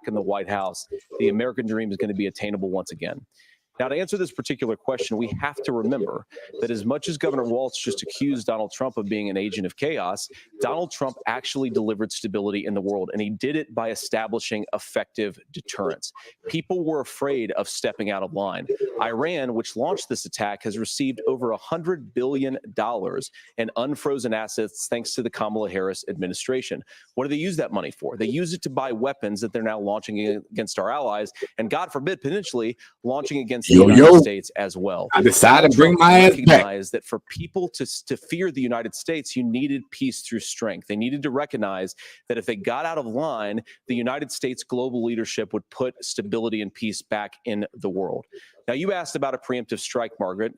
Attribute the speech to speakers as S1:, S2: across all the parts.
S1: back in the White House, the American dream is going to be attainable once again. Now, to answer this particular question, we have to remember that as much as Governor Walz just accused Donald Trump of being an agent of chaos, Donald Trump actually delivered stability in the world, and he did it by establishing effective deterrence. People were afraid of stepping out of line. Iran, which launched this attack, has received over $100 billion in unfrozen assets thanks to the Kamala Harris administration. What do they use that money for? They use it to buy weapons that they're now launching against our allies, and God forbid, potentially launching against the United States as well.
S2: I decided to bring my ass back.
S1: That for people to fear the United States, you needed peace through strength. They needed to recognize that if they got out of line, the United States global leadership would put stability and peace back in the world. Now, you asked about a preemptive strike, Margaret.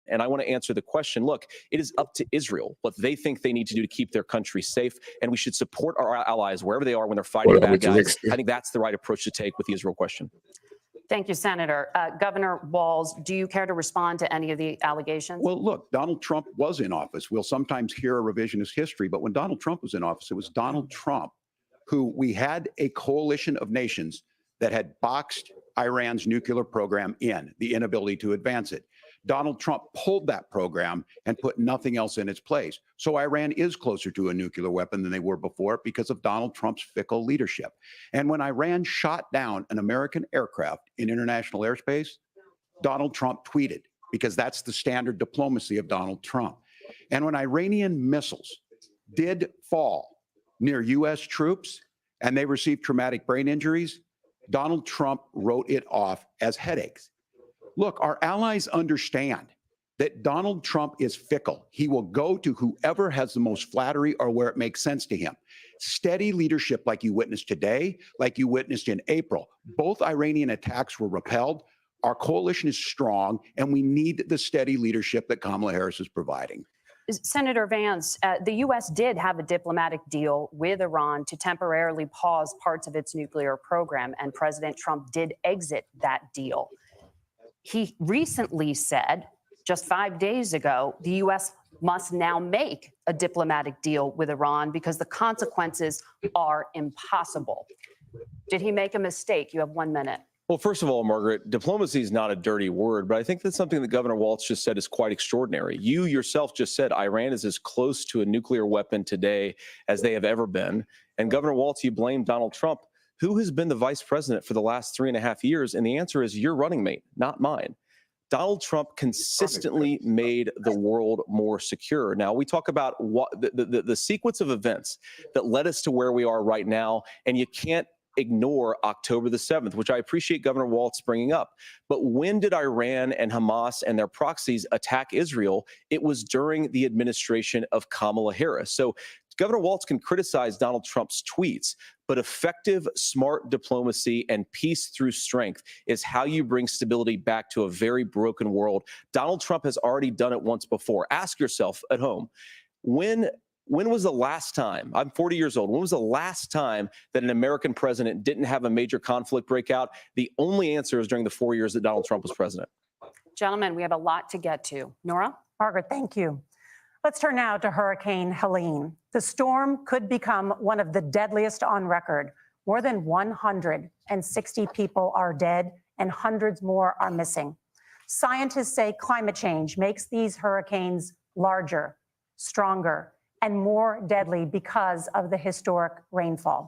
S1: And I want to answer the question. Look, it is up to Israel what they think they need to do to keep their country safe. And we should support our allies wherever they are when they're fighting bad guys. I think that's the right approach to take with the Israel question.
S3: Thank you, Senator. Governor Walz, do you care to respond to any of the allegations?
S4: Well, look, Donald Trump was in office. We'll sometimes hear a revisionist history, but when Donald Trump was in office, it was Donald Trump who we had a coalition of nations that had boxed Iran's nuclear program in, the inability to advance it. Donald Trump pulled that program and put nothing else in its place. So Iran is closer to a nuclear weapon than they were before because of Donald Trump's fickle leadership. And when Iran shot down an American aircraft in international airspace, Donald Trump tweeted, because that's the standard diplomacy of Donald Trump. And when Iranian missiles did fall near U.S. troops and they received traumatic brain injuries, Donald Trump wrote it off as headaches. Look, our allies understand that Donald Trump is fickle. He will go to whoever has the most flattery or where it makes sense to him. Steady leadership like you witnessed today, like you witnessed in April. Both Iranian attacks were repelled. Our coalition is strong, and we need the steady leadership that Kamala Harris is providing.
S3: Senator Vance, the U.S. did have a diplomatic deal with Iran to temporarily pause parts of its nuclear program, and President Trump did exit that deal. He recently said, just 5 days ago, the U.S. must now make a diplomatic deal with Iran because the consequences are impossible. Did he make a mistake? You have 1 minute.
S1: Well, first of all, Margaret, diplomacy is not a dirty word, but I think that's something that Governor Walz just said is quite extraordinary. You yourself just said Iran is as close to a nuclear weapon today as they have ever been. And Governor Walz, you blame Donald Trump. Who has been the vice president for the last 3.5 years? And the answer is your running mate, not mine. Donald Trump consistently made the world more secure. Now, we talk about what the sequence of events that led us to where we are right now, and you can't ignore October the 7th, which I appreciate Governor Walz bringing up. But when did Iran and Hamas and their proxies attack Israel? It was during the administration of Kamala Harris. So Governor Walz can criticize Donald Trump's tweets, but effective, smart diplomacy and peace through strength is how you bring stability back to a very broken world. Donald Trump has already done it once before. Ask yourself at home, when was the last time, I'm 40 years old, when was the last time that an American president didn't have a major conflict break out? The only answer is during the 4 years that Donald Trump was president.
S3: Gentlemen, we have a lot to get to. Nora?
S5: Margaret, thank you. Let's turn now to Hurricane Helene. The storm could become one of the deadliest on record. More than 160 people are dead and hundreds more are missing. Scientists say climate change makes these hurricanes larger, stronger, and more deadly because of the historic rainfall.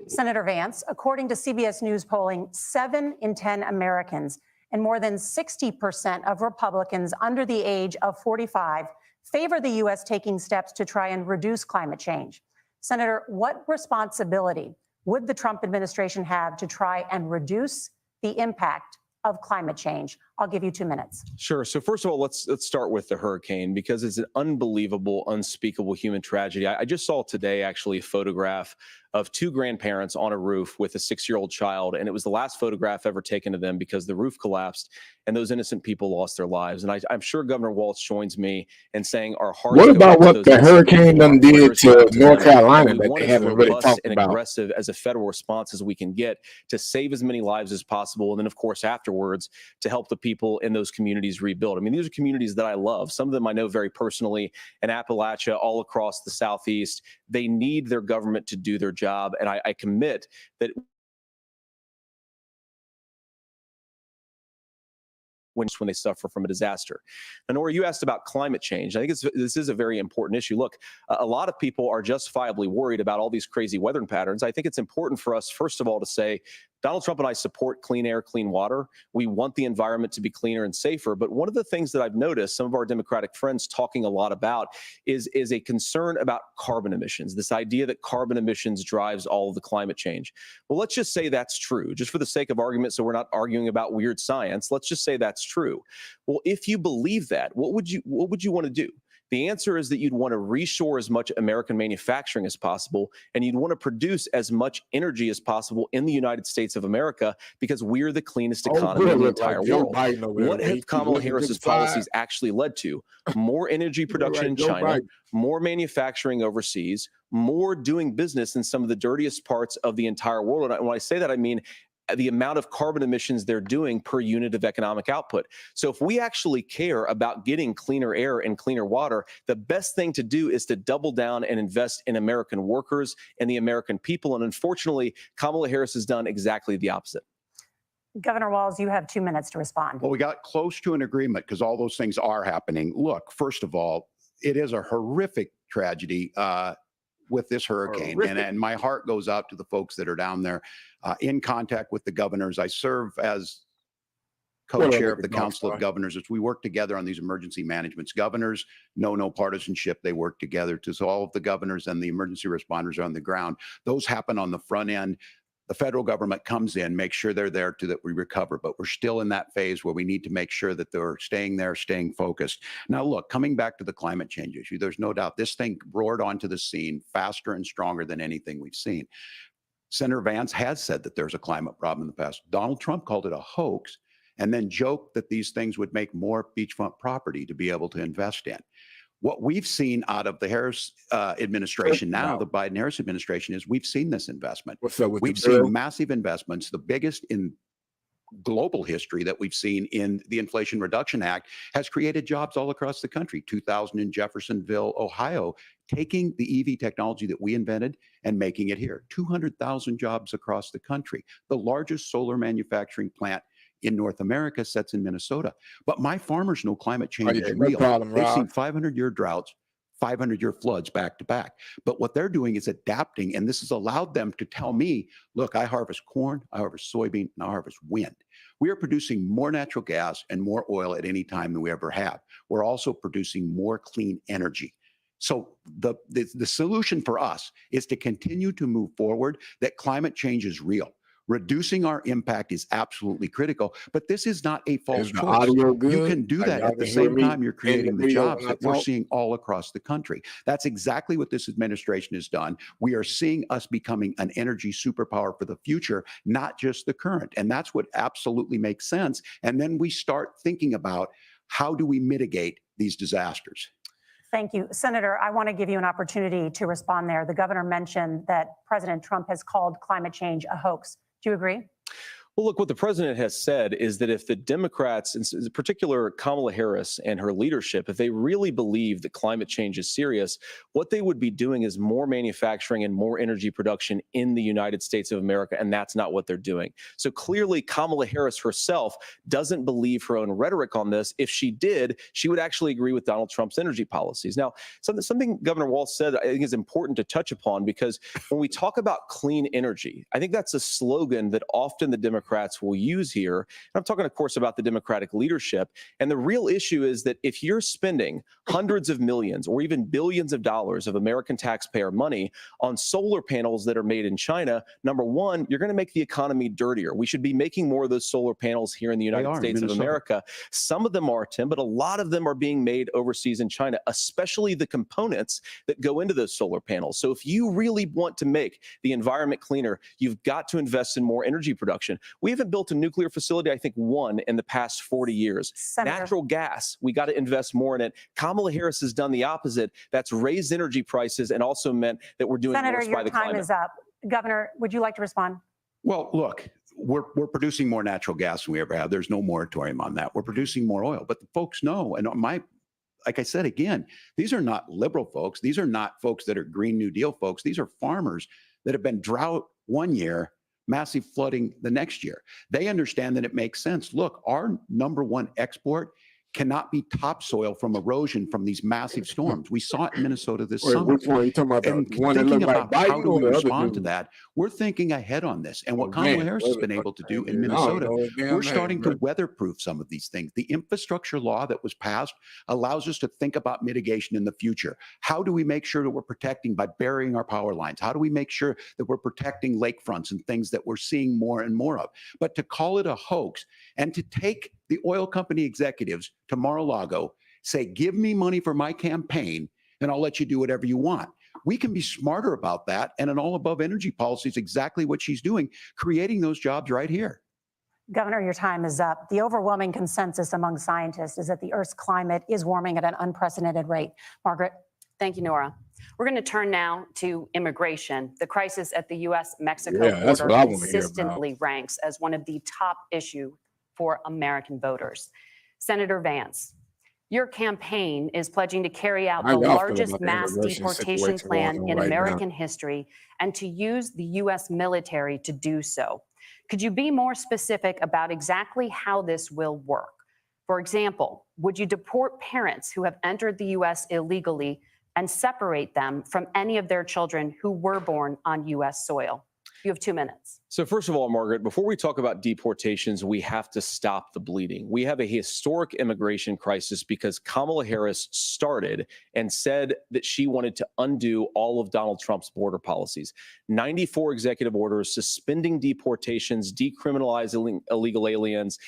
S5: Senator Vance, according to CBS News polling, 7 in 10 Americans and more than 60% of Republicans under the age of 45 favor the U.S. taking steps to try and reduce climate change. Senator, what responsibility would the Trump administration have to try and reduce the impact of climate change? I'll give you 2 minutes.
S1: Sure. So first of all, let's start with the hurricane because it's an unbelievable, unspeakable human tragedy. I just saw today actually a photograph of 2 grandparents on a roof with a 6-year-old child, and it was the last photograph ever taken of them because the roof collapsed and those innocent people lost their lives. And I'm sure Governor Walz joins me in saying our hearts.
S2: What about what the hurricane done did to North Carolina that they haven't really talked
S1: and
S2: about?
S1: Aggressive as a federal response as we can get to save as many lives as possible, and then of course afterwards to help the people in those communities rebuild. I mean, these are communities that I love. Some of them I know very personally in Appalachia, all across the Southeast. They need their government to do their job. And I commit that when they suffer from a disaster. And Nora, you asked about climate change. I think this is a very important issue. Look, a lot of people are justifiably worried about all these crazy weather patterns. I think it's important for us, first of all, to say Donald Trump and I support clean air, clean water. We want the environment to be cleaner and safer. But one of the things that I've noticed some of our Democratic friends talking a lot about is a concern about carbon emissions, this idea that carbon emissions drives all of the climate change. Well, let's just say that's true, just for the sake of argument, so we're not arguing about weird science. Let's just say that's true. Well, if you believe that, what would you want to do? The answer is that you'd want to reshore as much American manufacturing as possible, and you'd want to produce as much energy as possible in the United States of America because we're the cleanest economy in the entire world. What have Kamala Harris's policies actually led to? More energy production in China, more manufacturing overseas, more doing business in some of the dirtiest parts of the entire world. And when I say that, I mean the amount of carbon emissions they're doing per unit of economic output. So if we actually care about getting cleaner air and cleaner water, the best thing to do is to double down and invest in American workers and the American people. And unfortunately, Kamala Harris has done exactly the opposite.
S5: Governor Walz, you have 2 minutes to respond.
S4: Well, we got close to an agreement because all those things are happening. Look, first of all, it is a horrific tragedy with this hurricane. And my heart goes out to the folks that are down there in contact with the governors. I serve as co-chair of the Council of Governors as we work together on these emergency managements. Governors know no partisanship. They work together. So all of the governors and the emergency responders are on the ground. Those happen on the front end. The federal government comes in, makes sure they're there that we recover. But we're still in that phase where we need to make sure that they're staying there, staying focused. Now, look, coming back to the climate change issue, there's no doubt this thing roared onto the scene faster and stronger than anything we've seen. Senator Vance has said that there's a climate problem in the past. Donald Trump called it a hoax and then joked that these things would make more beachfront property to be able to invest in. What we've seen out of the Harris administration now, the Biden-Harris administration, is we've seen this investment. We've seen massive investments, the biggest in global history that we've seen in the Inflation Reduction Act, has created jobs all across the country. 2,000 in Jeffersonville, Ohio, taking the EV technology that we invented and making it here. 200,000 jobs across the country. The largest solar manufacturing plant in North America sits in Minnesota. But my farmers know climate change is real. They've seen 500-year droughts, 500-year floods back to back. But what they're doing is adapting, and this has allowed them to tell me, look, I harvest corn, I harvest soybean, and I harvest wind. We are producing more natural gas and more oil at any time than we ever have. We're also producing more clean energy. So the solution for us is to continue to move forward, that climate change is real. Reducing our impact is absolutely critical, but this is not a false choice. You can do that at the same time you're creating the jobs that we're seeing all across the country. That's exactly what this administration has done. We are seeing us becoming an energy superpower for the future, not just the current. And that's what absolutely makes sense. And then we start thinking about how do we mitigate these disasters.
S5: Thank you. Senator, I want to give you an opportunity to respond there. The governor mentioned that President Trump has called climate change a hoax. Do you agree?
S1: Well, look, what the president has said is that if the Democrats, in particular Kamala Harris and her leadership, if they really believe that climate change is serious, what they would be doing is more manufacturing and more energy production in the United States of America, and that's not what they're doing. So clearly, Kamala Harris herself doesn't believe her own rhetoric on this. If she did, she would actually agree with Donald Trump's energy policies. Now, something Governor Walz said I think is important to touch upon, because when we talk about clean energy, I think that's a slogan that often the Democrats will use here. And I'm talking, of course, about the Democratic leadership. And the real issue is that if you're spending hundreds of millions or even billions of dollars of American taxpayer money on solar panels that are made in China, number one, you're going to make the economy dirtier. We should be making more of those solar panels here in the United States of America. Some of them are, Tim, but a lot of them are being made overseas in China, especially the components that go into those solar panels. So if you really want to make the environment cleaner, you've got to invest in more energy production. We haven't built a nuclear facility, I think, one in the past 40 years.
S5: Senator.
S1: Natural gas, we got to invest more in it. Kamala Harris has done the opposite. That's raised energy prices and also meant that we're doing
S5: Senator,
S1: worse by the climate.
S5: Senator, your time is up. Governor, would you like to respond?
S4: Well, look, we're producing more natural gas than we ever have. There's no moratorium on that. We're producing more oil, but the folks know, and like I said, again, these are not liberal folks. These are not folks that are Green New Deal folks. These are farmers that have been drought one year, massive flooding the next year. They understand that it makes sense. Look, our number one export cannot be topsoil from erosion from these massive storms. We saw it in Minnesota this
S2: Wait,
S4: summer.
S2: which one are you talking about?
S4: And
S2: The one that
S4: thinking
S2: looked like
S4: about how
S2: Biden
S4: do
S2: or
S4: we
S2: the other
S4: respond to
S2: dude?
S4: that, we're thinking ahead on this. And what
S2: Oh,
S4: Kamala
S2: man.
S4: Harris has been able to do in Minnesota, we're starting to weatherproof some of these things. The infrastructure law that was passed allows us to think about mitigation in the future. How do we make sure that we're protecting by burying our power lines? How do we make sure that we're protecting lakefronts and things that we're seeing more and more of? But to call it a hoax and to take the oil company executives to Mar-a-Lago, say, give me money for my campaign and I'll let you do whatever you want. We can be smarter about that. And an all above energy policy is exactly what she's doing, creating those jobs right here.
S5: Governor, your time is up. The overwhelming consensus among scientists is that the Earth's climate is warming at an unprecedented rate. Margaret?
S3: Thank you, Nora. We're going to turn now to immigration. The crisis at the U.S.-Mexico
S2: Yeah, that's
S3: border
S2: what I wanna hear about.
S3: consistently ranks as one of the top issues for American voters. Senator Vance, your campaign is pledging to carry out
S2: How
S3: the
S2: y'all feel
S3: largest
S2: about the
S3: mass
S2: immigration
S3: deportation
S2: situation
S3: plan
S2: going
S3: in
S2: on right now?
S3: American history and to use the U.S. military to do so. Could you be more specific about exactly how this will work? For example, would you deport parents who have entered the U.S. illegally and separate them from any of their children who were born on U.S. soil? You have 2 minutes.
S1: So first of all, Margaret, before we talk about deportations, we have to stop the bleeding. We have a historic immigration crisis because Kamala Harris started and said that she wanted to undo all of Donald Trump's border policies. 94 executive orders suspending deportations, decriminalizing illegal aliens,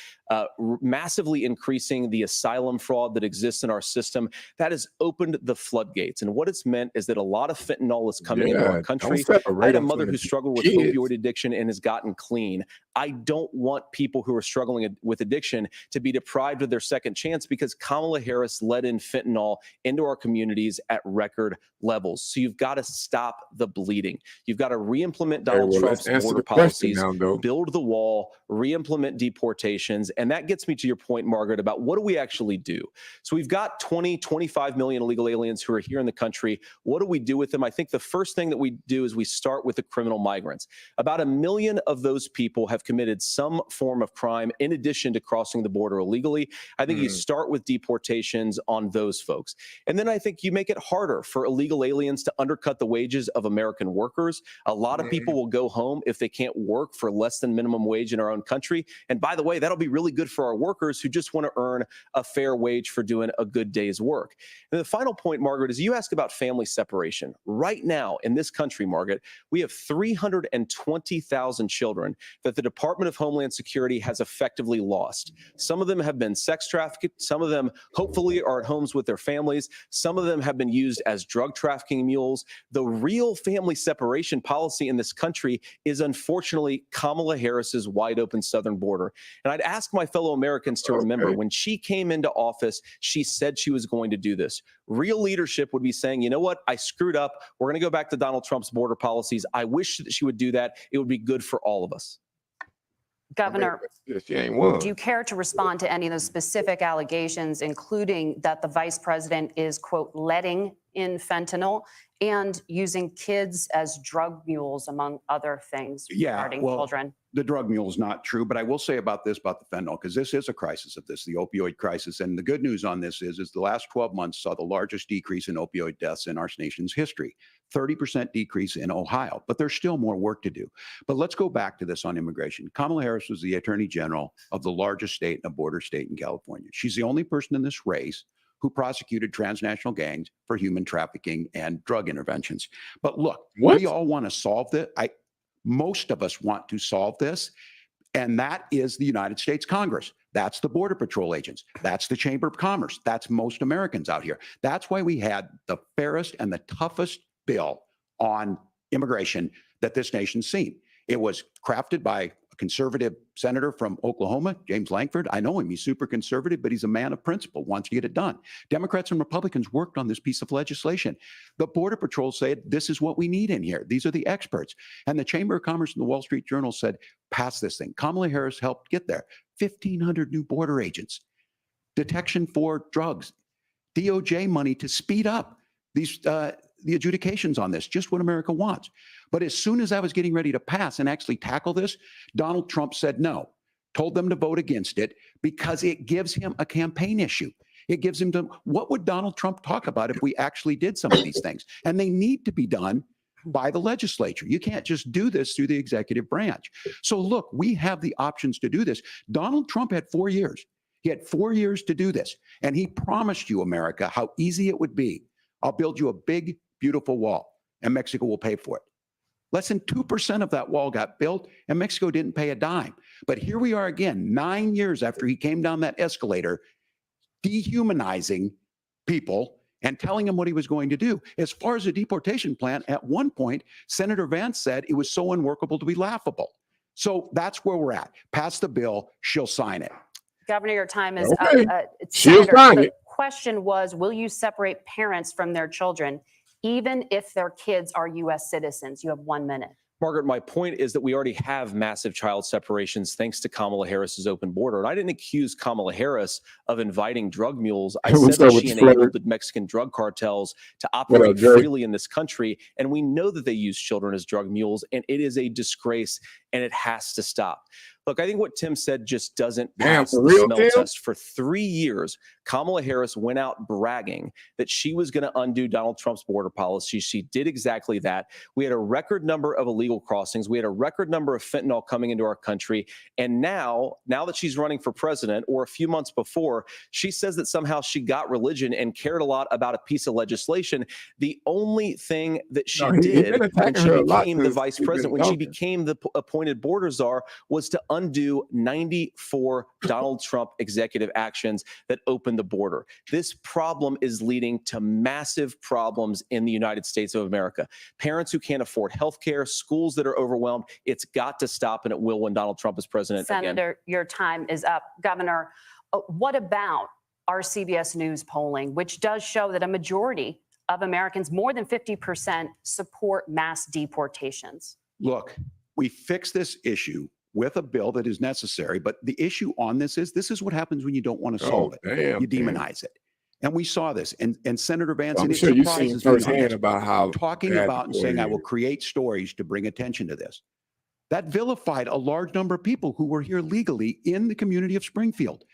S1: massively increasing the asylum fraud that exists in our system. That has opened the floodgates. And what it's meant is that a lot of fentanyl is coming into our country. I had a mother who struggled with opioid addiction and has gotten clean. I don't want people who are struggling with addiction to be deprived of their second chance because Kamala Harris let in fentanyl into our communities at record levels. So you've got to stop the bleeding. You've got to re-implement Donald Trump's border policies, build the wall, re-implement deportations. And that gets me to your point, Margaret, about what do we actually do? So we've got 25 million illegal aliens who are here in the country. What do we do with them? I think the first thing that we do is we start with the criminal migrants. About 1 million of those people have committed some form of crime in addition to crossing the border illegally. I think you start with deportations on those folks. And then I think you make it harder for illegal aliens to undercut the wages of American workers. A lot of people will go home if they can't work for less than minimum wage in our own country. And by the way, that'll be really good for our workers who just want to earn a fair wage for doing a good day's work. And the final point, Margaret, is you ask about family separation. Right now in this country, Margaret, we have 320,000 children that the Department of Homeland Security has effectively lost. Some of them have been sex trafficked. Some of them hopefully are at homes with their families. Some of them have been used as drug trafficking mules. The real family separation policy in this country is unfortunately Kamala Harris's wide open southern border. And I'd ask my fellow Americans to remember when she came into office, she said she was going to do this. Real leadership would be saying, you know what, I screwed up. We're going to go back to Donald Trump's border policies. I wish that she would do that. It would be good for all of us.
S3: Governor,
S2: She ain't won.
S3: do you care to respond to any of those specific allegations, including that the vice president is, quote, letting in fentanyl and using kids as drug mules, among other things regarding children?
S4: The drug mule is not true, but I will say about this, about the fentanyl, because this is a crisis of this, the opioid crisis. And the good news on this is the last 12 months saw the largest decrease in opioid deaths in our nation's history, 30% decrease in Ohio, but there's still more work to do. But let's go back to this on immigration. Kamala Harris was the attorney general of the largest state and a border state in California. She's the only person in this race who prosecuted transnational gangs for human trafficking and drug interventions. But look, we all want to solve this. Most of us want to solve this, and that is the United States Congress. That's the Border Patrol agents. That's the Chamber of Commerce. That's most Americans out here. That's why we had the fairest and the toughest bill on immigration that this nation's seen. It was crafted by a conservative senator from Oklahoma, James Lankford. I know him. He's super conservative, but he's a man of principle, wants to get it done. Democrats and Republicans worked on this piece of legislation. The Border Patrol said, this is what we need in here. These are the experts. And the Chamber of Commerce and the Wall Street Journal said, pass this thing. Kamala Harris helped get there. 1,500 new border agents, detection for drugs, DOJ money to speed up these the adjudications on this, just what America wants. But as soon as I was getting ready to pass and actually tackle this, Donald Trump said no, told them to vote against it because it gives him a campaign issue. It gives him to, what would Donald Trump talk about if we actually did some of these things? And they need to be done by the legislature. You can't just do this through the executive branch. So look, we have the options to do this. Donald Trump had 4 years. He had 4 years to do this. And he promised you, America, how easy it would be. I'll build you a big, beautiful wall, and Mexico will pay for it. Less than 2% of that wall got built, and Mexico didn't pay a dime. But here we are again, 9 years after he came down that escalator, dehumanizing people and telling them what he was going to do. As far as the deportation plan, at one point, Senator Vance said it was so unworkable to be laughable. So that's where we're at. Pass the bill, she'll sign it.
S3: Governor, your time is
S2: Okay.
S3: up.
S2: She'll
S3: Senator,
S2: sign
S3: the
S2: it.
S3: question was, will you separate parents from their children, even if their kids are U.S. citizens? You have 1 minute.
S1: Margaret, my point is that we already have massive child separations thanks to Kamala Harris's open border. And I didn't accuse Kamala Harris of inviting drug mules. I said
S2: What's
S1: that
S2: up with
S1: she
S2: the flirt?
S1: enabled the Mexican drug cartels to operate
S2: Jerry?
S1: freely in this country. And we know that they use children as drug mules, and it is a disgrace, and it has to stop. Look, I think what Tim said just doesn't
S2: Damn,
S1: pass
S2: for
S1: the
S2: real,
S1: smell
S2: Tim?
S1: test. For 3 years, Kamala Harris went out bragging that she was going to undo Donald Trump's border policy. She did exactly that. We had a record number of illegal crossings. We had a record number of fentanyl coming into our country. And now that she's running for president, or a few months before, she says that somehow she got religion and cared a lot about a piece of legislation. The only thing that she
S2: He's
S1: did
S2: been
S1: when
S2: attacking
S1: she
S2: her a lot
S1: became the
S2: since
S1: vice
S2: she's been
S1: president, when she
S2: talking.
S1: became the appointed border czar, was to undo 94 Donald Trump executive actions that opened the border. This problem is leading to massive problems in the United States of America. Parents who can't afford health care, schools that are overwhelmed. It's got to stop, and it will when Donald Trump is president again.
S3: Senator, your time is up. Governor, what about our CBS News polling, which does show that a majority of Americans, more than 50%, support mass deportations?
S4: Look, we fix this issue with a bill that is necessary, but the issue on this is what happens when you don't want to solve it.
S2: Damn,
S4: You
S2: Tim.
S4: demonize it. And we saw this. And Senator Vance,
S2: I'm
S4: and it
S2: sure you've seen
S4: surprises me on
S2: firsthand
S4: this,
S2: about how
S4: talking
S2: bad
S4: about and
S2: the
S4: saying,
S2: border
S4: I will
S2: is.
S4: create stories to bring attention to this. That vilified a large number of people who were here legally in the community of Springfield.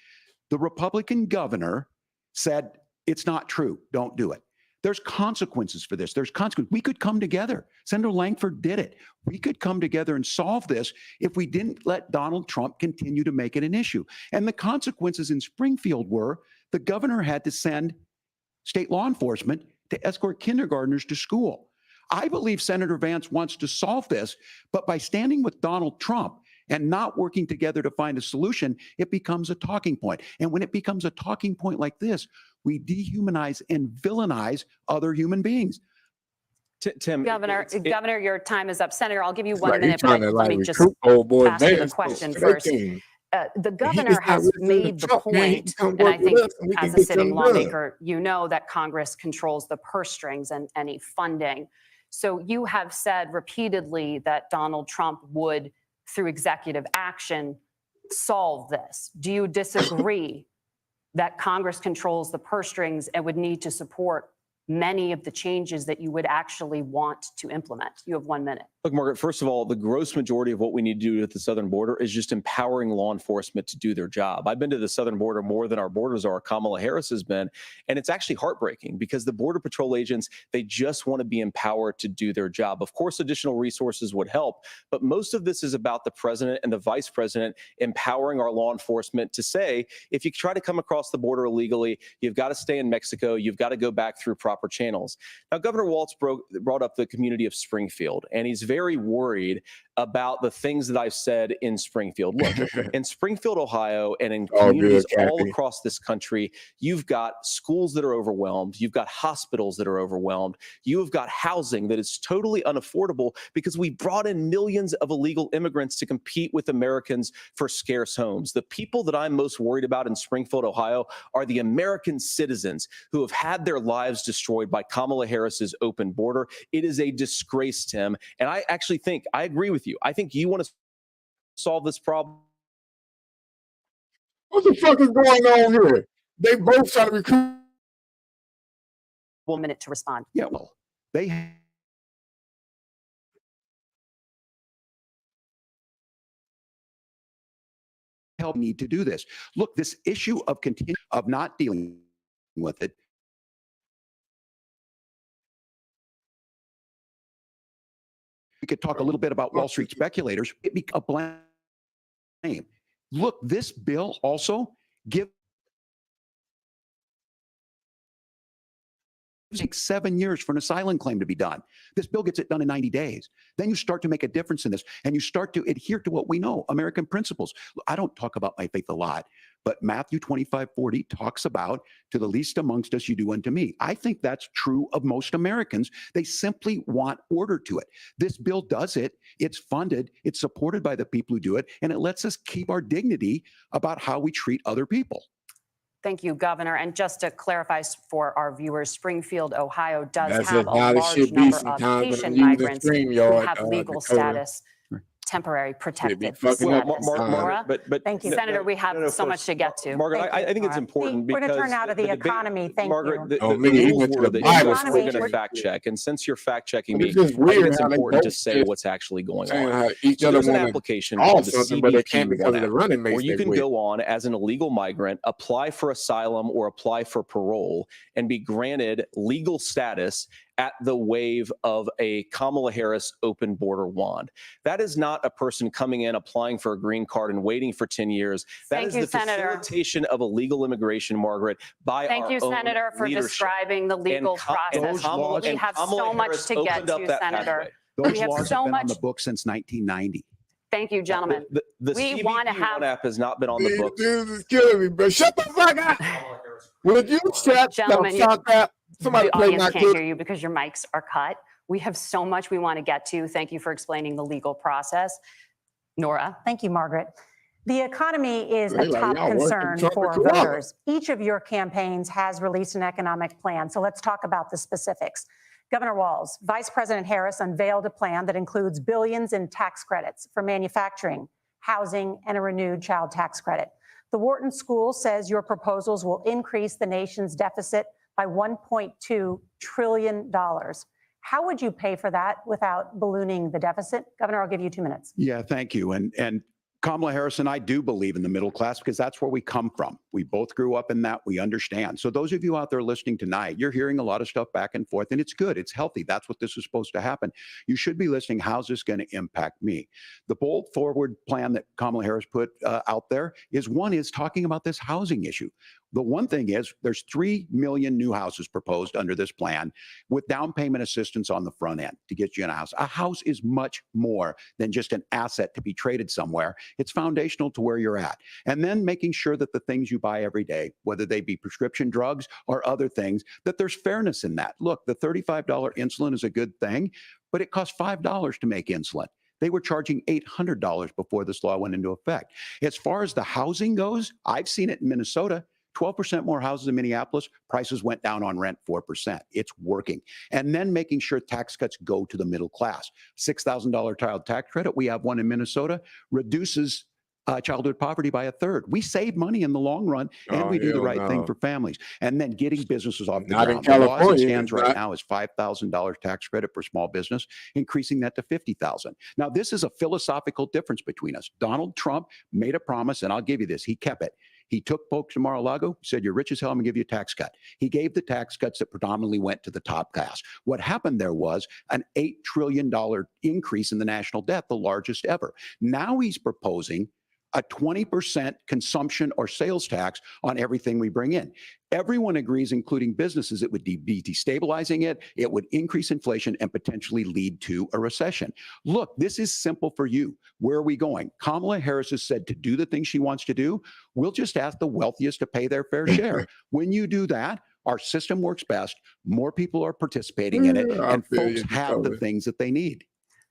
S4: The Republican governor said, it's not true. Don't do it. There's consequences for this. There's consequences. We could come together. Senator Lankford did it. We could come together and solve this if we didn't let Donald Trump continue to make it an issue. And the consequences in Springfield were the governor had to send state law enforcement to escort kindergartners to school. I believe Senator Vance wants to solve this, but by standing with Donald Trump and not working together to find a solution, it becomes a talking point. And when it becomes a talking point like this, we dehumanize and villainize other human beings.
S1: Tim,
S3: Governor, Governor, your time is up. Senator, I'll give you
S2: It's
S3: 1
S2: like he's
S3: minute,
S2: trying
S3: but
S2: to
S3: let
S2: like
S3: me just
S2: recruit old boy
S3: ask you the
S2: Vance
S3: question
S2: to their
S3: first.
S2: team.
S3: The
S2: He
S3: governor
S2: just not
S3: has
S2: listening to
S3: made the
S2: Trump, man. He
S3: point,
S2: come
S3: and I
S2: work with
S3: think
S2: us and we can
S3: as a
S2: get
S3: sitting
S2: something done.
S3: lawmaker, you know that Congress controls the purse strings and any funding. So you have said repeatedly that Donald Trump would, through executive action, solve this. Do you disagree that Congress controls the purse strings and would need to support many of the changes that you would actually want to implement? You have 1 minute.
S1: Look, Margaret, first of all, the gross majority of what we need to do at the southern border is just empowering law enforcement to do their job. I've been to the southern border more than our border czar, Kamala Harris, has been, and it's actually heartbreaking because the Border Patrol agents, they just want to be empowered to do their job. Of course, additional resources would help, but most of this is about the president and the vice president empowering our law enforcement to say, if you try to come across the border illegally, you've got to stay in Mexico, you've got to go back through proper channels. Now, Governor Walz brought up the community of Springfield, and he's very worried about the things that I've said in Springfield. Look, in Springfield, Ohio, and in
S2: All good,
S1: communities all
S2: Kathy.
S1: across this country, you've got schools that are overwhelmed. You've got hospitals that are overwhelmed. You have got housing that is totally unaffordable because we brought in millions of illegal immigrants to compete with Americans for scarce homes. The people that I'm most worried about in Springfield, Ohio, are the American citizens who have had their lives destroyed by Kamala Harris's open border. It is a disgrace, Tim. And I actually think, I agree with you. I think you want to solve this problem.
S2: What the fuck is going on here? They both trying to recruit.
S3: 1 minute to respond.
S4: Yeah, well, they help need to do this. Look, this issue of of not dealing with it. We could talk a little bit about Wall Street speculators. It be a blame. Look, this bill also gives takes 7 years for an asylum claim to be done. This bill gets it done in 90 days. Then you start to make a difference in this, and you start to adhere to what we know, American principles. I don't talk about my faith a lot, but Matthew 25:40 talks about, to the least amongst us, you do unto me. I think that's true of most Americans. They simply want order to it. This bill does it. It's funded. It's supported by the people who do it, and it lets us keep our dignity about how we treat other people.
S3: Thank you, Governor. And just to clarify for our viewers, Springfield, Ohio does
S2: That's
S3: have
S2: just
S3: a
S2: how this
S3: large
S2: shit be
S3: number of
S2: sometimes when
S3: Haitian
S2: I'm using
S3: migrants who
S2: StreamYard,
S3: have legal
S2: Dakota.
S3: status, temporary protected
S2: fucking
S1: Well,
S2: up
S3: status.
S2: sometimes.
S3: Nora?
S1: but
S5: Thank you.
S3: Senator, we have so much to get to.
S1: Margaret,
S5: Thank you,
S1: I think it's
S5: Nora.
S1: important
S5: We're
S1: because
S5: gonna turn now to the
S1: debate-
S5: economy. Thank
S1: Margaret,
S5: you.
S1: the
S2: Oh, man, he
S1: rules
S2: went to
S1: were
S2: the
S1: that
S2: Bible
S1: we're
S5: school.
S1: going to
S5: We're-
S1: fact check, and since you're fact checking
S2: But
S1: me,
S2: it's just
S1: I think
S2: weird
S1: it's
S2: how they
S1: important to
S2: both
S1: say
S2: just
S1: what's actually going
S2: saying
S1: on.
S2: how each
S1: So
S2: other
S1: there's an
S2: want to
S1: application
S2: all
S1: called the
S2: something, but they can't
S1: CBP
S2: because
S1: One
S2: of the
S1: app,
S2: running mates
S1: where you
S2: they
S1: can
S2: with.
S1: go on as an illegal migrant, apply for asylum or apply for parole, and be granted legal status at the wave of a Kamala Harris open border wand. That is not a person coming in, applying for a green card and waiting for 10 years. That
S3: Thank
S1: is
S3: you,
S1: the
S3: Senator.
S1: facilitation of illegal immigration, Margaret, by
S3: Thank
S1: our
S3: you,
S1: own
S3: Senator, for
S1: leadership.
S3: describing the legal process.
S4: those laws-
S3: We have
S1: Kamala
S3: so much
S1: Harris
S3: to get
S1: opened up
S3: to,
S1: that
S3: Senator.
S1: pathway.
S4: Those
S3: We have
S4: laws
S3: so
S4: have been on
S3: much-
S4: the books since 1990.
S3: Thank you, gentlemen.
S1: The
S3: We
S1: CBP
S3: wanna have-
S1: One app has not been on the books.
S2: This is killing me, bro. Shut the fuck up. Would you shut
S3: Gentlemen,
S2: the fuck up? Somebody
S3: The
S2: play
S3: audience
S2: my
S3: can't
S2: clip.
S3: hear you because your mics are cut. We have so much we want to get to. Thank you for explaining the legal process. Nora?
S5: Thank you, Margaret. The economy is
S2: They
S5: a
S2: like,
S5: top
S2: y'all working
S5: concern
S2: Trump
S5: for
S2: or Koala.
S5: voters. Each of your campaigns has released an economic plan. So let's talk about the specifics. Governor Walz, Vice President Harris unveiled a plan that includes billions in tax credits for manufacturing, housing, and a renewed child tax credit. The Wharton School says your proposals will increase the nation's deficit by $1.2 trillion. How would you pay for that without ballooning the deficit? Governor, I'll give you 2 minutes.
S4: Yeah, thank you. And Kamala Harris and I do believe in the middle class because that's where we come from. We both grew up in that. We understand. So those of you out there listening tonight, you're hearing a lot of stuff back and forth, and it's good. It's healthy. That's what this is supposed to happen. You should be listening. How's this going to impact me? The bold forward plan that Kamala Harris put out there is talking about this housing issue. The one thing is there's 3 million new houses proposed under this plan with down payment assistance on the front end to get you in a house. A house is much more than just an asset to be traded somewhere. It's foundational to where you're at. And then making sure that the things you buy every day, whether they be prescription drugs or other things, that there's fairness in that. Look, the $35 insulin is a good thing, but it costs $5 to make insulin. They were charging $800 before this law went into effect. As far as the housing goes, I've seen it in Minnesota. 12% more houses in Minneapolis, prices went down on rent 4%. It's working. And then making sure tax cuts go to the middle class. $6,000 child tax credit, we have one in Minnesota, reduces childhood poverty by 1/3. We save money in the long run, and
S2: Oh,
S4: we do the
S2: hell
S4: right thing
S2: no.
S4: for families. And then getting businesses off the
S2: Not in
S4: ground. The law as it
S2: California,
S4: stands
S2: it's
S4: right
S2: not.
S4: now is $5,000 tax credit for small business, increasing that to $50,000. Now, this is a philosophical difference between us. Donald Trump made a promise, and I'll give you this. He kept it. He took folks to Mar-a-Lago, said, you're rich as hell, I'm gonna give you a tax cut. He gave the tax cuts that predominantly went to the top class. What happened there was an $8 trillion increase in the national debt, the largest ever. Now he's proposing a 20% consumption or sales tax on everything we bring in. Everyone agrees, including businesses, it would be destabilizing it. It would increase inflation and potentially lead to a recession. Look, this is simple for you. Where are we going? Kamala Harris has said to do the things she wants to do. We'll just ask the wealthiest to pay their fair share. When you do that, our system works best. More people are participating in it, and folks have the things that they need.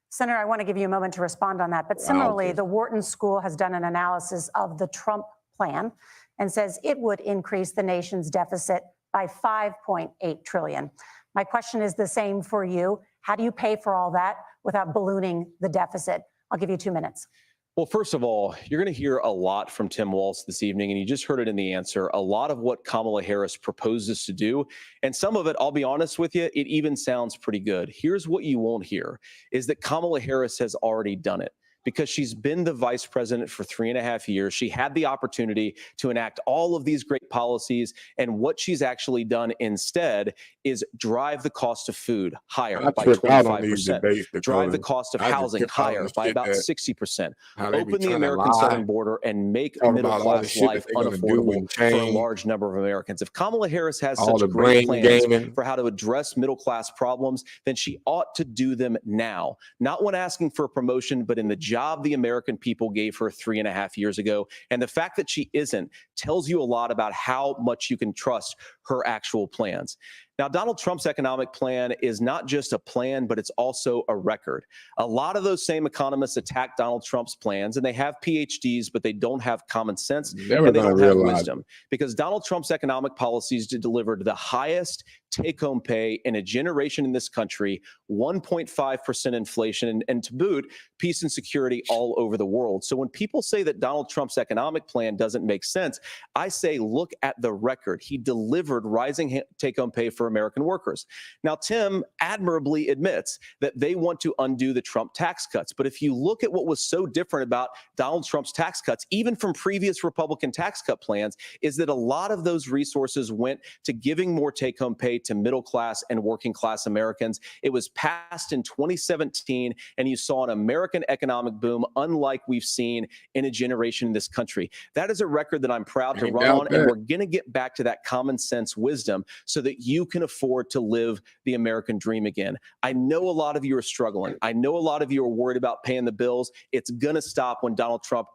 S5: Senator, I want to give you a moment to respond on that. But similarly, the Wharton School has done an analysis of the Trump plan and says it would increase the nation's deficit by $5.8 trillion. My question is the same for you. How do you pay for all that without ballooning the deficit? I'll give you 2 minutes.
S1: Well, first of all, you're going to hear a lot from Tim Walz this evening, and you just heard it in the answer. A lot of what Kamala Harris proposes to do, and some of it, I'll be honest with you, it even sounds pretty good. Here's what you won't hear, is that Kamala Harris has already done it. Because she's been the vice president for 3.5 years. She had the opportunity to enact all of these great policies. And what she's actually done instead is drive the cost of food higher by 25%, drive the cost of housing higher by about 60%, open the American southern border and make middle-class life unaffordable for a large number of Americans. If Kamala Harris has such great plans for how to address middle-class problems, then she ought to do them now. Not when asking for a promotion, but in the job the American people gave her 3.5 years ago. And the fact that she isn't tells you a lot about how much you can trust her actual plans. Now, Donald Trump's economic plan is not just a plan, but it's also a record. A lot of those same economists attack Donald Trump's plans, and they have PhDs, but they don't have common sense and they don't have wisdom. Because Donald Trump's economic policies delivered the highest take-home pay in a generation in this country, 1.5% inflation, and to boot, peace and security all over the world. So when people say that Donald Trump's economic plan doesn't make sense, I say, look at the record. He delivered rising take-home pay for American workers. Now, Tim admirably admits that they want to undo the Trump tax cuts. But if you look at what was so different about Donald Trump's tax cuts, even from previous Republican tax cut plans, is that a lot of those resources went to giving more take-home pay to middle-class and working-class Americans. It was passed in 2017, and you saw an American economic boom unlike we've seen in a generation in this country. That is a record that I'm proud to run on, and we're going to get back to that common sense wisdom so that you can afford to live the American dream again. I know a lot of you are struggling. I know a lot of you are worried about paying the bills. It's going to stop when Donald Trump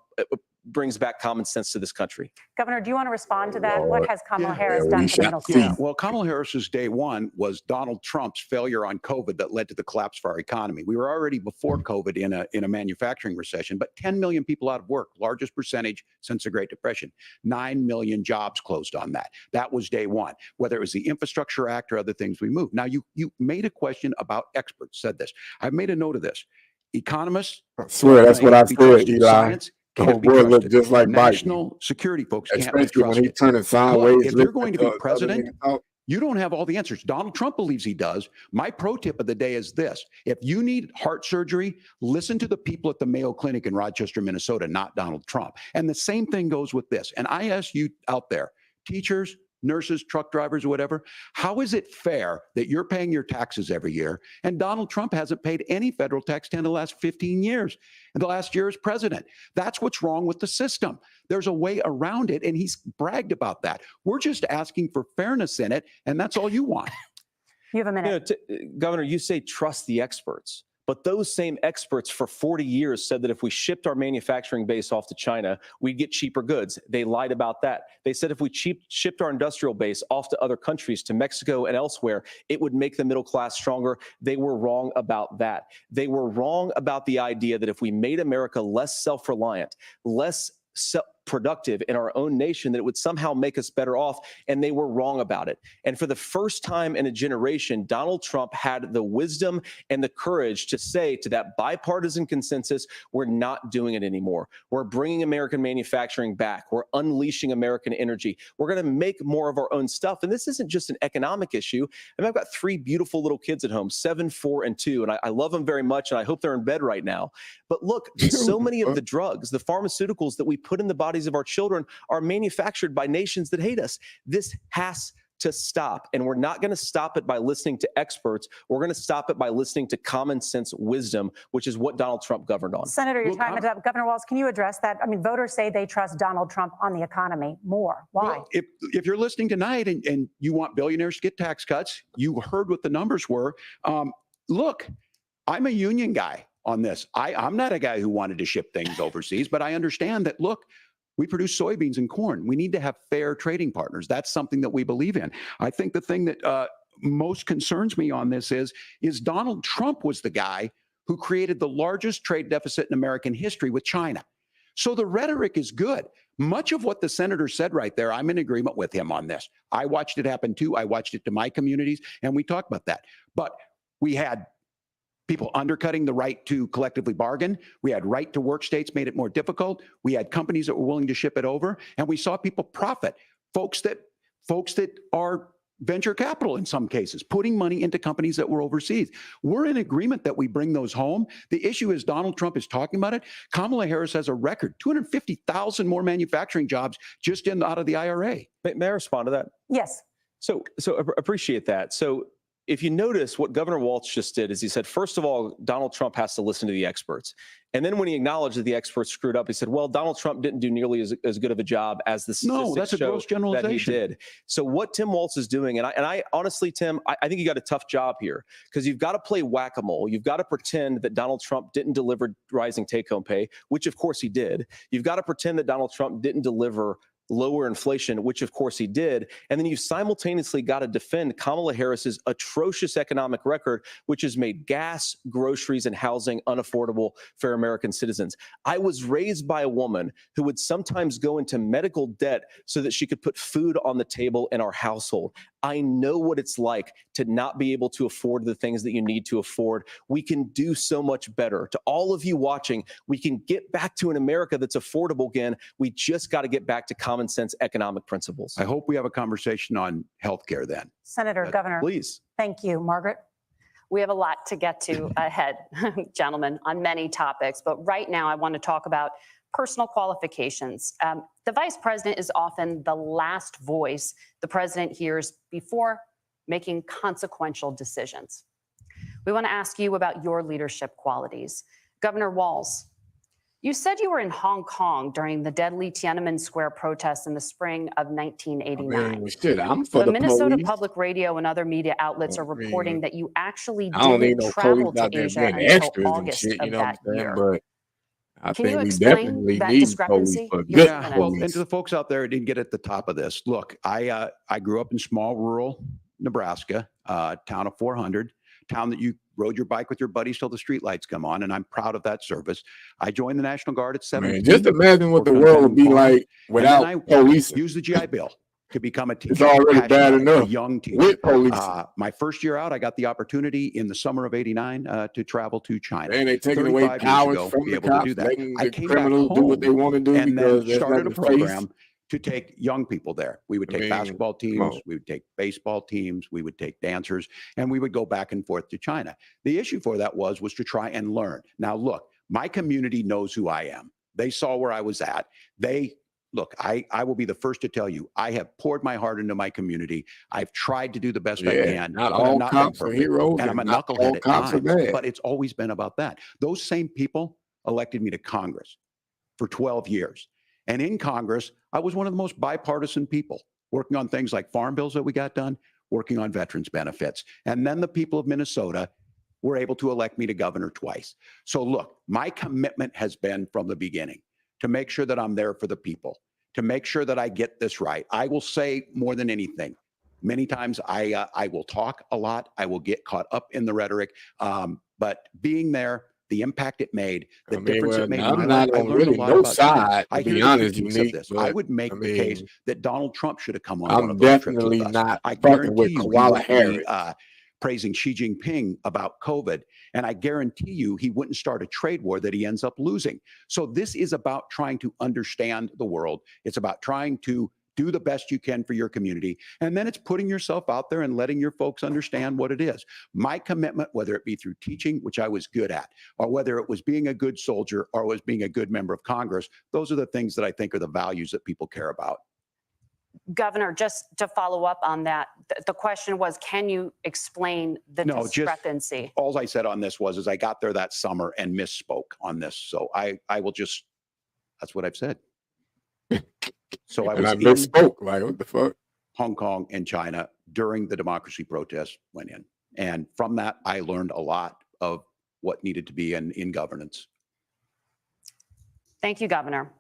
S1: brings back common sense to this country.
S5: Governor, do you want to respond to that? What has Kamala Harris done for middle class?
S4: Well, Kamala Harris's day one was Donald Trump's failure on COVID that led to the collapse of our economy. We were already before COVID in a manufacturing recession, but 10 million people out of work, largest percentage since the Great Depression. 9 million jobs closed on that. That was day one. Whether it was the Infrastructure Act or other things we moved. Now, you made a question about experts, said this. I've made a note of this. Economists.
S2: I swear, that's what I said, Eli.
S4: Science,
S2: the whole world look just like
S4: national security folks can't be
S2: especially when
S4: trusted.
S2: he turning sideways.
S4: Look, if you're going to be president, you don't have all the answers. Donald Trump believes he does. My pro tip of the day is this. If you need heart surgery, listen to the people at the Mayo Clinic in Rochester, Minnesota, not Donald Trump. And the same thing goes with this. And I ask you out there, teachers, nurses, truck drivers, or whatever, how is it fair that you're paying your taxes every year and Donald Trump hasn't paid any federal tax in the last 15 years? And the last year as president. That's what's wrong with the system. There's a way around it, and he's bragged about that. We're just asking for fairness in it, and that's all you want.
S5: You have a minute.
S1: Governor, you say trust the experts. But those same experts for 40 years said that if we shipped our manufacturing base off to China, we'd get cheaper goods. They lied about that. They said if we shipped our industrial base off to other countries, to Mexico and elsewhere, it would make the middle class stronger. They were wrong about that. They were wrong about the idea that if we made America less self-reliant, less productive in our own nation, that it would somehow make us better off, and they were wrong about it. And for the first time in a generation, Donald Trump had the wisdom and the courage to say to that bipartisan consensus, we're not doing it anymore. We're bringing American manufacturing back. We're unleashing American energy. We're going to make more of our own stuff. And this isn't just an economic issue. I mean, I've got 3 beautiful little kids at home, 7, 4, and 2, and I love them very much, and I hope they're in bed right now. But look, so many of the drugs, the pharmaceuticals that we put in the bodies of our children are manufactured by nations that hate us. This has to stop. And we're not going to stop it by listening to experts. We're going to stop it by listening to common sense wisdom, which is what Donald Trump governed on.
S5: Senator, your
S4: Look,
S5: time is up. Governor Walz, can you address that? I mean, voters say they trust Donald Trump on the economy more. Why?
S4: Well, if you're listening tonight and you want billionaires to get tax cuts, you heard what the numbers were. Look, I'm a union guy on this. I'm not a guy who wanted to ship things overseas, but I understand that, look, we produce soybeans and corn. We need to have fair trading partners. That's something that we believe in. I think the thing that most concerns me on this is Donald Trump was the guy who created the largest trade deficit in American history with China. So the rhetoric is good. Much of what the senator said right there, I'm in agreement with him on this. I watched it happen too. I watched it to my communities, and we talked about that. But we had people undercutting the right to collectively bargain. We had right to work states made it more difficult. We had companies that were willing to ship it over, and we saw people profit. Folks that are venture capital in some cases, putting money into companies that were overseas. We're in agreement that we bring those home. The issue is Donald Trump is talking about it. Kamala Harris has a record, 250,000 more manufacturing jobs just out of the IRA.
S1: May I respond to that?
S5: Yes.
S1: So appreciate that. So if you notice, what Governor Walz just did is he said, first of all, Donald Trump has to listen to the experts. And then when he acknowledged that the experts screwed up, he said, well, Donald Trump didn't do nearly as good of a job as the statistics
S4: No, that's a
S1: show
S4: gross
S1: that
S4: generalization.
S1: he did. So what Tim Walz is doing, and I honestly, Tim, I think you got a tough job here because you've got to play whack-a-mole. You've got to pretend that Donald Trump didn't deliver rising take-home pay, which of course he did. You've got to pretend that Donald Trump didn't deliver lower inflation, which of course he did. And then you simultaneously got to defend Kamala Harris's atrocious economic record, which has made gas, groceries, and housing unaffordable for American citizens. I was raised by a woman who would sometimes go into medical debt so that she could put food on the table in our household. I know what it's like to not be able to afford the things that you need to afford. We can do so much better. To all of you watching, we can get back to an America that's affordable again. We just got to get back to common sense economic principles.
S4: I hope we have a conversation on healthcare then.
S5: Senator, Governor,
S1: Please.
S5: thank you. Margaret?
S3: We have a lot to get to ahead, gentlemen, on many topics. But right now, I want to talk about personal qualifications. The vice president is often the last voice the president hears before making consequential decisions. We want to ask you about your leadership qualities. Governor Walz, you said you were in Hong Kong during the deadly Tiananmen Square protests in the spring of 1989.
S2: Shit, I'm for
S3: The Minnesota
S2: police.
S3: Public Radio and other media outlets are reporting that you actually
S2: I don't need
S3: didn't
S2: no
S3: travel
S2: police
S3: to
S2: out there
S3: Asia
S2: being
S3: until
S2: extras and
S3: August
S2: shit, you
S3: of
S2: know what
S3: that
S2: I'm saying?
S3: year.
S2: But I
S3: Can
S2: think
S3: you
S2: we
S3: explain
S2: definitely
S3: that
S2: need
S3: discrepancy?
S2: police for
S3: Yes,
S2: good
S3: Yeah,
S4: Well,
S2: police.
S4: and to the folks out there who didn't get at the top of this, look, I grew up in small rural Nebraska, town of 400, town that you rode your bike with your buddies till the streetlights come on, and I'm proud of that service. I joined the National Guard at 17.
S2: Man, just imagine what the
S4: worked on
S2: world would be
S4: Benton Farm,
S2: like without
S4: I
S2: police.
S4: used the GI Bill to become a teacher.
S2: It's already
S4: passionate
S2: bad
S4: about it, a
S2: enough
S4: young teacher.
S2: with police.
S4: My first year out, I got the opportunity in the summer of '89 to travel to China.
S2: And they taking away
S4: 35 years
S2: powers
S4: ago,
S2: from
S4: be
S2: the
S4: able to
S2: cops,
S4: do that.
S2: letting
S4: I
S2: the
S4: came back
S2: criminals do what they
S4: home
S2: want to do
S4: and
S2: because
S4: then
S2: there's
S4: started a
S2: nothing to face.
S4: program to take young people there. We would
S2: I
S4: take
S2: mean,
S4: basketball
S2: come
S4: teams,
S2: on.
S4: we would take baseball teams, we would take dancers, and we would go back and forth to China. The issue for that was to try and learn. Now, look, my community knows who I am. They saw where I was at. Look, I will be the first to tell you, I have poured my heart into my community. I've tried to do the best I can.
S2: Not
S4: but I've
S2: all
S4: not been
S2: cops are
S4: perfect.
S2: heroes,
S4: And I'm a
S2: not
S4: knucklehead
S2: all
S4: at
S2: cops are
S4: times,
S2: bad.
S4: but it's always been about that. Those same people elected me to Congress for 12 years. And in Congress, I was one of the most bipartisan people, working on things like farm bills that we got done, working on veterans benefits. And then the people of Minnesota were able to elect me to governor twice. So look, my commitment has been from the beginning to make sure that I'm there for the people, to make sure that I get this right. I will say more than anything, many times I will talk a lot. I will get caught up in the rhetoric, but being there, the impact it made, the difference it made in my
S2: I'm
S4: life.
S2: not
S4: I
S2: on
S4: learned a
S2: really
S4: lot
S2: no
S4: about China.
S2: side,
S4: I
S2: to
S4: hear
S2: be
S4: the
S2: honest,
S4: critiques
S2: Unique,
S4: of this.
S2: but
S4: I would make
S2: I
S4: the case
S2: mean,
S4: that Donald Trump should have come on one
S2: I'm
S4: of those trips
S2: definitely
S4: with us.
S2: not
S4: I
S2: fucking
S4: guarantee
S2: with
S4: you, he
S2: Kamala
S4: wouldn't be
S2: Harris.
S4: praising Xi Jinping about COVID. And I guarantee you, he wouldn't start a trade war that he ends up losing. So this is about trying to understand the world. It's about trying to do the best you can for your community. And then it's putting yourself out there and letting your folks understand what it is. My commitment, whether it be through teaching, which I was good at, or whether it was being a good soldier or was being a good member of Congress, those are the things that I think are the values that people care about.
S3: Governor, just to follow up on that, the question was, can you explain the
S4: No, just-
S3: discrepancy?
S4: All I said on this was I got there that summer and misspoke on this. So I will just, that's what I've said. So I
S2: And I
S4: was in
S2: misspoke. Like, what the fuck?
S4: Hong Kong and China during the democracy protests went in. And from that, I learned a lot of what needed to be in governance.
S3: Thank you, Governor.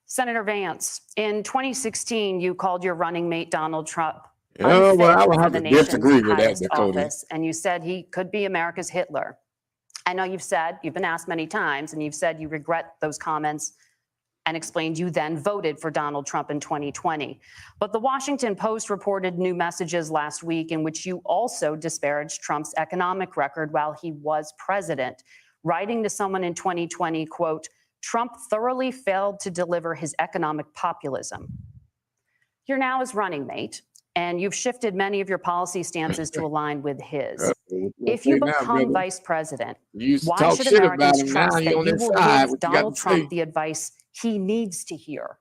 S3: Senator Vance, in 2016, you called your running mate Donald Trump
S2: Yeah, well, I
S3: unfit
S2: would
S3: for
S2: have
S3: the
S2: to
S3: nation's
S2: disagree with that,
S3: highest
S2: Dakota.
S3: office, and you said he could be America's Hitler. I know you've been asked many times, and you've said you regret those comments and explained you then voted for Donald Trump in 2020. But the Washington Post reported new messages last week in which you also disparaged Trump's economic record while he was president, writing to someone in 2020, quote, Trump thoroughly failed to deliver his economic populism. You're now his running mate, and you've shifted many of your policy stances to align with his. If you become vice president,
S2: You used to
S3: why
S2: talk
S3: should
S2: shit about
S3: Americans
S2: him. Now
S3: trust
S2: he
S3: that
S2: on
S3: you
S2: that
S3: will
S2: side.
S3: give
S2: What you got
S3: Donald
S2: to
S3: Trump
S2: say?
S3: the advice he needs to hear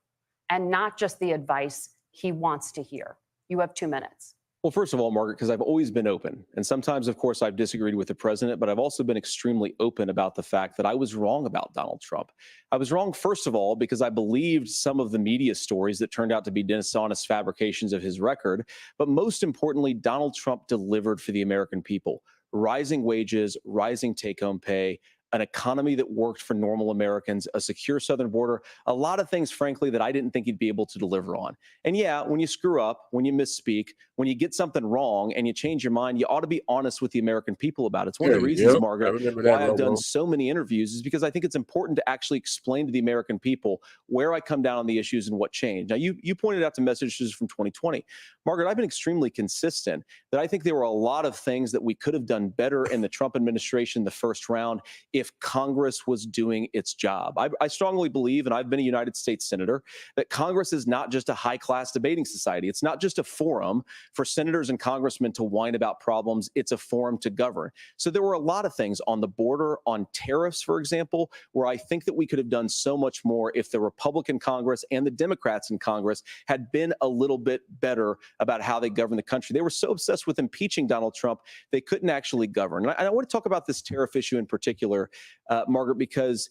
S3: and not just the advice he wants to hear? You have 2 minutes.
S1: Well, first of all, Margaret, because I've always been open. And sometimes, of course, I've disagreed with the president, but I've also been extremely open about the fact that I was wrong about Donald Trump. I was wrong, first of all, because I believed some of the media stories that turned out to be dishonest fabrications of his record. But most importantly, Donald Trump delivered for the American people. Rising wages, rising take-home pay, an economy that worked for normal Americans, a secure southern border, a lot of things, frankly, that I didn't think he'd be able to deliver on. And yeah, when you screw up, when you misspeak, when you get something wrong and you change your mind, you ought to be honest with the American people about it. It's one of the reasons, Margaret, why I've done so many interviews is because I think it's important to actually explain to the American people where I come down on the issues and what changed. Now, you pointed out the messages from 2020. Margaret, I've been extremely consistent that I think there were a lot of things that we could have done better in the Trump administration the first round if Congress was doing its job. I strongly believe, and I've been a United States senator, that Congress is not just a high-class debating society. It's not just a forum for senators and congressmen to whine about problems. It's a forum to govern. So there were a lot of things on the border, on tariffs, for example, where I think that we could have done so much more if the Republican Congress and the Democrats in Congress had been a little bit better about how they govern the country. They were so obsessed with impeaching Donald Trump, they couldn't actually govern. And I want to talk about this tariff issue in particular, Margaret, because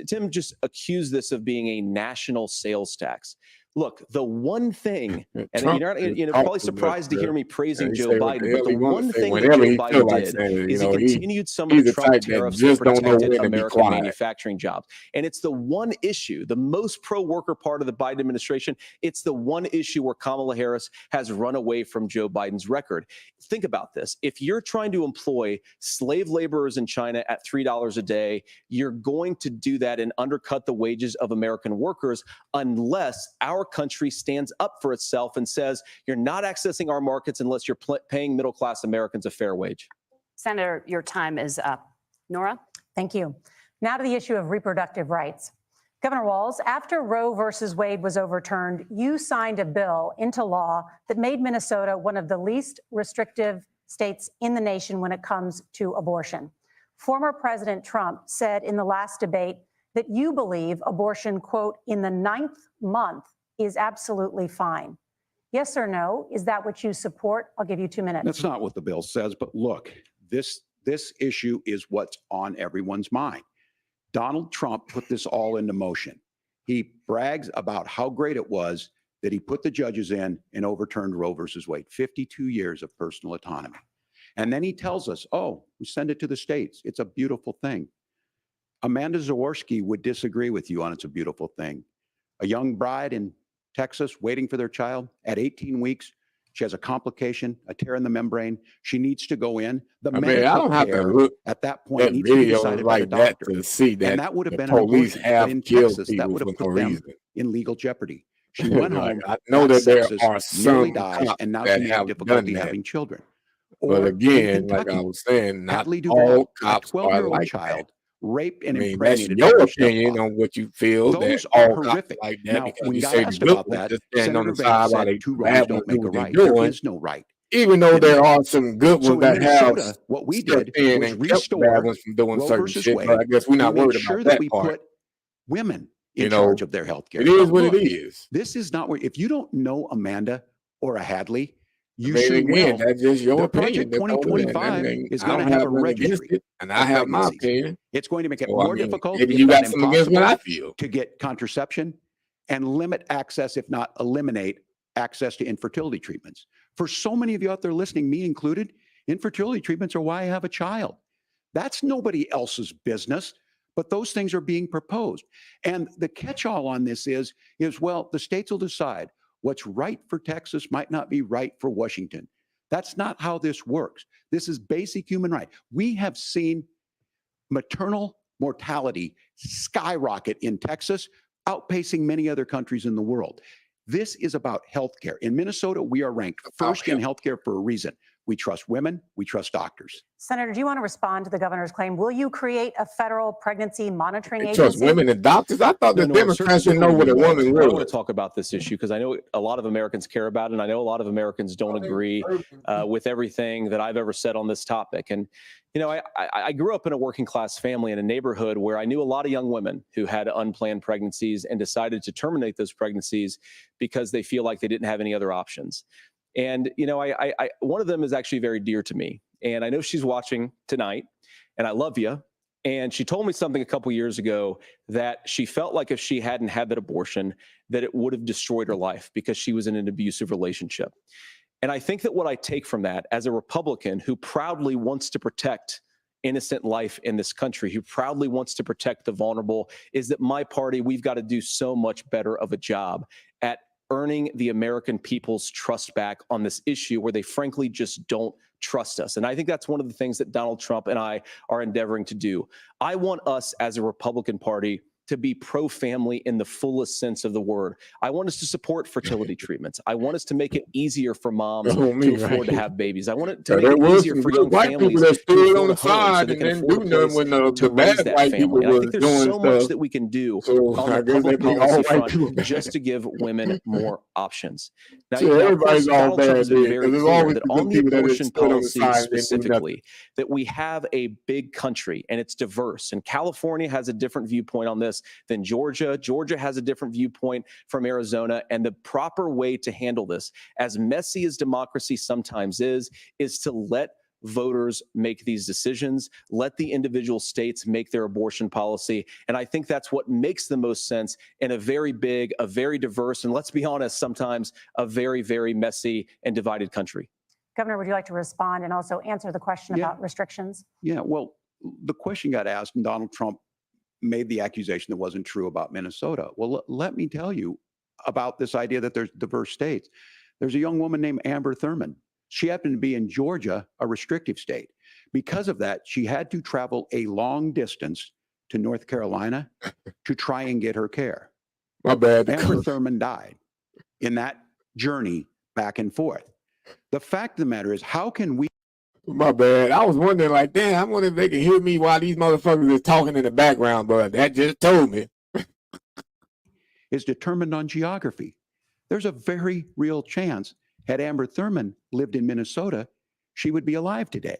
S1: Tim just accused this of being a national sales tax. Look, the one thing, and you're probably surprised to hear me praising Joe Biden, but the one thing that Joe Biden did is he continued some of the Trump tariffs that protected American manufacturing jobs. And it's the one issue, the most pro-worker part of the Biden administration, it's the one issue where Kamala Harris has run away from Joe Biden's record. Think about this. If you're trying to employ slave laborers in China at $3 a day, you're going to do that and undercut the wages of American workers unless our country stands up for itself and says, you're not accessing our markets unless you're paying middle-class Americans a fair wage.
S3: Senator, your time is up. Nora?
S5: Thank you. Now to the issue of reproductive rights. Governor Walz, after Roe versus Wade was overturned, you signed a bill into law that made Minnesota one of the least restrictive states in the nation when it comes to abortion. Former President Trump said in the last debate that you believe abortion, quote, in the 9th month is absolutely fine. Yes or no? Is that what you support? I'll give you 2 minutes.
S4: That's not what the bill says, but look, this issue is what's on everyone's mind. Donald Trump put this all into motion. He brags about how great it was that he put the judges in and overturned Roe versus Wade, 52 years of personal autonomy. And then he tells us, oh, we send it to the states. It's a beautiful thing. Amanda Zaworski would disagree with you on it's a beautiful thing. A young bride in Texas waiting for their child at 18 weeks. She has a complication, a tear in the membrane. She needs to go in. The
S2: I don't have to look
S4: at that point
S2: that
S4: needs to be
S2: video
S4: decided by the
S2: like that
S4: doctor.
S2: to see that,
S4: And that would have
S2: the
S4: been
S2: police
S4: an
S2: have
S4: in
S2: killed
S4: Texas, that
S2: people
S4: would
S2: for
S4: have
S2: no
S4: put them
S2: reason.
S4: in legal jeopardy. She went
S2: Like,
S4: home.
S2: I know
S4: got
S2: that there
S4: sepsis,
S2: are
S4: nearly
S2: some
S4: died,
S2: cops
S4: and now
S2: that
S4: she may
S2: have
S4: have
S2: done
S4: difficulty
S2: that.
S4: having children.
S2: But
S4: Or
S2: again,
S4: in
S2: like I
S4: Kentucky,
S2: was saying, not
S4: Natalie Duval,
S2: all
S4: a
S2: cops are
S4: 12-year-old
S2: like
S4: child,
S2: that.
S4: raped
S2: I
S4: and
S2: mean, that's
S4: impregnated
S2: your
S4: by her
S2: opinion
S4: stepfather.
S2: on what you feel.
S4: Those
S2: that
S4: are
S2: all cops
S4: horrific.
S2: like that
S4: Now,
S2: because
S4: when
S2: you
S4: you got
S2: say
S4: asked
S2: the good
S4: about
S2: ones
S4: that,
S2: just stand on
S4: Senator
S2: the side
S4: Vance
S2: while
S4: said
S2: they
S4: two
S2: bad
S4: wrongs
S2: ones
S4: don't
S2: do
S4: make a
S2: what they're
S4: right. There
S2: doing.
S4: is no right.
S2: Even though
S4: in
S2: there
S4: that.
S2: are some good
S4: So
S2: ones
S4: in
S2: that have
S4: Minnesota, what we
S2: stepped
S4: did
S2: in
S4: was
S2: and kept bad
S4: restore
S2: ones from doing
S4: Roe
S2: certain
S4: versus
S2: shit.
S4: Wade.
S2: But I guess we're not
S4: We made
S2: worried
S4: sure
S2: about
S4: that
S2: that
S4: we
S2: part.
S4: put women in
S2: You know,
S4: charge of their health care.
S2: it is what
S4: Look,
S2: it is.
S4: This is not where, if you don't know Amanda or a Hadley, you
S2: Man,
S4: soon
S2: again,
S4: will.
S2: that's just your
S4: The
S2: opinion.
S4: Project 2025 is
S2: I
S4: going
S2: don't
S4: to have a
S2: have nothing against
S4: registry
S2: it, and
S4: of
S2: I have my
S4: pregnancies.
S2: opinion.
S4: It's going to make it
S2: So, I
S4: more
S2: mean,
S4: difficult,
S2: maybe
S4: if
S2: you
S4: not
S2: got something against what I
S4: impossible,
S2: feel.
S4: to get contraception and limit access, if not eliminate access to infertility treatments. For so many of you out there listening, me included, infertility treatments are why I have a child. That's nobody else's business, but those things are being proposed. And the catch-all on this is, well, the states will decide what's right for Texas might not be right for Washington. That's not how this works. This is basic human right. We have seen maternal mortality skyrocket in Texas, outpacing many other countries in the world. This is about healthcare. In Minnesota, we are ranked first in healthcare for a reason. We trust women, we trust doctors.
S5: Senator, do you want to respond to the governor's claim? Will you create a federal pregnancy monitoring
S2: They
S5: agency?
S2: trust women and doctors. I thought the
S1: No,
S2: Democrats
S1: certainly
S2: should know what a
S1: we won't.
S2: woman
S1: I
S2: really
S1: want
S2: is.
S1: to talk about this issue because I know a lot of Americans care about it, and I know a lot of Americans don't agree with everything that I've ever said on this topic. And you know, I grew up in a working class family in a neighborhood where I knew a lot of young women who had unplanned pregnancies and decided to terminate those pregnancies because they feel like they didn't have any other options. And you know, one of them is actually very dear to me, and I know she's watching tonight, and I love you. And she told me something a couple years ago that she felt like if she hadn't had that abortion, that it would have destroyed her life because she was in an abusive relationship. And I think that what I take from that as a Republican who proudly wants to protect innocent life in this country, who proudly wants to protect the vulnerable, is that my party, we've got to do so much better of a job at earning the American people's trust back on this issue where they frankly just don't trust us. And I think that's one of the things that Donald Trump and I are endeavoring to do. I want us as a Republican Party to be pro-family in the fullest sense of the word. I want us to support fertility treatments. I want us to make it easier for moms to afford to have babies. I want it to make it easier for young
S2: white
S1: families
S2: people that
S1: to
S2: stood on
S1: afford
S2: the
S1: a home so
S2: side
S1: they
S2: and
S1: can
S2: didn't
S1: afford
S2: do
S1: a
S2: nothing
S1: place
S2: when
S1: to
S2: the
S1: raise
S2: bad
S1: that
S2: white people
S1: family. And I
S2: was
S1: think there's
S2: doing
S1: so much
S2: stuff.
S1: that we can do
S2: So
S1: on
S2: I
S1: the
S2: guess
S1: public
S2: that make all
S1: policy
S2: white
S1: front
S2: people bad.
S1: just to give women more options. Now,
S2: So
S1: now of
S2: everybody's
S1: course,
S2: all
S1: Donald Trump
S2: bad
S1: has been
S2: then,
S1: very
S2: 'cause there's
S1: clear
S2: always
S1: that
S2: some
S1: on the
S2: people that
S1: abortion
S2: stood on the
S1: policy
S2: side and didn't do nothing.
S1: specifically, that we have a big country and it's diverse. And California has a different viewpoint on this than Georgia. Georgia has a different viewpoint from Arizona. And the proper way to handle this, as messy as democracy sometimes is to let voters make these decisions, let the individual states make their abortion policy. And I think that's what makes the most sense in a very big, a very diverse, and let's be honest, sometimes a very, very messy and divided country.
S5: Governor, would you like to respond and also answer the question
S4: Yeah.
S5: about restrictions?
S4: Yeah, well, the question got asked, and Donald Trump made the accusation that wasn't true about Minnesota. Well, let me tell you about this idea that there's diverse states. There's a young woman named Amber Thurman. She happened to be in Georgia, a restrictive state. Because of that, she had to travel a long distance to North Carolina to try and get her care.
S2: My bad.
S4: Amber Thurman died in that journey back and forth. The fact of the matter is, how can we?
S2: My bad. I was wondering, like, damn, I wonder if they can hear me while these motherfuckers is talking in the background, but that just told me.
S4: Is determined on geography. There's a very real chance, had Amber Thurman lived in Minnesota, she would be alive today.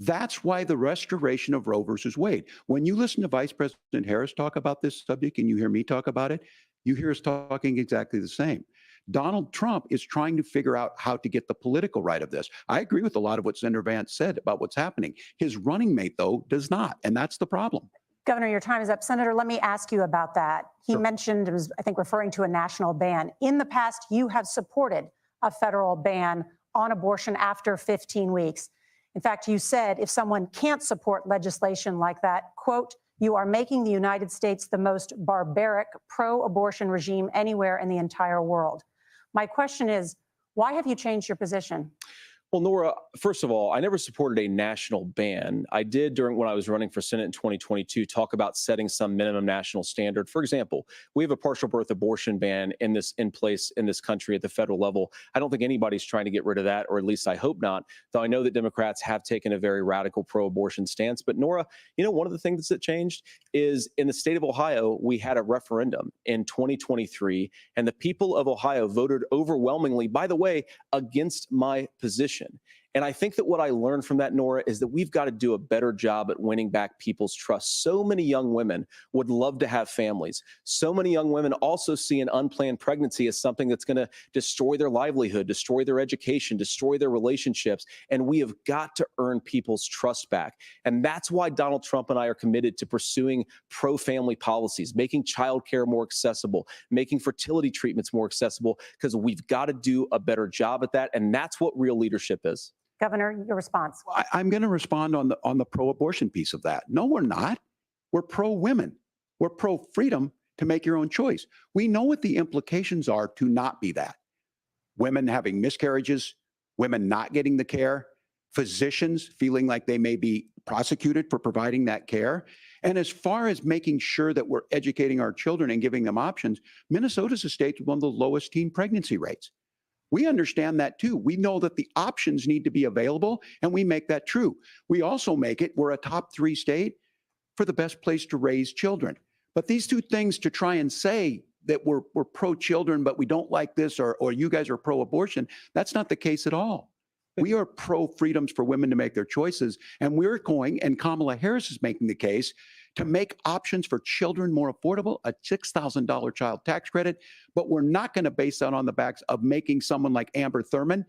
S4: That's why the restoration of Roe versus Wade. When you listen to Vice President Harris talk about this subject and you hear me talk about it, you hear us talking exactly the same. Donald Trump is trying to figure out how to get the political right of this. I agree with a lot of what Senator Vance said about what's happening. His running mate, though, does not, and that's the problem.
S5: Governor, your time is up. Senator, let me ask you about that. He mentioned, it was, I think, referring to a national ban. In the past, you have supported a federal ban on abortion after 15 weeks. In fact, you said if someone can't support legislation like that, quote, you are making the United States the most barbaric pro-abortion regime anywhere in the entire world. My question is, why have you changed your position?
S1: Well, Nora, first of all, I never supported a national ban. I did when I was running for Senate in 2022 talk about setting some minimum national standard. For example, we have a partial birth abortion ban in place in this country at the federal level. I don't think anybody's trying to get rid of that, or at least I hope not, though I know that Democrats have taken a very radical pro-abortion stance. But Nora, you know, one of the things that changed is in the state of Ohio, we had a referendum in 2023, and the people of Ohio voted overwhelmingly, by the way, against my position. And I think that what I learned from that, Nora, is that we've got to do a better job at winning back people's trust. So many young women would love to have families. So many young women also see an unplanned pregnancy as something that's going to destroy their livelihood, destroy their education, destroy their relationships. And we have got to earn people's trust back. And that's why Donald Trump and I are committed to pursuing pro-family policies, making childcare more accessible, making fertility treatments more accessible, because we've got to do a better job at that. And that's what real leadership is.
S5: Governor, your response.
S4: I'm going to respond on the pro-abortion piece of that. No, we're not. We're pro-women. We're pro-freedom to make your own choice. We know what the implications are to not be that. Women having miscarriages, women not getting the care, physicians feeling like they may be prosecuted for providing that care. And as far as making sure that we're educating our children and giving them options, Minnesota's a state with one of the lowest teen pregnancy rates. We understand that too. We know that the options need to be available, and we make that true. We also make it, we're a top 3 state for the best place to raise children. But these two things, to try and say that we're pro-children, but we don't like this, or you guys are pro-abortion, that's not the case at all. We are pro-freedoms for women to make their choices, and we're going, and Kamala Harris is making the case, to make options for children more affordable, a $6,000 child tax credit, but we're not going to base that on the backs of making someone like Amber Thurman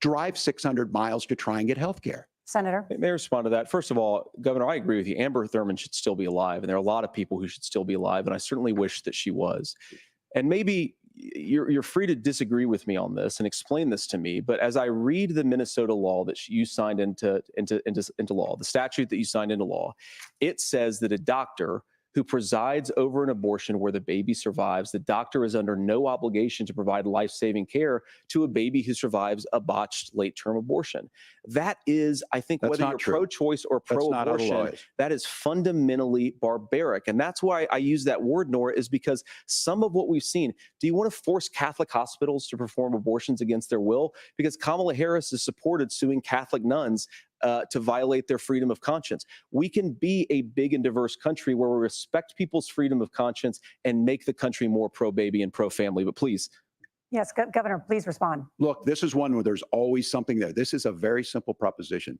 S4: drive 600 miles to try and get health care.
S5: Senator.
S1: May I respond to that? First of all, Governor, I agree with you. Amber Thurman should still be alive, and there are a lot of people who should still be alive, and I certainly wish that she was. And maybe you're free to disagree with me on this and explain this to me, but as I read the Minnesota law that you signed into law, the statute that you signed into law, it says that a doctor who presides over an abortion where the baby survives, the doctor is under no obligation to provide life-saving care to a baby who survives a botched late-term abortion. That is, I think,
S4: That's
S1: whether
S4: not
S1: you're
S4: true.
S1: pro-choice or
S4: That's not how the law
S1: pro-abortion,
S4: is.
S1: that is fundamentally barbaric. And that's why I use that word, Nora, is because some of what we've seen, do you want to force Catholic hospitals to perform abortions against their will? Because Kamala Harris has supported suing Catholic nuns to violate their freedom of conscience. We can be a big and diverse country where we respect people's freedom of conscience and make the country more pro-baby and pro-family. But please.
S5: Yes, Governor, please respond.
S4: Look, this is one where there's always something there. This is a very simple proposition.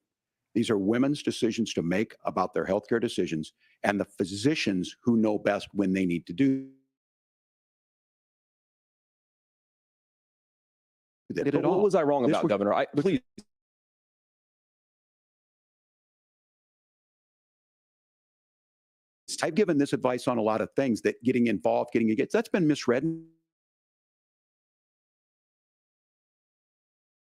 S4: These are women's decisions to make about their healthcare decisions, and the physicians who know best when they need to do that.
S1: But what was I wrong about, Governor? Please.
S4: I've given this advice on a lot of things, that getting involved, getting engaged, that's been misread.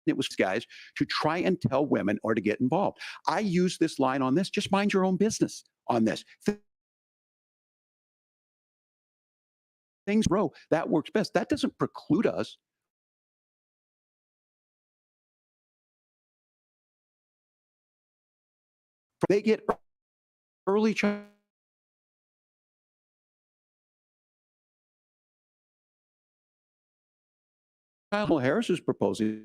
S4: It was guys to try and tell women or to get involved. I use this line on this, just mind your own business on this. Things grow, that works best. That doesn't preclude us. They get early child. Kamala Harris is proposing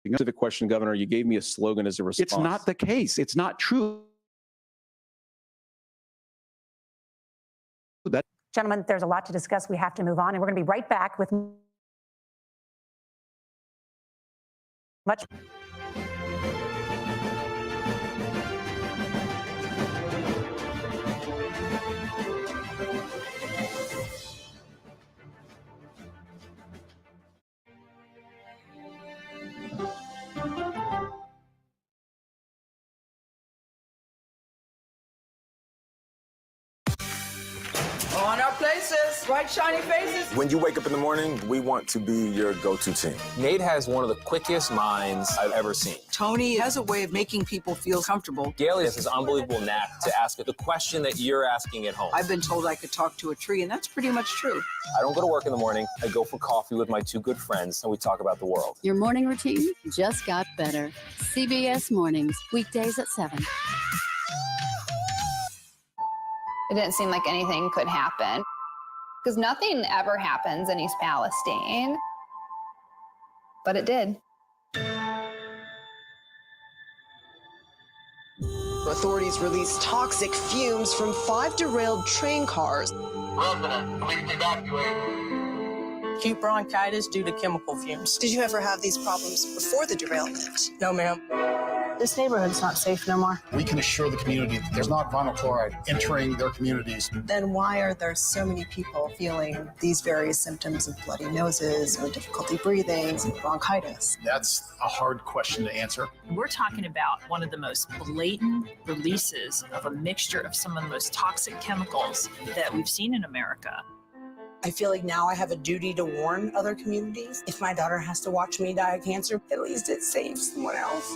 S1: Specific question, Governor. You gave me a slogan as a response.
S4: it's not the case. It's not true. That
S5: Gentlemen, there's a lot to discuss. We have to move on, and we're going to be right back with much.
S6: On our places, bright, shiny faces.
S7: When you wake up in the morning, we want to be your go-to team. Nate has one of the quickest minds I've ever seen.
S6: Tony has a way of making people feel comfortable.
S7: Gailey has this unbelievable knack to ask the question that you're asking at home.
S6: I've been told I could talk to a tree, and that's pretty much true.
S7: I don't go to work in the morning. I go for coffee with my 2 good friends, and we talk about the world.
S8: Your morning routine just got better. CBS Mornings, weekdays at 7.
S9: It didn't seem like anything could happen because nothing ever happens in East Palestine, but it did.
S10: Authorities released toxic fumes from 5 derailed train cars.
S11: Residents, please evacuate.
S6: acute bronchitis due to chemical fumes.
S10: Did you ever have these problems before the derailment?
S6: No, ma'am. This neighborhood's not safe no more.
S11: We can assure the community that there's not vinyl chloride entering their communities.
S10: Then why are there so many people feeling these various symptoms of bloody noses or difficulty breathing, bronchitis?
S11: That's a hard question to answer.
S12: We're talking about one of the most blatant releases of a mixture of some of the most toxic chemicals that we've seen in America.
S6: I feel like now I have a duty to warn other communities. If my daughter has to watch me die of cancer, at least it saves someone else.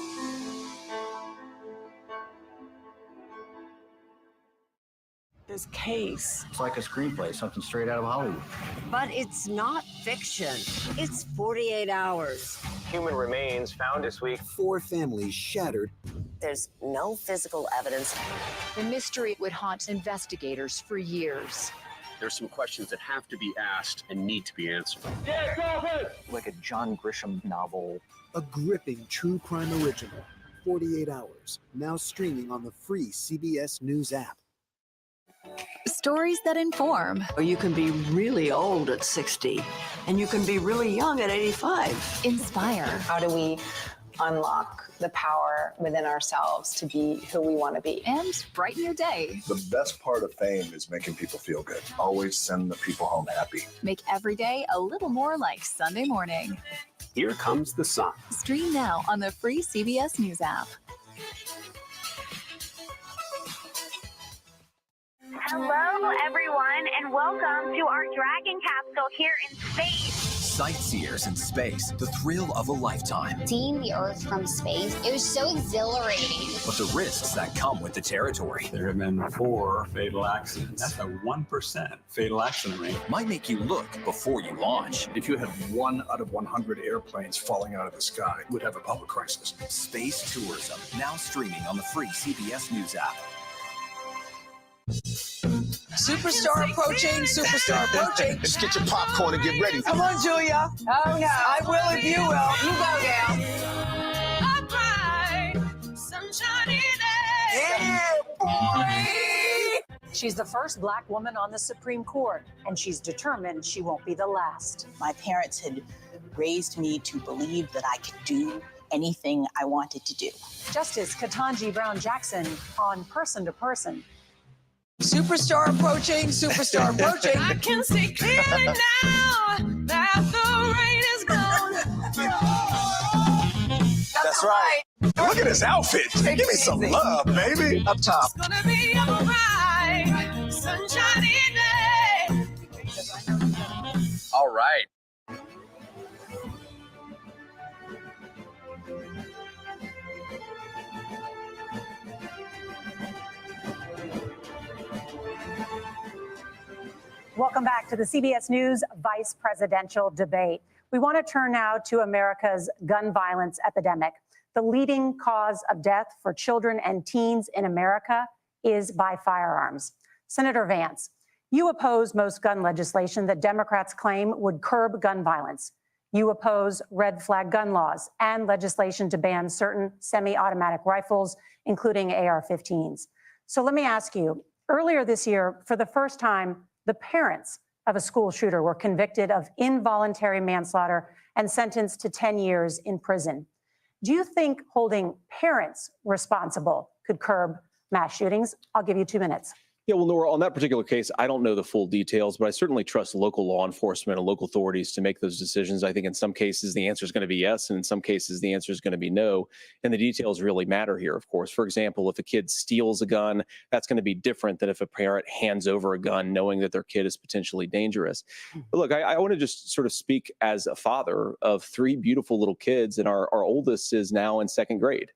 S6: This case.
S13: It's like a screenplay, something straight out of Hollywood.
S14: But it's not fiction. It's 48 hours.
S7: Human remains found this week.
S13: 4 families shattered.
S14: There's no physical evidence.
S15: The mystery would haunt investigators for years.
S16: There's some questions that have to be asked and need to be answered.
S13: Like a John Grisham novel. A gripping true crime original. 48 hours. Now streaming on the free CBS News app.
S15: Stories that inform.
S14: You can be really old at 60, and you can be really young at 85.
S15: Inspire.
S9: How do we unlock the power within ourselves to be who we want to be?
S15: And brighten your day.
S11: The best part of fame is making people feel good. Always send the people home happy.
S15: Make every day a little more like Sunday morning.
S16: Here comes the sun.
S15: Stream now on the free CBS News app.
S17: Hello, everyone, and welcome to our Dragon capsule here in space.
S18: Sightseers in space, the thrill of a lifetime.
S19: Seeing the Earth from space, it was so exhilarating.
S18: But the risks that come with the territory.
S20: There have been 4 fatal accidents. That's a 1% fatal accident rate.
S18: Might make you look before you launch.
S11: If you had 1 out of 100 airplanes falling out of the sky, we'd have a public crisis.
S18: Space tourism, now streaming on the free CBS News app.
S6: Superstar approaching, superstar approaching.
S11: Just get your popcorn and get ready.
S6: Come on, Julia. Oh, no. I will if you will. You go down. Yeah, boy.
S5: She's the first Black woman on the Supreme Court, and she's determined she won't be the last.
S10: My parents had raised me to believe that I could do anything I wanted to do.
S5: Justice Ketanji Brown Jackson on Person to Person.
S6: Superstar approaching, superstar approaching.
S12: I can see clearly now that the rain is gone.
S6: That's right.
S11: Look at this outfit. Give me some love, baby.
S6: Up top.
S12: It's gonna be alright, sunshiny day.
S16: All right.
S5: Welcome back to the CBS News Vice Presidential Debate. We want to turn now to America's gun violence epidemic. The leading cause of death for children and teens in America is by firearms. Senator Vance, you oppose most gun legislation that Democrats claim would curb gun violence. You oppose red flag gun laws and legislation to ban certain semi-automatic rifles, including AR-15s. So let me ask you, earlier this year, for the first time, the parents of a school shooter were convicted of involuntary manslaughter and sentenced to 10 years in prison. Do you think holding parents responsible could curb mass shootings? I'll give you 2 minutes.
S1: Yeah, well, Nora, on that particular case, I don't know the full details, but I certainly trust local law enforcement and local authorities to make those decisions. I think in some cases the answer is going to be yes, and in some cases the answer is going to be no. And the details really matter here, of course. For example, if a kid steals a gun, that's going to be different than if a parent hands over a gun knowing that their kid is potentially dangerous. But look, I want to just sort of speak as a father of 3 beautiful little kids, and our oldest is now in 2nd grade.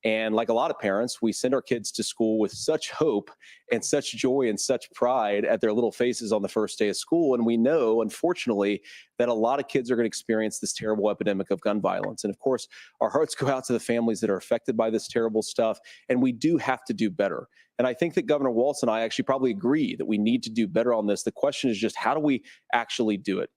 S1: And like a lot of parents, we send our kids to school with such hope and such joy and such pride at their little faces on the first day of school. And we know, unfortunately, that a lot of kids are going to experience this terrible epidemic of gun violence. And of course, our hearts go out to the families that are affected by this terrible stuff. And we do have to do better. And I think that Governor Walz and I actually probably agree that we need to do better on this. The question is just, how do we actually do it?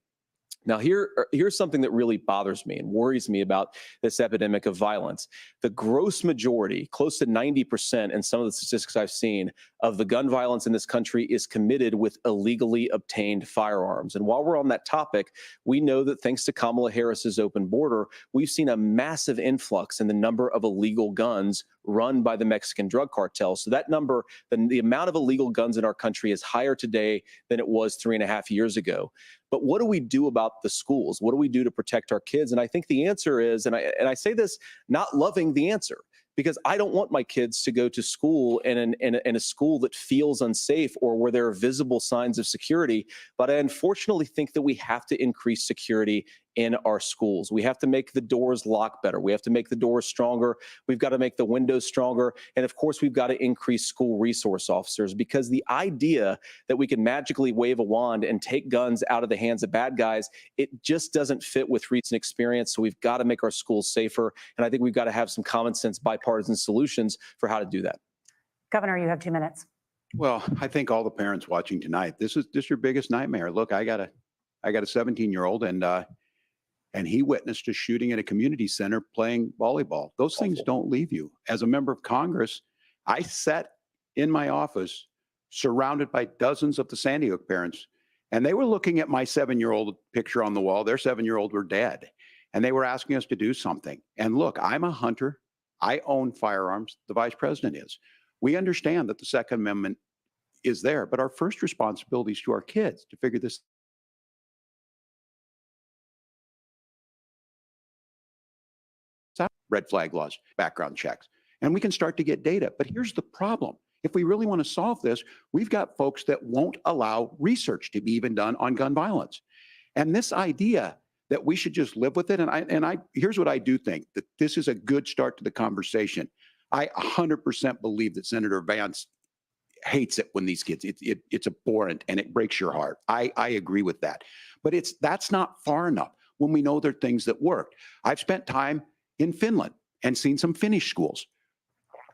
S1: Now, here's something that really bothers me and worries me about this epidemic of violence. The gross majority, close to 90%, in some of the statistics I've seen, of the gun violence in this country is committed with illegally obtained firearms. And while we're on that topic, we know that thanks to Kamala Harris's open border, we've seen a massive influx in the number of illegal guns run by the Mexican drug cartel. So that number, the amount of illegal guns in our country is higher today than it was 3.5 years ago. But what do we do about the schools? What do we do to protect our kids? And I think the answer is, and I say this not loving the answer, because I don't want my kids to go to school in a school that feels unsafe or where there are visible signs of security. But I unfortunately think that we have to increase security in our schools. We have to make the doors lock better. We have to make the doors stronger. We've got to make the windows stronger. And of course, we've got to increase school resource officers, because the idea that we can magically wave a wand and take guns out of the hands of bad guys, it just doesn't fit with recent experience. So we've got to make our schools safer. And I think we've got to have some common sense bipartisan solutions for how to do that.
S5: Governor, you have 2 minutes.
S4: Well, I think all the parents watching tonight, this is your biggest nightmare. Look, I got a 17-year-old, and he witnessed a shooting at a community center playing volleyball. Those things don't leave you. As a member of Congress, I sat in my office surrounded by dozens of the Sandy Hook parents, and they were looking at my 7-year-old picture on the wall. Their 7-year-old were dead, and they were asking us to do something. And look, I'm a hunter. I own firearms. The vice president is. We understand that the Second Amendment is there, but our first responsibility is to our kids to figure this red flag laws, background checks, and we can start to get data. But here's the problem. If we really want to solve this, we've got folks that won't allow research to be even done on gun violence. And this idea that we should just live with it, and here's what I do think, that this is a good start to the conversation. I 100% believe that Senator Vance hates it when these kids, it's abhorrent and it breaks your heart. I agree with that. But that's not far enough when we know there are things that work. I've spent time in Finland and seen some Finnish schools.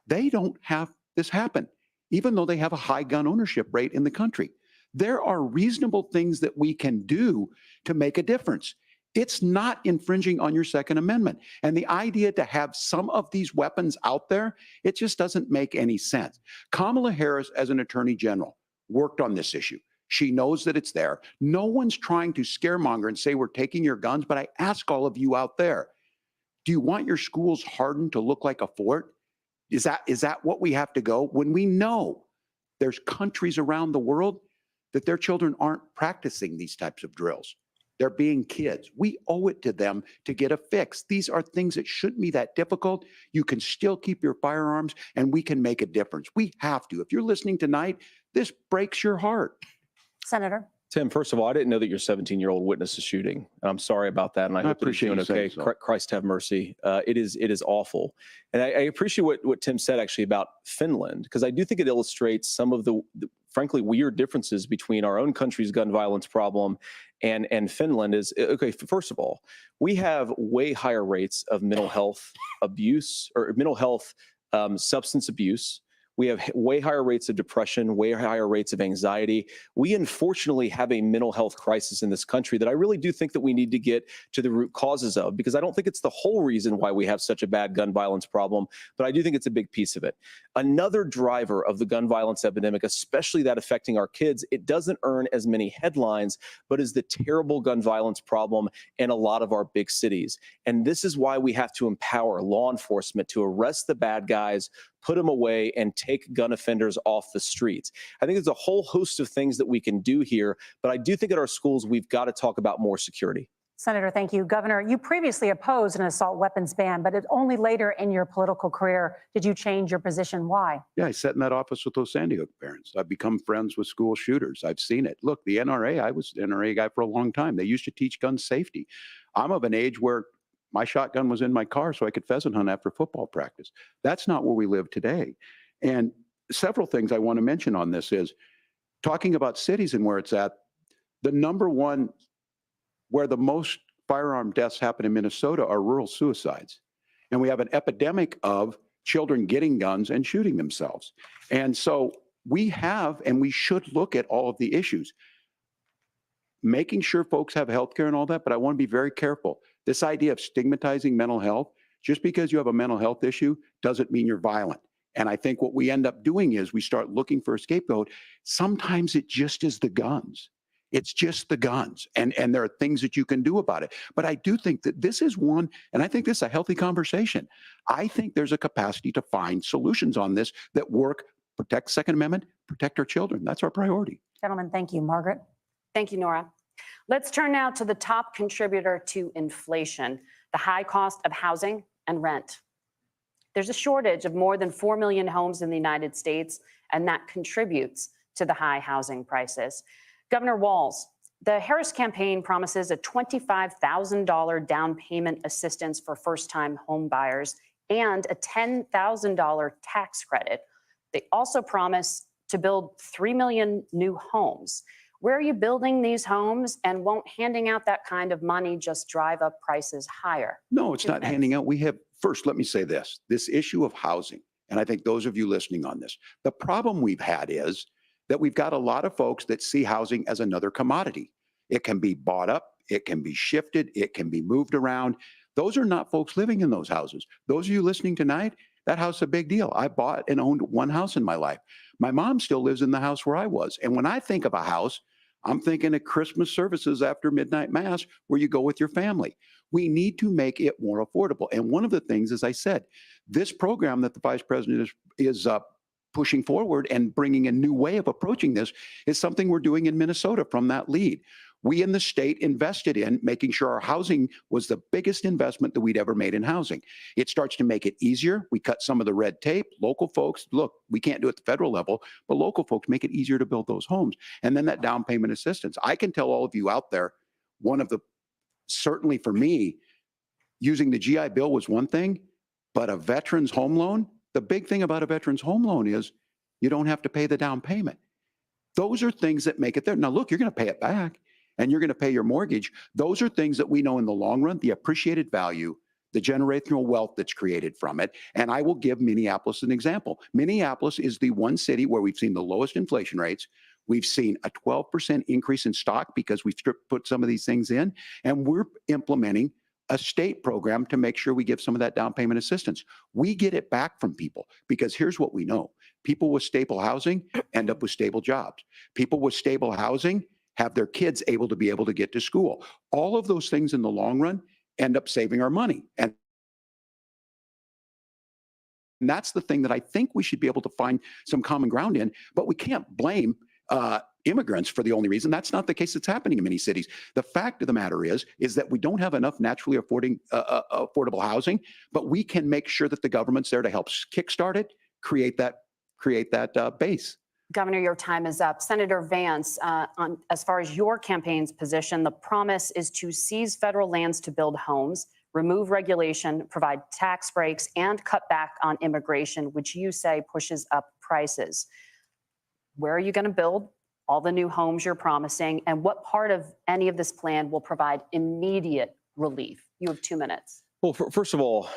S4: They don't have this happen, even though they have a high gun ownership rate in the country. There are reasonable things that we can do to make a difference. It's not infringing on your Second Amendment. And the idea to have some of these weapons out there, it just doesn't make any sense. Kamala Harris, as an attorney general, worked on this issue. She knows that it's there. No one's trying to scaremonger and say we're taking your guns, but I ask all of you out there, do you want your schools hardened to look like a fort? Is that what we have to go? When we know there's countries around the world that their children aren't practicing these types of drills. They're being kids. We owe it to them to get a fix. These are things that shouldn't be that difficult. You can still keep your firearms and we can make a difference. We have to. If you're listening tonight, this breaks your heart.
S5: Senator.
S1: Tim, first of all, I didn't know that your 17-year-old witnessed a shooting. I'm sorry about that, and I hope that he's doing okay. Christ have mercy. It is awful. And I appreciate what Tim said actually about Finland, because I do think it illustrates some of the frankly weird differences between our own country's gun violence problem and Finland. Is okay, first of all, we have way higher rates of mental health abuse or mental health substance abuse. We have way higher rates of depression, way higher rates of anxiety. We unfortunately have a mental health crisis in this country that I really do think that we need to get to the root causes of, because I don't think it's the whole reason why we have such a bad gun violence problem, but I do think it's a big piece of it. Another driver of the gun violence epidemic, especially that affecting our kids, it doesn't earn as many headlines, but is the terrible gun violence problem in a lot of our big cities. And this is why we have to empower law enforcement to arrest the bad guys, put them away, and take gun offenders off the streets. I think there's a whole host of things that we can do here, but I do think at our schools, we've got to talk about more security.
S5: Senator, thank you. Governor, you previously opposed an assault weapons ban, but only later in your political career did you change your position. Why?
S4: Yeah, I sat in that office with those Sandy Hook parents. I've become friends with school shooters. I've seen it. Look, the NRA, I was an NRA guy for a long time. They used to teach gun safety. I'm of an age where my shotgun was in my car so I could pheasant hunt after football practice. That's not where we live today. And several things I want to mention on this is talking about cities and where it's at. The number one where the most firearm deaths happen in Minnesota are rural suicides. And we have an epidemic of children getting guns and shooting themselves. And so we have, and we should look at all of the issues. making sure folks have health care and all that, but I want to be very careful. This idea of stigmatizing mental health, just because you have a mental health issue doesn't mean you're violent. And I think what we end up doing is we start looking for a scapegoat. Sometimes it just is the guns. It's just the guns. And there are things that you can do about it. But I do think that this is one, and I think this is a healthy conversation. I think there's a capacity to find solutions on this that work, protect Second Amendment, protect our children. That's our priority.
S5: Gentlemen, thank you. Margaret?
S3: Thank you, Nora. Let's turn now to the top contributor to inflation, the high cost of housing and rent. There's a shortage of more than 4 million homes in the United States, and that contributes to the high housing prices. Governor Walz, the Harris campaign promises a $25,000 down payment assistance for first-time home buyers and a $10,000 tax credit. They also promise to build 3 million new homes. Where are you building these homes, and won't handing out that kind of money just drive up prices higher?
S4: No, it's not handing out. First, let me say this issue of housing, and I think those of you listening on this, the problem we've had is that we've got a lot of folks that see housing as another commodity. It can be bought up, it can be shifted, it can be moved around. Those are not folks living in those houses. Those of you listening tonight, that house is a big deal. I bought and owned one house in my life. My mom still lives in the house where I was. And when I think of a house, I'm thinking of Christmas services after midnight mass where you go with your family. We need to make it more affordable. And one of the things, as I said, this program that the vice president is pushing forward and bringing a new way of approaching this is something we're doing in Minnesota from that lead. We in the state invested in making sure our housing was the biggest investment that we'd ever made in housing. It starts to make it easier. We cut some of the red tape. Local folks, look, we can't do it at the federal level, but local folks make it easier to build those homes. And then that down payment assistance. I can tell all of you out there, certainly for me, using the GI Bill was one thing, but a veteran's home loan, the big thing about a veteran's home loan is you don't have to pay the down payment. Those are things that make it there. Now, look, you're going to pay it back and you're going to pay your mortgage. Those are things that we know in the long run, the appreciated value, the generational wealth that's created from it. And I will give Minneapolis an example. Minneapolis is the one city where we've seen the lowest inflation rates. We've seen a 12% increase in stock because we've put some of these things in, and we're implementing a state program to make sure we give some of that down payment assistance. We get it back from people because here's what we know. People with stable housing end up with stable jobs. People with stable housing have their kids able to get to school. All of those things in the long run end up saving our money. And that's the thing that I think we should be able to find some common ground in, but we can't blame immigrants for the only reason. That's not the case that's happening in many cities. The fact of the matter is that we don't have enough naturally affordable housing, but we can make sure that the government's there to help kickstart it, create that base.
S3: Governor, your time is up. Senator Vance, as far as your campaign's position, the promise is to seize federal lands to build homes, remove regulation, provide tax breaks, and cut back on immigration, which you say pushes up prices. Where are you going to build all the new homes you're promising? And what part of any of this plan will provide immediate relief? You have 2 minutes.
S1: Well, first of all,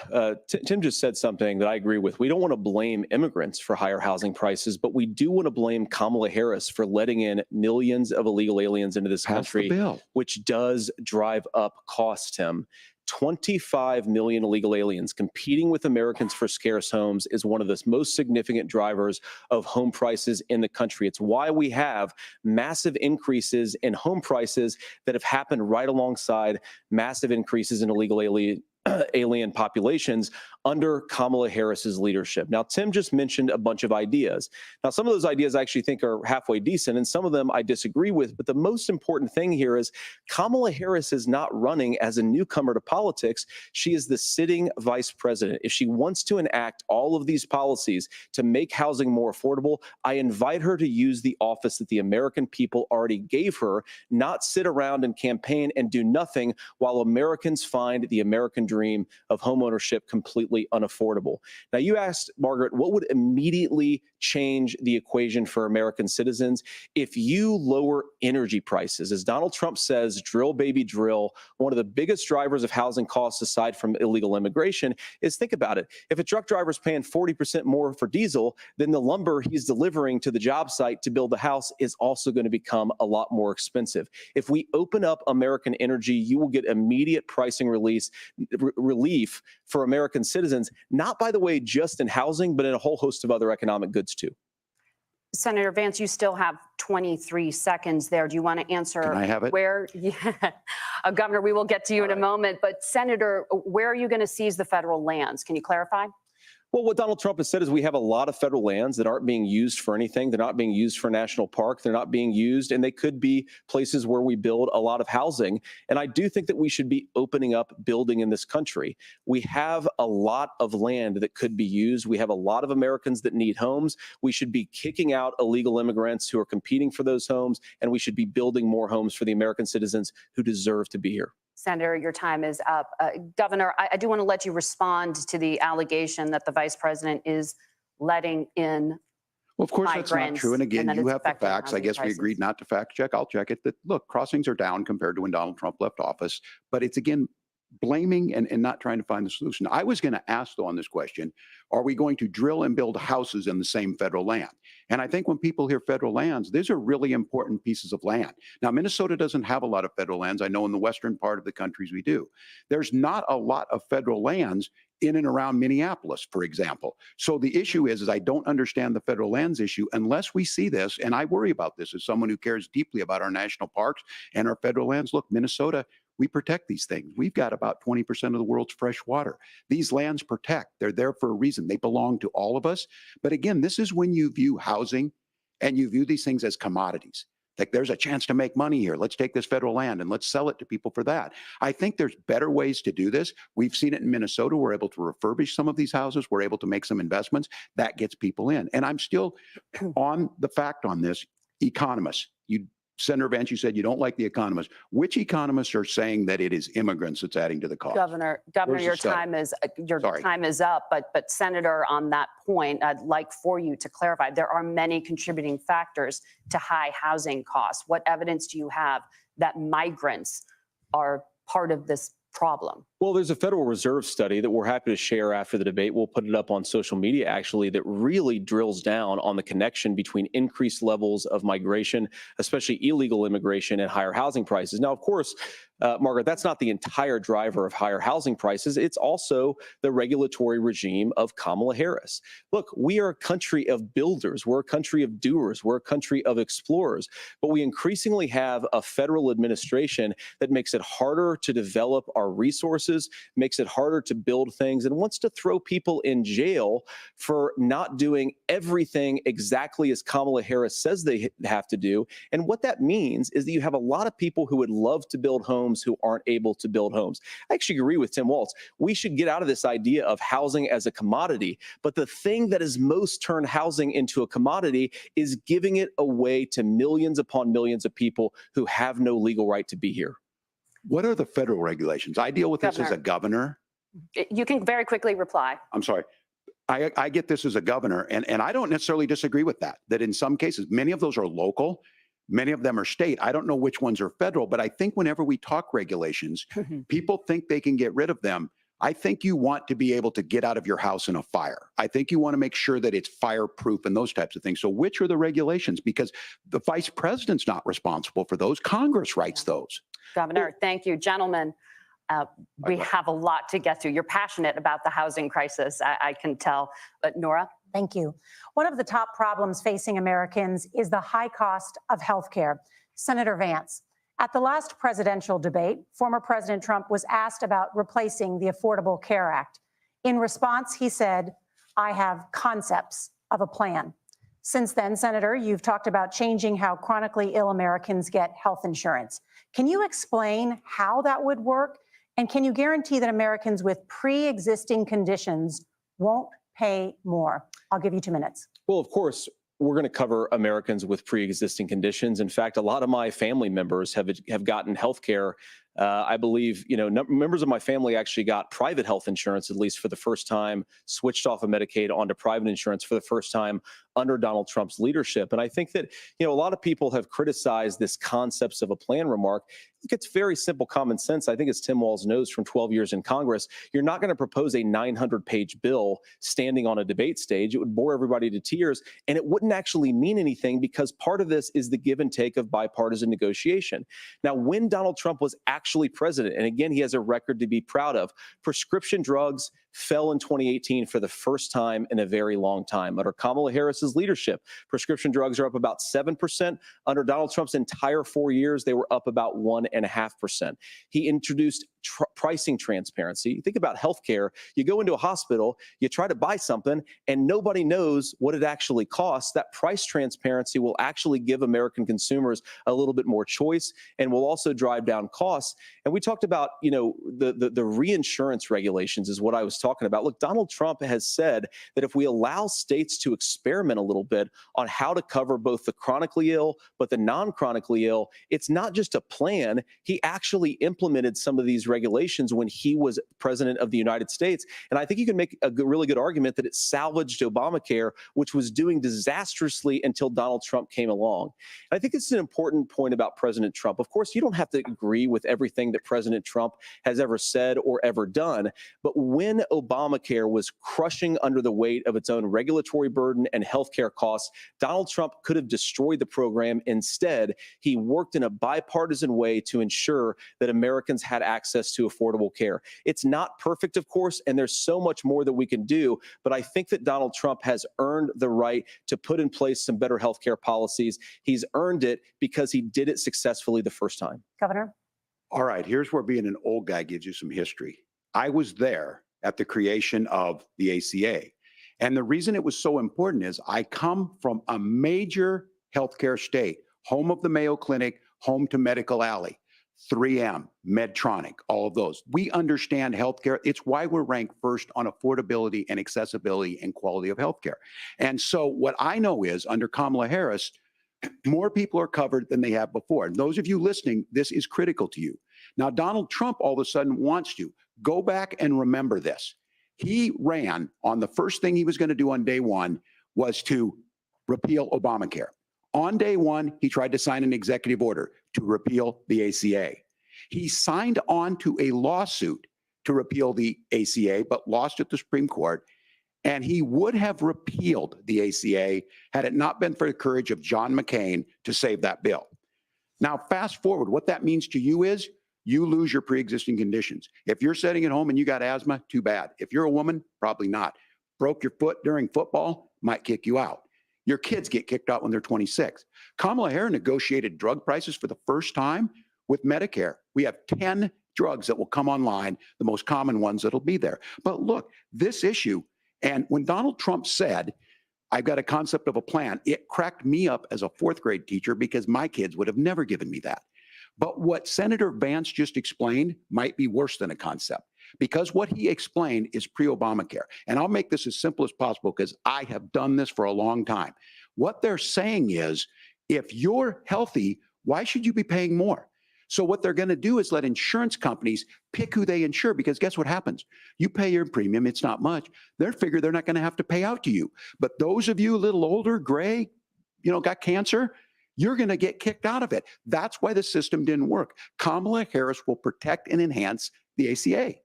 S1: Tim just said something that I agree with. We don't want to blame immigrants for higher housing prices, but we do want to blame Kamala Harris for letting in millions of illegal aliens into this country, which does drive up costs, Tim. 25 million illegal aliens competing with Americans for scarce homes is one of the most significant drivers of home prices in the country. It's why we have massive increases in home prices that have happened right alongside massive increases in illegal alien populations under Kamala Harris's leadership. Now, Tim just mentioned a bunch of ideas. Now, some of those ideas I actually think are halfway decent, and some of them I disagree with. But the most important thing here is Kamala Harris is not running as a newcomer to politics. She is the sitting vice president. If she wants to enact all of these policies to make housing more affordable, I invite her to use the office that the American people already gave her, not sit around and campaign and do nothing while Americans find the American dream of homeownership completely completely unaffordable. Now, you asked, Margaret, what would immediately change the equation for American citizens if you lower energy prices? As Donald Trump says, drill, baby, drill. One of the biggest drivers of housing costs, aside from illegal immigration, is, think about it. If a truck driver is paying 40% more for diesel, then the lumber he's delivering to the job site to build the house is also going to become a lot more expensive. If we open up American energy, you will get immediate pricing relief for American citizens, not, by the way, just in housing, but in a whole host of other economic goods too.
S3: Senator Vance, you still have 23 seconds there. Do you want to answer?
S4: Can I have it?
S3: Where, yeah, Governor, we will get to you in a moment, but Senator, where are you going to seize the federal lands? Can you clarify?
S1: Well, what Donald Trump has said is we have a lot of federal lands that aren't being used for anything. They're not being used for a national park. They're not being used, and they could be places where we build a lot of housing. And I do think that we should be opening up building in this country. We have a lot of land that could be used. We have a lot of Americans that need homes. We should be kicking out illegal immigrants who are competing for those homes, and we should be building more homes for the American citizens who deserve to be here.
S3: Senator, your time is up. Governor, I do want to let you respond to the allegation that the vice president is letting in.
S4: Well, of course, that's not true. And again, you have the facts. I guess we
S3: prices.
S4: agreed not to fact check. I'll check it. That, look, crossings are down compared to when Donald Trump left office. But it's, again, blaming and not trying to find the solution. I was going to ask, though, on this question, are we going to drill and build houses in the same federal land? And I think when people hear federal lands, these are really important pieces of land. Now, Minnesota doesn't have a lot of federal lands. I know in the western part of the countries we do. There's not a lot of federal lands in and around Minneapolis, for example. So the issue is I don't understand the federal lands issue unless we see this, and I worry about this as someone who cares deeply about our national parks and our federal lands. Look, Minnesota, we protect these things. We've got about 20% of the world's fresh water. These lands protect. They're there for a reason. They belong to all of us. But again, this is when you view housing and you view these things as commodities. Like, there's a chance to make money here. Let's take this federal land and let's sell it to people for that. I think there's better ways to do this. We've seen it in Minnesota. We're able to refurbish some of these houses. We're able to make some investments. That gets people in. And I'm still on the fact on this. Economists, Senator Vance, you said you don't like the economists. Which economists are saying that it is immigrants that's adding to the cost?
S3: Governor,
S4: Where's
S3: your
S4: the study?
S3: time is up. But Senator, on that point, I'd like for you to clarify. There are many contributing factors to high housing costs. What evidence do you have that migrants are part of this problem?
S1: Well, there's a Federal Reserve study that we're happy to share after the debate. We'll put it up on social media, actually, that really drills down on the connection between increased levels of migration, especially illegal immigration, and higher housing prices. Now, of course, Margaret, that's not the entire driver of higher housing prices. It's also the regulatory regime of Kamala Harris. Look, we are a country of builders. We're a country of doers. We're a country of explorers. But we increasingly have a federal administration that makes it harder to develop our resources, makes it harder to build things, and wants to throw people in jail for not doing everything exactly as Kamala Harris says they have to do. And what that means is that you have a lot of people who would love to build homes who aren't able to build homes. I actually agree with Tim Walz. We should get out of this idea of housing as a commodity. But the thing that has most turned housing into a commodity is giving it away to millions upon millions of people who have no legal right to be here.
S4: What are the federal regulations? I deal with this as a governor.
S3: You can very quickly reply.
S4: I'm sorry. I get this as a governor, and I don't necessarily disagree with that in some cases, many of those are local, many of them are state. I don't know which ones are federal, but I think whenever we talk regulations, people think they can get rid of them. I think you want to be able to get out of your house in a fire. I think you want to make sure that it's fireproof and those types of things. So which are the regulations? Because the vice president's not responsible for those. Congress writes those.
S3: Governor, thank you. Gentlemen, we have a lot to get to. You're passionate about the housing crisis, I can tell. But Nora?
S5: Thank you. One of the top problems facing Americans is the high cost of health care. Senator Vance, at the last presidential debate, former President Trump was asked about replacing the Affordable Care Act. In response, he said, "I have concepts of a plan." Since then, Senator, you've talked about changing how chronically ill Americans get health insurance. Can you explain how that would work? And can you guarantee that Americans with pre-existing conditions won't pay more? I'll give you 2 minutes.
S1: Well, of course, we're going to cover Americans with pre-existing conditions. In fact, a lot of my family members have gotten health care I believe, members of my family actually got private health insurance, at least for the first time, switched off of Medicaid onto private insurance for the first time under Donald Trump's leadership. And I think that, a lot of people have criticized this concepts of a plan remark. It's very simple common sense. I think as Tim Walz knows from 12 years in Congress, you're not going to propose a 900-page bill standing on a debate stage. It would bore everybody to tears, and it wouldn't actually mean anything because part of this is the give and take of bipartisan negotiation. Now, when Donald Trump was actually president, and again, he has a record to be proud of, prescription drugs fell in 2018 for the first time in a very long time. Under Kamala Harris's leadership, prescription drugs are up about 7%. Under Donald Trump's entire 4 years, they were up about 1.5%. He introduced pricing transparency. Think about healthcare. You go into a hospital, you try to buy something, and nobody knows what it actually costs. That price transparency will actually give American consumers a little bit more choice and will also drive down costs. And we talked about, the reinsurance regulations is what I was talking about. Look, Donald Trump has said that if we allow states to experiment a little bit on how to cover both the chronically ill, but the non-chronically ill, it's not just a plan. He actually implemented some of these regulations when he was president of the United States. And I think you can make a really good argument that it salvaged Obamacare, which was doing disastrously until Donald Trump came along. And I think it's an important point about President Trump. Of course, you don't have to agree with everything that President Trump has ever said or ever done. But when Obamacare was crushing under the weight of its own regulatory burden and healthcare costs, Donald Trump could have destroyed the program. Instead, he worked in a bipartisan way to ensure that Americans had access to affordable care. It's not perfect, of course, and there's so much more that we can do, but I think that Donald Trump has earned the right to put in place some better healthcare policies. He's earned it because he did it successfully the first time.
S5: Governor?
S4: All right, here's where being an old guy gives you some history. I was there at the creation of the ACA. And the reason it was so important is I come from a major healthcare state, home of the Mayo Clinic, home to Medical Alley, 3M, Medtronic, all of those. We understand healthcare. It's why we're ranked first on affordability and accessibility and quality of healthcare. And so what I know is under Kamala Harris, more people are covered than they have before. And those of you listening, this is critical to you. Now, Donald Trump all of a sudden wants to go back and remember this. He ran on the first thing he was going to do on day one was to repeal Obamacare. On day one, he tried to sign an executive order to repeal the ACA. He signed on to a lawsuit to repeal the ACA, but lost at the Supreme Court. And he would have repealed the ACA had it not been for the courage of John McCain to save that bill. Now, fast forward, what that means to you is you lose your pre-existing conditions. If you're sitting at home and you got asthma, too bad. If you're a woman, probably not. Broke your foot during football, might kick you out. Your kids get kicked out when they're 26. Kamala Harris negotiated drug prices for the first time with Medicare. We have 10 drugs that will come online, the most common ones that'll be there. But look, this issue, and when Donald Trump said, I've got a concept of a plan, it cracked me up as a fourth grade teacher because my kids would have never given me that. But what Senator Vance just explained might be worse than a concept, because what he explained is pre-Obamacare. And I'll make this as simple as possible because I have done this for a long time. What they're saying is, if you're healthy, why should you be paying more? So what they're going to do is let insurance companies pick who they insure, because guess what happens? You pay your premium, it's not much. They figure they're not going to have to pay out to you. But those of you a little older, gray, got cancer, you're going to get kicked out of it. That's why the system didn't work. Kamala Harris will protect and enhance the ACA.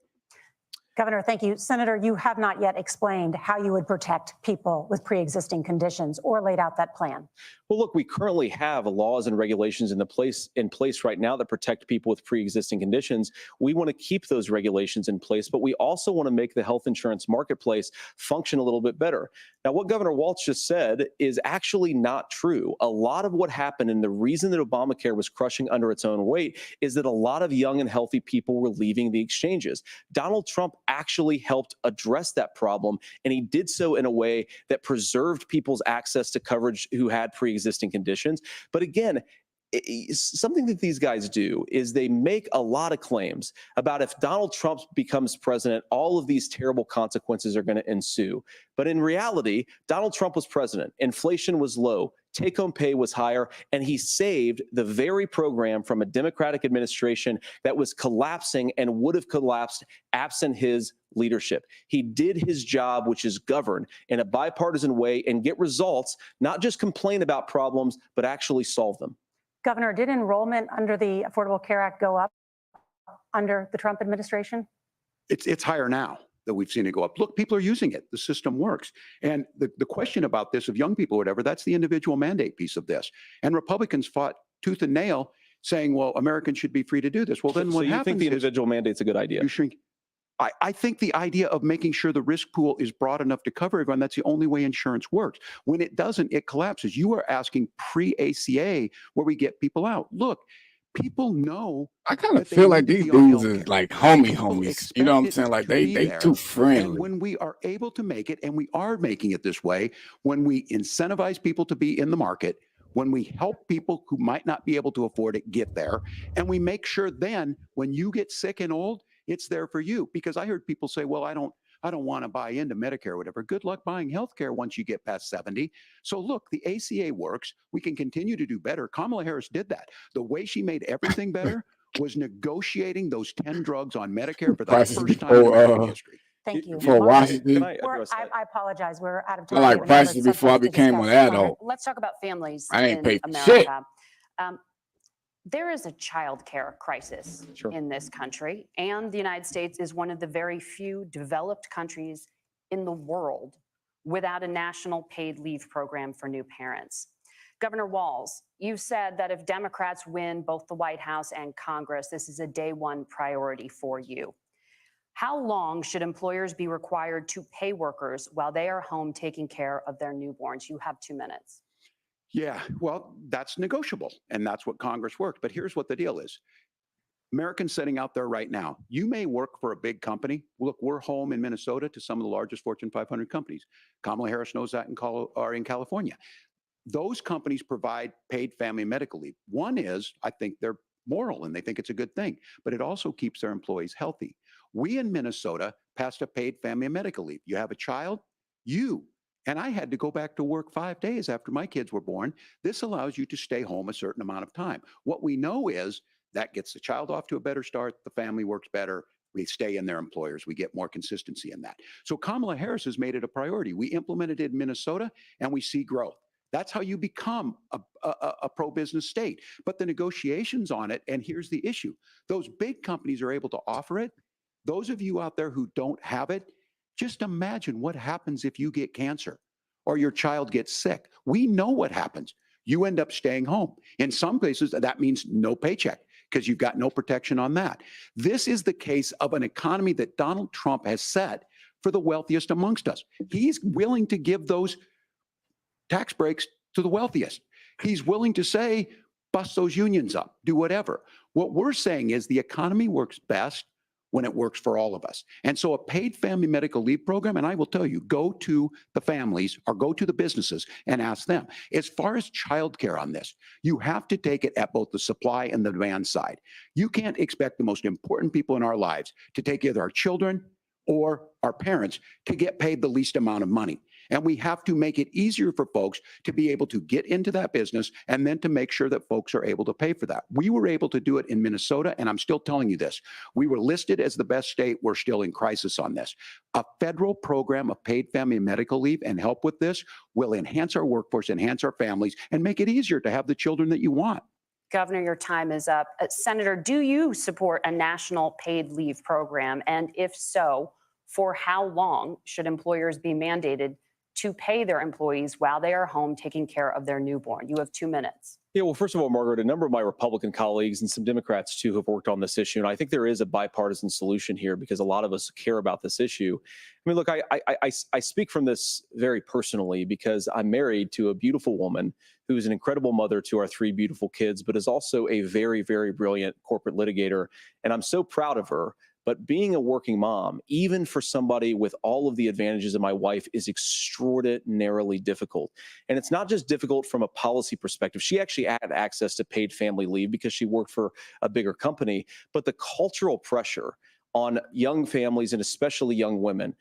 S5: Governor, thank you. Senator, you have not yet explained how you would protect people with pre-existing conditions or laid out that plan.
S1: Well, look, we currently have laws and regulations in place right now that protect people with pre-existing conditions. We want to keep those regulations in place, but we also want to make the health insurance marketplace function a little bit better. Now, what Governor Walz just said is actually not true. A lot of what happened, and the reason that Obamacare was crushing under its own weight, is that a lot of young and healthy people were leaving the exchanges. Donald Trump actually helped address that problem, and he did so in a way that preserved people's access to coverage who had pre-existing conditions. But again, something that these guys do is they make a lot of claims about if Donald Trump becomes president, all of these terrible consequences are going to ensue. But in reality, Donald Trump was president. Inflation was low. take-home pay was higher, and he saved the very program from a Democratic administration that was collapsing and would have collapsed absent his leadership. He did his job, which is govern in a bipartisan way and get results, not just complain about problems, but actually solve them.
S5: Governor, did enrollment under the Affordable Care Act go up under the Trump administration?
S4: It's higher now that we've seen it go up. Look, people are using it. The system works. And the question about this of young people or whatever, that's the individual mandate piece of this. And Republicans fought tooth and nail saying, well, Americans should be free to do this. Well, then
S1: So
S4: what
S1: you
S4: happens
S1: think the
S4: is
S1: individual mandate's a good idea?
S4: you shrink. I think the idea of making sure the risk pool is broad enough to cover everyone, that's the only way insurance works. When it doesn't, it collapses. You are asking pre-ACA where we get people out. Look, people know.
S2: I kind of
S4: that they
S2: feel like
S4: need to
S2: these
S4: be on
S2: dudes
S4: healthcare.
S2: is like homies.
S4: People
S2: You know what I'm
S4: expect
S2: saying?
S4: it
S2: Like
S4: to
S2: they
S4: be
S2: they
S4: there.
S2: too
S4: And
S2: friendly.
S4: when we are able to make it, and we are making it this way, when we incentivize people to be in the market, when we help people who might not be able to afford it get there, and we make sure then when you get sick and old, it's there for you. Because I heard people say, well, I don't want to buy into Medicare or whatever. Good luck buying health care once you get past 70. So look, the ACA works. We can continue to do better. Kamala Harris did that. The way she made everything better was negotiating those 10 drugs on Medicare for the
S2: Prices
S4: first time in
S2: before,
S4: American history.
S5: Thank you.
S2: For Washington.
S1: Can I
S5: We're-
S1: address that?
S5: I apologize. We're out of
S2: I
S5: time.
S2: like
S5: We have other
S2: prices before I
S5: subjects to
S2: became an
S5: discuss.
S2: adult.
S3: Let's talk about families
S2: I ain't
S3: in
S2: paid
S3: America.
S2: shit.
S3: There is a child care crisis
S1: Sure.
S3: in this country, and the United States is one of the very few developed countries in the world without a national paid leave program for new parents. Governor Walz, you said that if Democrats win both the White House and Congress, this is a day one priority for you. How long should employers be required to pay workers while they are home taking care of their newborns? You have 2 minutes.
S4: Yeah, well, that's negotiable, and that's what Congress worked. But here's what the deal is. Americans sitting out there right now, you may work for a big company. Look, we're home in Minnesota to some of the largest Fortune 500 companies. Kamala Harris knows that in California. Those companies provide paid family medical leave. One is, I think they're moral and they think it's a good thing, but it also keeps their employees healthy. We in Minnesota passed a paid family medical leave. You have a child, and I had to go back to work 5 days after my kids were born. This allows you to stay home a certain amount of time. What we know is that gets the child off to a better start. The family works better. They stay in their employers. We get more consistency in that. So Kamala Harris has made it a priority. We implemented it in Minnesota and we see growth. That's how you become a pro-business state. But the negotiations on it, and here's the issue. Those big companies are able to offer it. Those of you out there who don't have it, just imagine what happens if you get cancer or your child gets sick. We know what happens. You end up staying home. In some cases, that means no paycheck because you've got no protection on that. This is the case of an economy that Donald Trump has set for the wealthiest amongst us. He's willing to give those tax breaks to the wealthiest. He's willing to say, bust those unions up, do whatever. What we're saying is the economy works best when it works for all of us. And so a paid family medical leave program, and I will tell you, go to the families or go to the businesses and ask them. As far as childcare on this, you have to take it at both the supply and the demand side. You can't expect the most important people in our lives to take either our children or our parents to get paid the least amount of money. And we have to make it easier for folks to be able to get into that business and then to make sure that folks are able to pay for that. We were able to do it in Minnesota, and I'm still telling you this. We were listed as the best state. We're still in crisis on this. A federal program of paid family and medical leave and help with this will enhance our workforce, enhance our families, and make it easier to have the children that you want.
S3: Governor, your time is up. Senator, do you support a national paid leave program? And if so, for how long should employers be mandated to pay their employees while they are home taking care of their newborn? You have 2 minutes.
S1: Yeah, well, first of all, Margaret, a number of my Republican colleagues and some Democrats too have worked on this issue. And I think there is a bipartisan solution here because a lot of us care about this issue. I mean, look, I speak from this very personally because I'm married to a beautiful woman who is an incredible mother to our 3 beautiful kids, but is also a very, very brilliant corporate litigator. And I'm so proud of her. But being a working mom, even for somebody with all of the advantages of my wife, is extraordinarily difficult. And it's not just difficult from a policy perspective. She actually had access to paid family leave because she worked for a bigger company. But the cultural pressure on young families and especially young women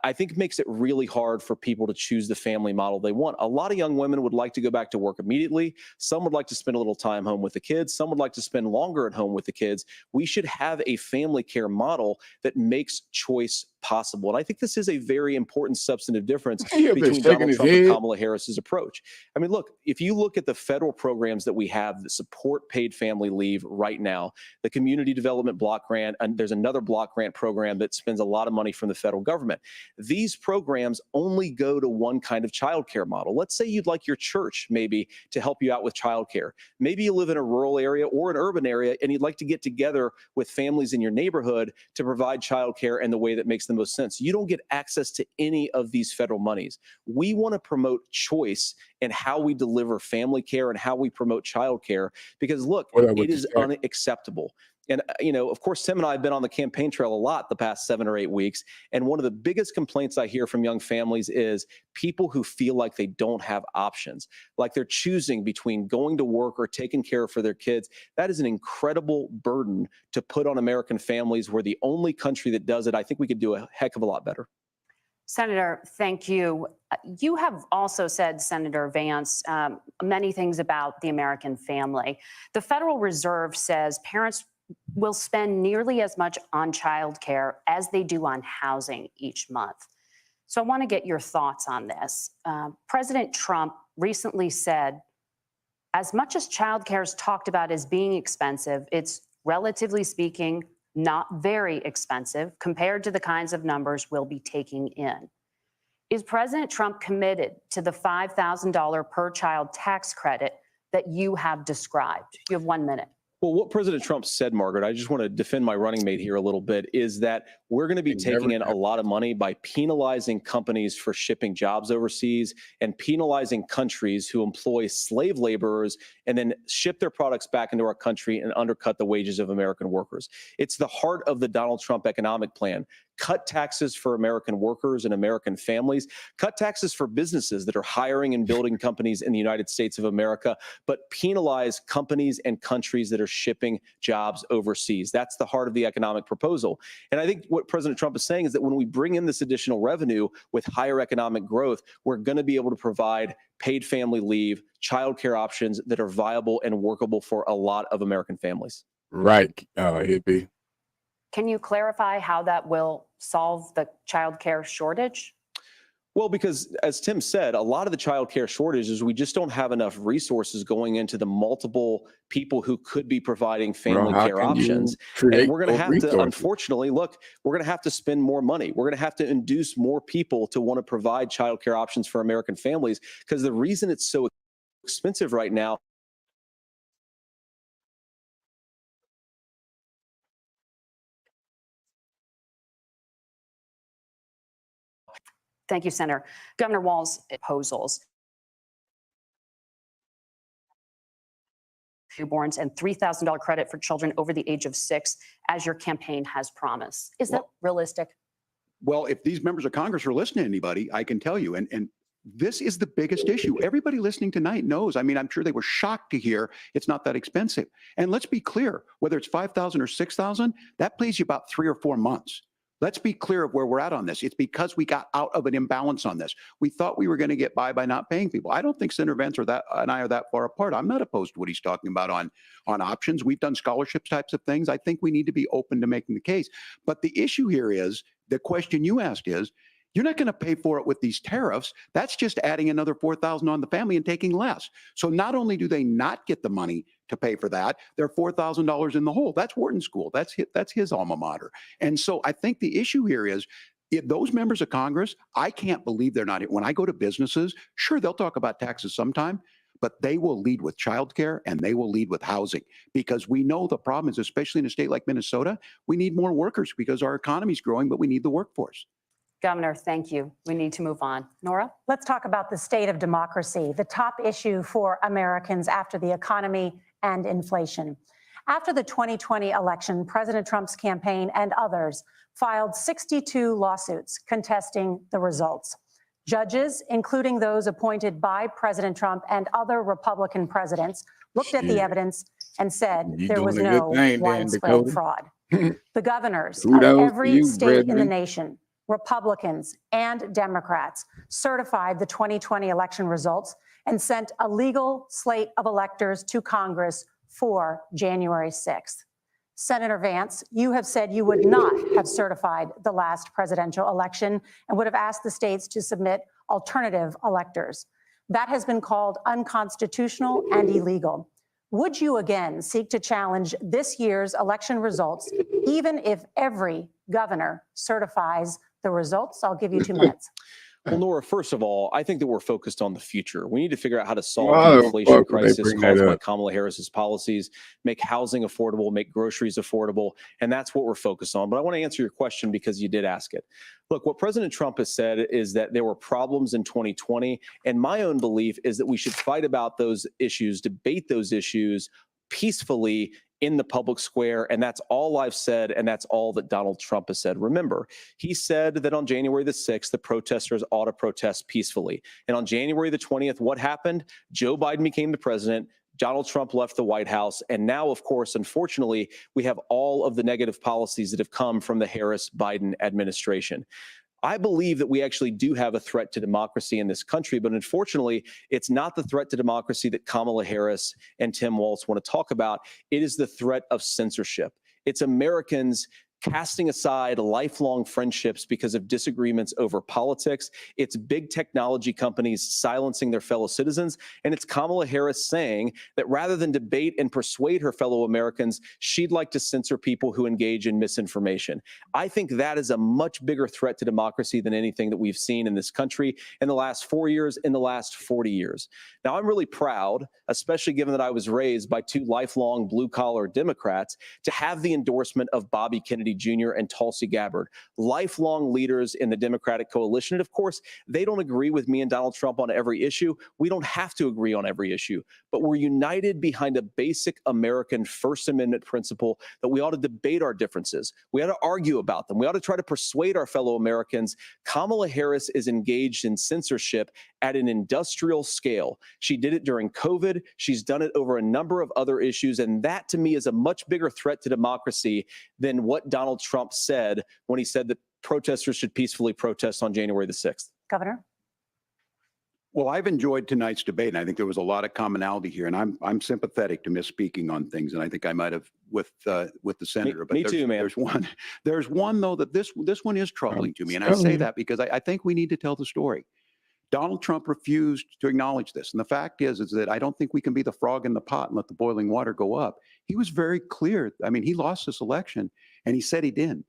S1: I think makes it really hard for people to choose the family model they want. A lot of young women would like to go back to work immediately. Some would like to spend a little time home with the kids. Some would like to spend longer at home with the kids. We should have a family care model that makes choice possible. And I think this is a very important substantive difference between Donald Trump and Kamala Harris's approach. I mean, look, if you look at the federal programs that we have that support paid family leave right now, the Community Development Block Grant, and there's another block grant program that spends a lot of money from the federal government. These programs only go to one kind of childcare model. Let's say you'd like your church maybe to help you out with childcare. Maybe you live in a rural area or an urban area and you'd like to get together with families in your neighborhood to provide childcare in the way that makes the most sense. You don't get access to any of these federal monies. We want to promote choice in how we deliver family care and how we promote childcare, because look, it is unacceptable. And, you know, of course, Tim and I have been on the campaign trail a lot the past 7 or 8 weeks. And one of the biggest complaints I hear from young families is people who feel like they don't have options, like they're choosing between going to work or taking care for their kids. That is an incredible burden to put on American families. We're the only country that does it. I think we could do a heck of a lot better.
S3: Senator, thank you. You have also said, Senator Vance, many things about the American family. The Federal Reserve says parents will spend nearly as much on childcare as they do on housing each month. So I want to get your thoughts on this. President Trump recently said, as much as childcare is talked about as being expensive, it's relatively speaking not very expensive compared to the kinds of numbers we'll be taking in. Is President Trump committed to the $5,000 per child tax credit that you have described? You have 1 minute.
S1: Well, what President Trump said, Margaret, I just want to defend my running mate here a little bit, is that we're going to be taking in a lot of money by penalizing companies for shipping jobs overseas and penalizing countries who employ slave laborers and then ship their products back into our country and undercut the wages of American workers. It's the heart of the Donald Trump economic plan. Cut taxes for American workers and American families, cut taxes for businesses that are hiring and building companies in the United States of America, but penalize companies and countries that are shipping jobs overseas. That's the heart of the economic proposal. And I think what President Trump is saying is that when we bring in this additional revenue with higher economic growth, we're going to be able to provide paid family leave, childcare options that are viable and workable for a lot of American families.
S2: Right, Hippie.
S3: Can you clarify how that will solve the child care shortage?
S1: Well, because as Tim said, a lot of the child care shortage is we just don't have enough resources going into the multiple people who could be providing family care options. And we're going to have to, unfortunately, look, we're going to have to spend more money. We're going to have to induce more people to want to provide child care options for American families, because the reason it's so expensive right now
S3: Thank you, Senator. Governor Walz proposals. Newborns and $3,000 credit for children over the age of 6, as your campaign has promised. Is that realistic?
S4: Well, if these members of Congress are listening to anybody, I can tell you, and this is the biggest issue. Everybody listening tonight knows. I mean, I'm sure they were shocked to hear it's not that expensive. And let's be clear, whether it's $5,000 or $6,000, that pays you about 3 or 4 months. Let's be clear of where we're at on this. It's because we got out of an imbalance on this. We thought we were going to get by not paying people. I don't think Senator Vance and I are that far apart. I'm not opposed to what he's talking about on options. We've done scholarships types of things. I think we need to be open to making the case. But the issue here is, the question you asked is, you're not going to pay for it with these tariffs. That's just adding another $4,000 on the family and taking less. So not only do they not get the money to pay for that, they're $4,000 in the hole. That's Wharton School. That's his alma mater. And so I think the issue here is, if those members of Congress, I can't believe they're not. When I go to businesses, sure, they'll talk about taxes sometime, but they will lead with childcare and they will lead with housing, because we know the problem is, especially in a state like Minnesota, we need more workers because our economy is growing, but we need the workforce.
S3: Governor, thank you. We need to move on. Nora?
S5: Let's talk about the state of democracy, the top issue for Americans after the economy and inflation. After the 2020 election, President Trump's campaign and others filed 62 lawsuits contesting the results. Judges, including those appointed by President Trump and other Republican presidents, looked at the evidence and said there was no widespread fraud. The governors of every state in the nation Republicans and Democrats certified the 2020 election results and sent a legal slate of electors to Congress for January 6th. Senator Vance, you have said you would not have certified the last presidential election and would have asked the states to submit alternative electors. That has been called unconstitutional and illegal. Would you again seek to challenge this year's election results, even if every governor certifies the results? I'll give you 2 minutes.
S1: Well, Nora, first of all, I think that we're focused on the future. We need to figure out how to solve
S2: Why
S1: the
S2: the
S1: inflation
S2: fuck would they
S1: crisis
S2: bring
S1: caused
S2: that
S1: by
S2: up?
S1: Kamala Harris's policies, make housing affordable, make groceries affordable, and that's what we're focused on. But I want to answer your question because you did ask it. Look, what President Trump has said is that there were problems in 2020, and my own belief is that we should fight about those issues, debate those issues peacefully in the public square. And that's all I've said. And that's all that Donald Trump has said. Remember, he said that on January the 6th, the protesters ought to protest peacefully. And on January the 20th, what happened? Joe Biden became the president. Donald Trump left the White House. And now, of course, unfortunately, we have all of the negative policies that have come from the Harris-Biden administration. I believe that we actually do have a threat to democracy in this country, but unfortunately, it's not the threat to democracy that Kamala Harris and Tim Walz want to talk about. It is the threat of censorship. It's Americans casting aside lifelong friendships because of disagreements over politics. It's big technology companies silencing their fellow citizens. And it's Kamala Harris saying that rather than debate and persuade her fellow Americans, she'd like to censor people who engage in misinformation. I think that is a much bigger threat to democracy than anything that we've seen in this country in the last 4 years, in the last 40 years. Now, I'm really proud, especially given that I was raised by two lifelong blue-collar Democrats, to have the endorsement of Bobby Kennedy Jr. and Tulsi Gabbard, lifelong leaders in the Democratic coalition. And of course, they don't agree with me and Donald Trump on every issue. We don't have to agree on every issue, but we're united behind a basic American First Amendment principle that we ought to debate our differences. We ought to argue about them. We ought to try to persuade our fellow Americans. Kamala Harris is engaged in censorship at an industrial scale. She did it during COVID. She's done it over a number of other issues. And that, to me, is a much bigger threat to democracy than what Donald Trump said when he said that protesters should peacefully protest on January the 6th.
S5: Governor?
S4: Well, I've enjoyed tonight's debate, and I think there was a lot of commonality here. And I'm sympathetic to misspeaking on things, and I think I might have with the senator.
S1: Me too, man.
S4: There's one though that this one is troubling to me, and I say that because I think we need to tell the story. Donald Trump refused to acknowledge this, and the fact is that I don't think we can be the frog in the pot and let the boiling water go up. He was very clear. I mean, he lost this election, and he said he did.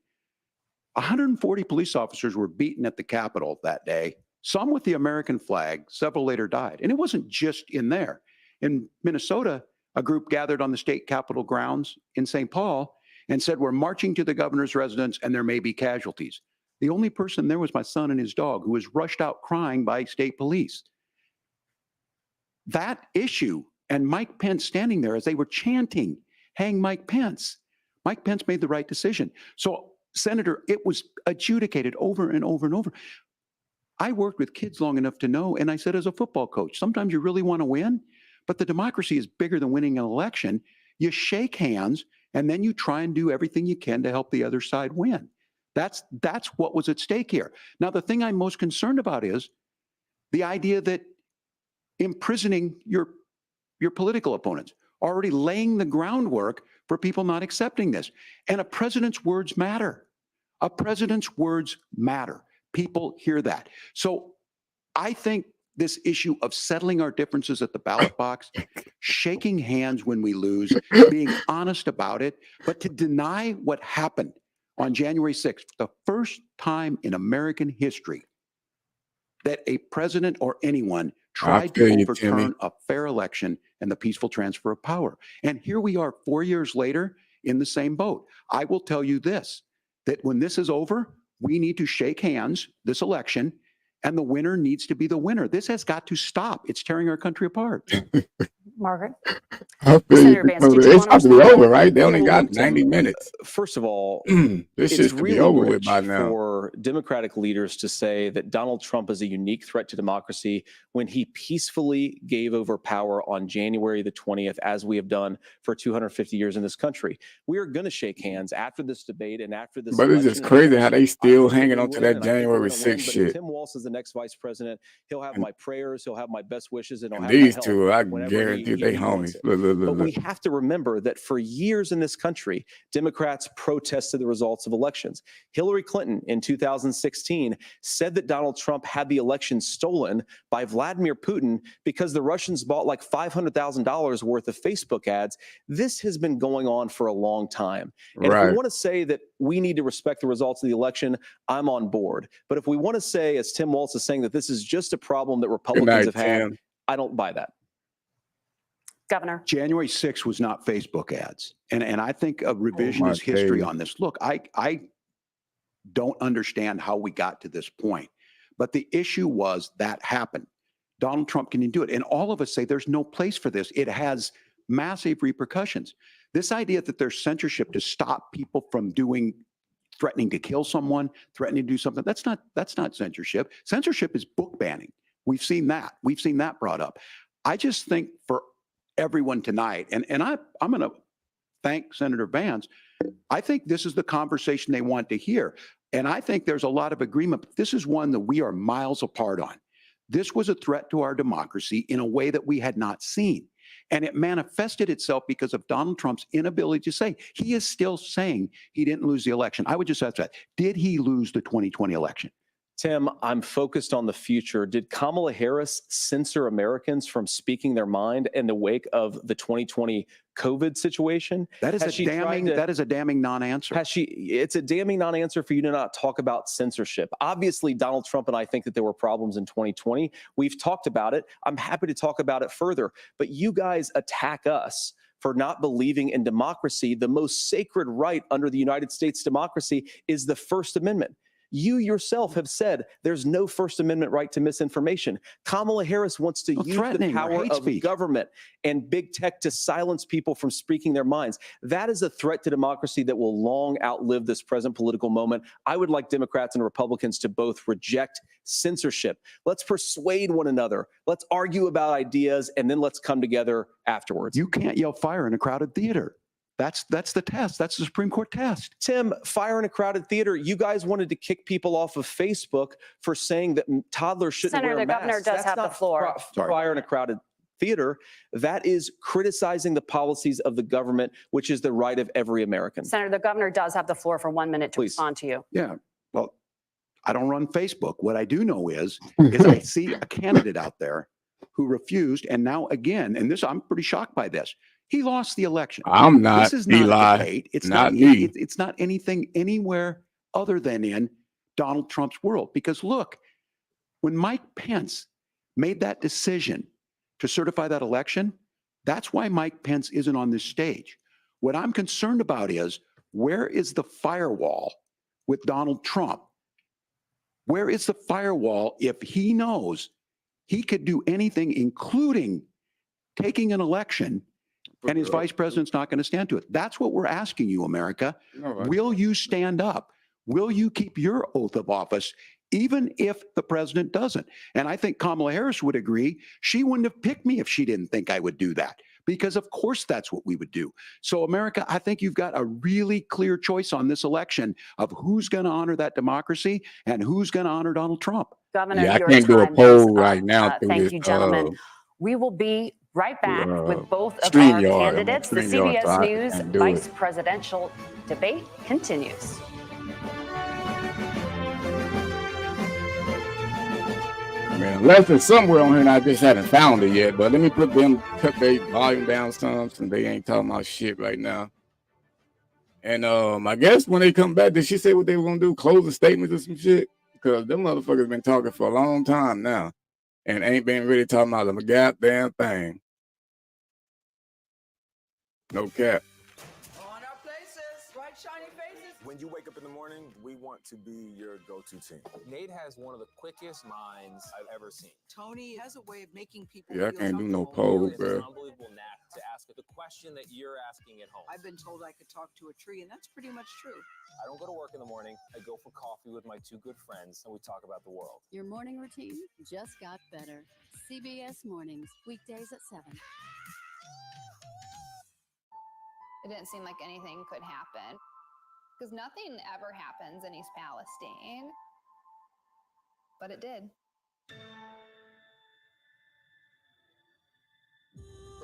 S4: 140 police officers were beaten at the Capitol that day. Some with the American flag, several later died. And it wasn't just in there. In Minnesota, a group gathered on the state capitol grounds in St. Paul and said, we're marching to the governor's residence and there may be casualties. The only person there was my son and his dog, who was rushed out crying by state police. That issue and Mike Pence standing there as they were chanting, hang Mike Pence. Mike Pence made the right decision. So, Senator, it was adjudicated over and over and over. I worked with kids long enough to know, and I said as a football coach, sometimes you really want to win, but the democracy is bigger than winning an election. You shake hands, and then you try and do everything you can to help the other side win. That's what was at stake here. Now, the thing I'm most concerned about is the idea that imprisoning your political opponents, already laying the groundwork for people not accepting this. And a president's words matter. A president's words matter. People hear that. So I think this issue of settling our differences at the ballot box, shaking hands when we lose, being honest about it, but to deny what happened on January 6th, the first time in American history that a president or anyone tried to overturn a fair election and the peaceful transfer of power. And here we are 4 years later in the same boat. I will tell you this, that when this is over, we need to shake hands this election, and the winner needs to be the winner. This has got to stop. It's tearing our country apart.
S5: Margaret?
S2: I feel you,
S3: Senator Vance, did you
S2: it's
S3: want to
S2: about to be
S3: respond?
S2: over, right? They only
S1: Well,
S2: got
S1: look, Tim,
S2: 90 minutes.
S1: First of all,
S2: This
S1: it's
S2: shit could
S1: really
S2: be over with
S1: rich
S2: by now.
S1: for Democratic leaders to say that Donald Trump is a unique threat to democracy when he peacefully gave over power on January the 20th, as we have done for 250 years in this country. We are going to shake hands after this debate and after this
S2: But it's
S1: election.
S2: just
S1: And of
S2: crazy
S1: course,
S2: how they
S1: I
S2: still
S1: think that
S2: hanging
S1: we
S2: on to
S1: win,
S2: that
S1: and I think we're
S2: January
S1: gonna win.
S2: 6th
S1: But if
S2: shit.
S1: Tim Walz is the next vice president, he'll have
S2: And-
S1: my prayers, he'll have my best wishes, and he'll
S2: And
S1: have my
S2: these
S1: help
S2: two, I
S1: whenever
S2: guarantee they
S1: he wants
S2: homies.
S1: it.
S2: Look, look,
S1: But
S2: look,
S1: we
S2: look.
S1: have to remember that for years in this country, Democrats protested the results of elections. Hillary Clinton in 2016 said that Donald Trump had the election stolen by Vladimir Putin because the Russians bought like $500,000 worth of Facebook ads. This has been going on for a long time. And if we
S2: Right.
S1: want to say that we need to respect the results of the election, I'm on board. But if we want to say, as Tim Walz is saying, that this is just a problem that
S2: Good
S1: Republicans
S2: night,
S1: have had,
S2: Tim.
S1: I don't buy that.
S3: Governor.
S4: January 6th was not Facebook ads. And I think a revisionist
S2: my
S4: history
S2: days.
S4: on this. Look, I don't understand how we got to this point. But the issue was that happened. Donald Trump can do it. And all of us say there's no place for this. It has massive repercussions. This idea that there's censorship to stop people from threatening to kill someone, threatening to do something, that's not censorship. Censorship is book banning. We've seen that. We've seen that brought up. I just think for everyone tonight, and I'm going to thank Senator Vance. I think this is the conversation they want to hear. And I think there's a lot of agreement. But this is one that we are miles apart on. This was a threat to our democracy in a way that we had not seen. And it manifested itself because of Donald Trump's inability to say. He is still saying he didn't lose the election. I would just ask that. Did he lose the 2020 election?
S1: Tim, I'm focused on the future. Did Kamala Harris censor Americans from speaking their mind in the wake of the 2020 COVID situation?
S4: That is a damning non-answer.
S1: It's a damning non-answer for you to not talk about censorship. Obviously, Donald Trump and I think that there were problems in 2020. We've talked about it. I'm happy to talk about it further. But you guys attack us for not believing in democracy. The most sacred right under the United States democracy is the First Amendment. You yourself have said there's no First Amendment right to misinformation. Kamala Harris wants to use the
S4: threatening or
S1: power
S4: hate
S1: of
S4: speech.
S1: government and big tech to silence people from speaking their minds. That is a threat to democracy that will long outlive this present political moment. I would like Democrats and Republicans to both reject censorship. Let's persuade one another. Let's argue about ideas, and then let's come together afterwards.
S4: You can't yell fire in a crowded theater. That's the test. That's the Supreme Court test.
S1: Tim, fire in a crowded theater. You guys wanted to kick people off of Facebook for saying that toddlers shouldn't
S3: Senator,
S1: wear
S3: the
S1: masks.
S3: governor does
S1: That's
S3: have the
S1: not
S3: floor.
S1: Fire in a crowded theater. That is criticizing the policies of the government, which is the right of every American.
S3: Senator, the governor does have the floor for 1 minute to
S1: Please.
S3: respond to you.
S4: Yeah. Well, I don't run Facebook. What I do know is I see a candidate out there who refused, and now again, and this I'm pretty shocked by this. He lost the election.
S2: I'm not,
S4: This is not
S2: Eli.
S4: a debate. It's
S2: Not
S4: not
S2: me.
S4: It's not anything anywhere other than in Donald Trump's world. Because look, when Mike Pence made that decision to certify that election, that's why Mike Pence isn't on this stage. What I'm concerned about is where is the firewall with Donald Trump? Where is the firewall if he knows he could do anything, including taking an election, and his vice president's not going to stand to it? That's what we're asking you, America. Will you stand up? Will you keep your oath of office, even if the president doesn't? And I think Kamala Harris would agree. She wouldn't have picked me if she didn't think I would do that, because of course that's what we would do. So America, I think you've got a really clear choice on this election of who's going to honor that democracy and who's going to honor Donald Trump.
S3: Governor,
S2: Yeah, I
S3: your
S2: can't do a
S3: time
S2: poll
S3: is up.
S2: right now through
S3: Thank
S2: this,
S3: you, gentlemen. We will be right back with both of our
S2: StreamYard. I'm on
S3: candidates. The
S2: StreamYard, so
S3: CBS
S2: I
S3: News
S2: can't do
S3: vice
S2: it.
S3: presidential debate continues.
S2: I mean, unless it's somewhere on here and I just haven't found it yet. But let me cut their volume down some, since they ain't talking about shit right now. And I guess when they come back, did she say what they were gonna do? Closing statements or some shit? Because them motherfuckers been talking for a long time now, and ain't been really talking about the goddamn thing. No cap.
S7: When you wake up in the morning, we want to be your go-to team. Nate has one of the quickest minds I've ever seen.
S14: Tony has a way of making people
S2: Yeah, I can't do no poll, bro.
S7: Unbelievable question that you're asking at home.
S14: I've been told I could talk to a tree, and that's pretty much true.
S7: I don't go to work in the morning. I go for coffee with my two good friends, and we talk about the world.
S8: Your morning routine just got better. CBS Mornings, weekdays at 7.
S9: It didn't seem like anything could happen because nothing ever happens in East Palestine, but it did.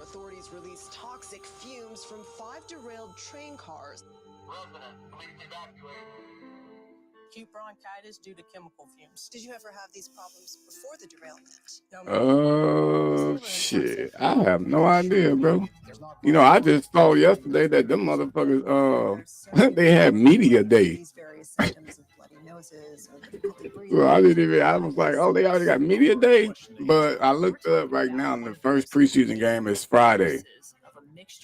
S10: Authorities released toxic fumes from 5 derailed train cars.
S6: Acute bronchitis due to chemical fumes.
S10: Did you ever have these problems before the derailment?
S2: Oh, shit. I have no idea, bro. You know, I just saw yesterday that them motherfuckers, they had media day.
S10: These various symptoms of bloody noses or difficulty breathing.
S2: Well, I was like, oh, they already got media day? But I looked up right now, and the first preseason game is Friday.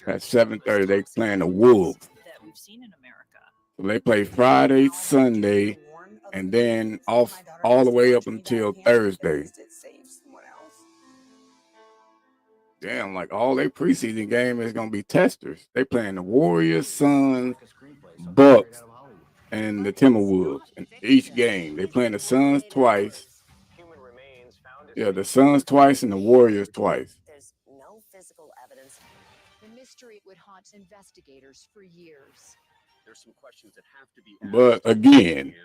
S2: At 7:30, they playing the Wolves.
S12: That we've seen in America.
S2: So they play Friday, Sunday, and then off all the way up until Thursday. Damn, like all their preseason game is gonna be testers. They playing the Warriors, Suns, Bucks, and the Timberwolves. In each game, they playing the Suns twice. Yeah, the Suns twice and the Warriors twice.
S15: There's no physical evidence. The mystery would haunt investigators for years.
S16: There's some questions that have to be
S2: But again,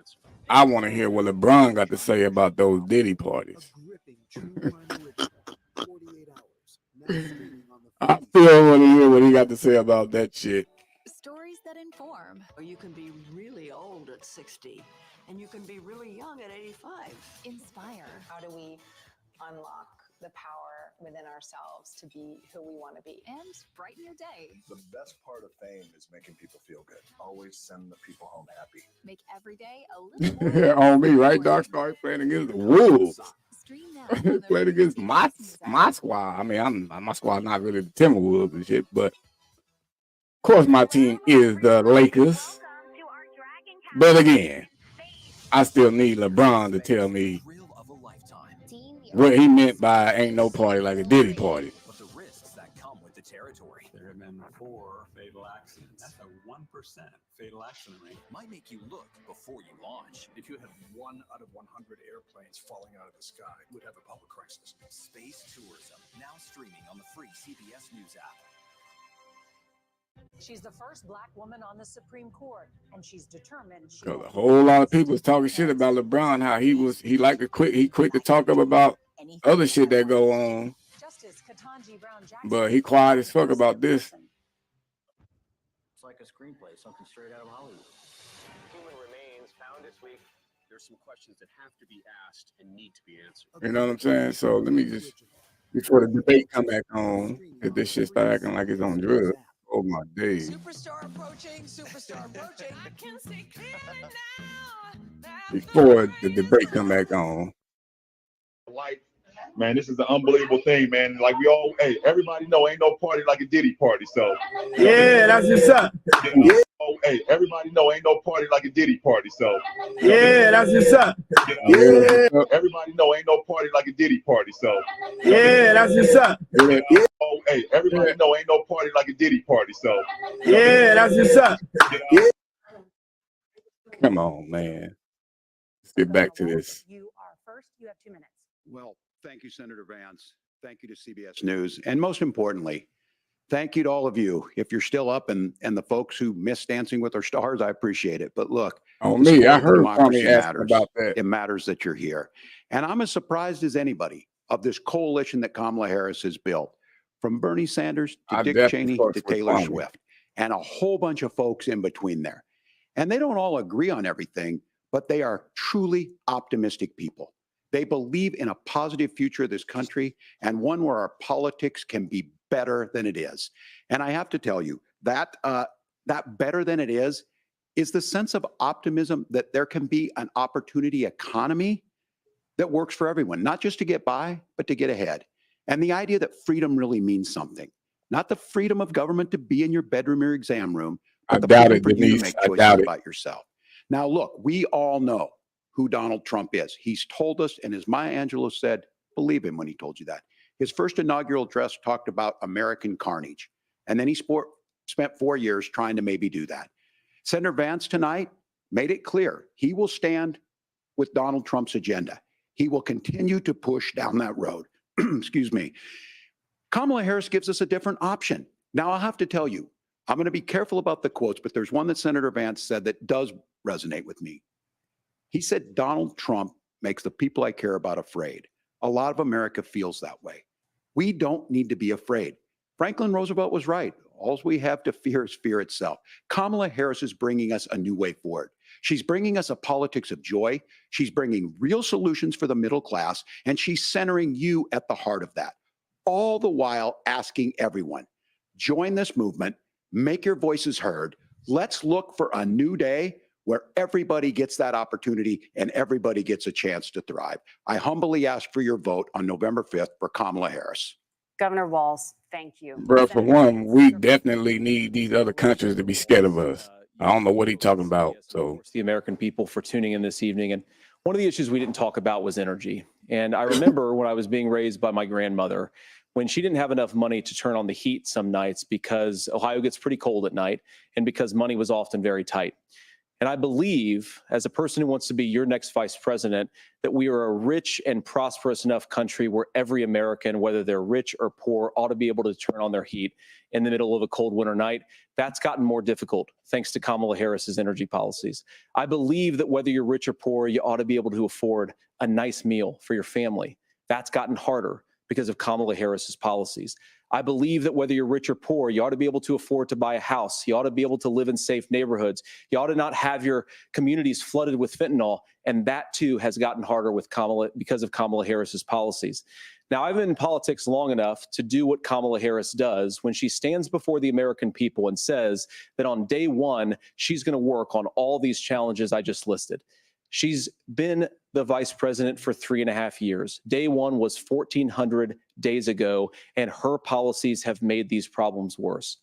S2: I want to hear what LeBron got to say about those Diddy parties. I still want to hear what he got to say about that shit.
S14: Stories that inform. You can be really old at 60, and you can be really young at 85.
S15: Inspire.
S6: How do we unlock the power within ourselves to be who we want to be?
S15: And brighten your day.
S11: The best part of fame is making people feel good. Always send the people home happy.
S15: Make every day a little more.
S2: On me, right? Doc started playing against the Wolves.
S15: Stream now.
S2: Played against my squad. I mean, my squad not really the Timberwolves and shit, but of course my team is the Lakers. But again, I still need LeBron to tell me what he meant by ain't no party like a Diddy party.
S18: But the risks that come with the territory.
S20: There have been 4 fatal accidents. That's a 1% fatal accident rate.
S18: Might make you look before you launch.
S11: If you had 1 out of 100 airplanes falling out of the sky, we'd have a public crisis.
S18: Space tourism, now streaming on the free CBS News app.
S5: She's the first Black woman on the Supreme Court, and she's determined.
S2: Because a whole lot of people was talking shit about LeBron, how he quick to talk up about other shit that go on.
S5: Justice Ketanji Brown Jackson.
S2: But he quiet as fuck about this.
S16: It's like a screenplay, something straight out of Hollywood.
S7: Human remains found this week.
S16: There's some questions that have to be asked and need to be answered.
S2: You know what I'm saying? So let me just, before the debate come back on, if this shit start acting like it's on drugs. Oh my days.
S6: Superstar approaching, superstar approaching.
S12: I can see clear now.
S2: Before the debate come back on.
S21: Like, man, this is an unbelievable thing, man. Like everybody know ain't no party like a Diddy party. So
S2: yeah, that's what's up.
S21: Yeah. Everybody know ain't no party like a Diddy party. So
S2: yeah, that's what's up.
S21: Yeah. Everybody know ain't no party like a Diddy party. So
S2: yeah, that's what's up.
S21: Yeah. Everybody know ain't no party like a Diddy party. So
S2: yeah, that's what's up. Yeah. Come on, man. Let's get back to this.
S5: You are first. You have 2 minutes.
S4: Well, thank you, Senator Vance. Thank you to CBS News. And most importantly, thank you to all of you. If you're still up and the folks who miss Dancing with Our Stars, I appreciate it. But look,
S2: on me, I heard Tommy asking about that.
S4: It matters that you're here. And I'm as surprised as anybody of this coalition that Kamala Harris has built, from Bernie Sanders to Dick Cheney to Taylor Swift, and a whole bunch of folks in between there. And they don't all agree on everything, but they are truly optimistic people. They believe in a positive future of this country and one where our politics can be better than it is. And I have to tell you that that better than it is the sense of optimism that there can be an opportunity economy that works for everyone, not just to get by, but to get ahead. And the idea that freedom really means something, not the freedom of government to be in your bedroom or exam room, but the freedom for you to make choices about yourself. Now, look, we all know who Donald Trump is. He's told us, and as Maya Angelou said, believe him when he told you that. His first inaugural address talked about American carnage. And then he spent 4 years trying to maybe do that. Senator Vance tonight made it clear he will stand with Donald Trump's agenda. He will continue to push down that road. Excuse me. Kamala Harris gives us a different option. Now, I'll have to tell you, I'm going to be careful about the quotes, but there's one that Senator Vance said that does resonate with me. He said, Donald Trump makes the people I care about afraid. A lot of America feels that way. We don't need to be afraid. Franklin Roosevelt was right. All we have to fear is fear itself. Kamala Harris is bringing us a new way forward. She's bringing us a politics of joy. She's bringing real solutions for the middle class, and she's centering you at the heart of that. All the while asking everyone, join this movement, make your voices heard. Let's look for a new day where everybody gets that opportunity and everybody gets a chance to thrive. I humbly ask for your vote on November 5th for Kamala Harris.
S3: Governor Walz, thank you.
S2: Bro, for one, we definitely need these other countries to be scared of us. I don't know what he's talking about. So
S1: The American people for tuning in this evening. And one of the issues we didn't talk about was energy. And I remember when I was being raised by my grandmother, when she didn't have enough money to turn on the heat some nights because Ohio gets pretty cold at night and because money was often very tight. And I believe, as a person who wants to be your next vice president, that we are a rich and prosperous enough country where every American, whether they're rich or poor, ought to be able to turn on their heat in the middle of a cold winter night. That's gotten more difficult thanks to Kamala Harris's energy policies. I believe that whether you're rich or poor, you ought to be able to afford a nice meal for your family. That's gotten harder because of Kamala Harris's policies. I believe that whether you're rich or poor, you ought to be able to afford to buy a house. You ought to be able to live in safe neighborhoods. You ought to not have your communities flooded with fentanyl. And that too has gotten harder with Kamala because of Kamala Harris's policies. Now, I've been in politics long enough to do what Kamala Harris does when she stands before the American people and says that on day one, she's going to work on all these challenges I just listed. She's been the vice president for 3.5 years. Day one was 1,400 days ago, and her policies have made these problems worse.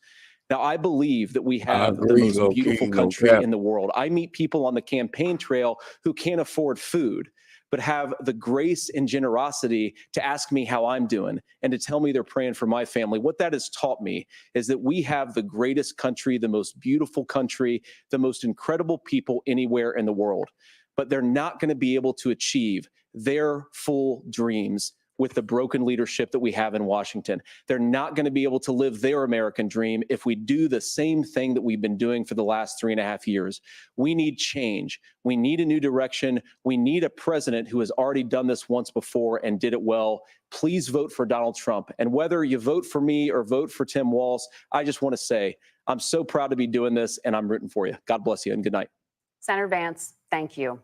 S1: Now, I believe that we have the most beautiful country in the world. I meet people on the campaign trail who can't afford food, but have the grace and generosity to ask me how I'm doing and to tell me they're praying for my family. What that has taught me is that we have the greatest country, the most beautiful country, the most incredible people anywhere in the world. But they're not going to be able to achieve their full dreams with the broken leadership that we have in Washington. They're not going to be able to live their American dream if we do the same thing that we've been doing for the last 3.5 years. We need change. We need a new direction. We need a president who has already done this once before and did it well. Please vote for Donald Trump. And whether you vote for me or vote for Tim Walz, I just want to say I'm so proud to be doing this, and I'm rooting for you. God bless you, and good night.
S3: Senator Vance, thank you.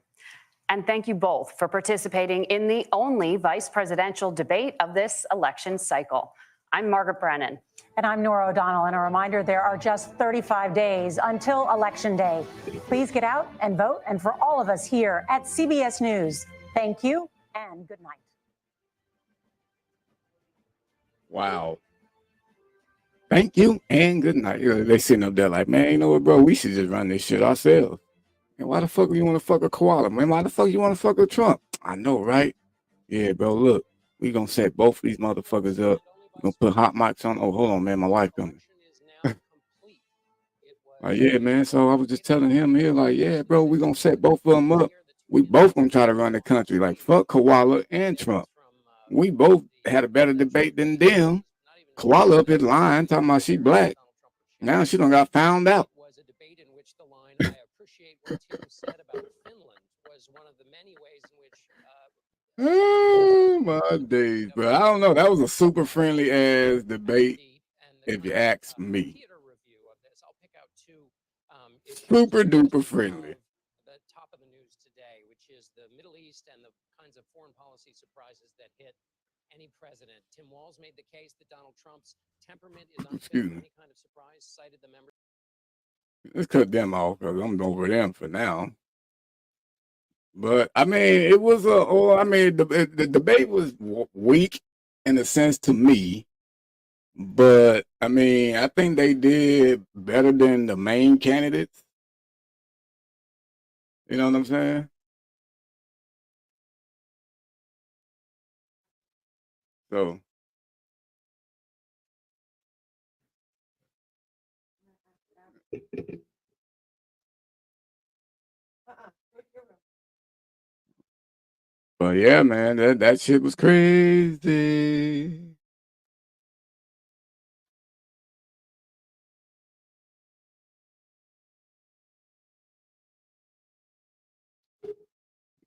S3: And thank you both for participating in the only vice presidential debate of this election cycle. I'm Margaret Brennan.
S5: And I'm Nora O'Donnell. And a reminder, there are just 35 days until Election Day. Please get out and vote. And for all of us here at CBS News, thank you and good night.
S2: wow. Thank you and good night. You know, they sitting up there like, man, you know what, bro? We should just run this shit ourselves. And why the fuck you want to fuck a koala, man? Why the fuck you want to fuck a Trump? I know, right? Yeah, bro, look, we gonna set both of these motherfuckers up. We gonna put hot mics on. Oh, hold on, man, my wife coming. Like, yeah, man, so I was just telling him here, like, yeah, bro, we gonna set both of them up. We both gonna try to run the country. Like, fuck Koala and Trump. We both had a better debate than them. Koala up his line talking about she black. Now she done got found out. Oh my days, bro. I don't know. That was a super friendly ass debate, if you ask me. Super duper friendly.
S13: The top of the news today, which is the Middle East and the kinds of foreign policy surprises that hit any president. Tim Walz made the case that Donald Trump's temperament is unfit for any kind of surprise, cited the members.
S2: Let's cut them off because I'm over them for now. But I mean, it was the debate was weak in a sense to me. But I mean, I think they did better than the main candidates. You know what I'm saying? So But yeah, man, that shit was crazy.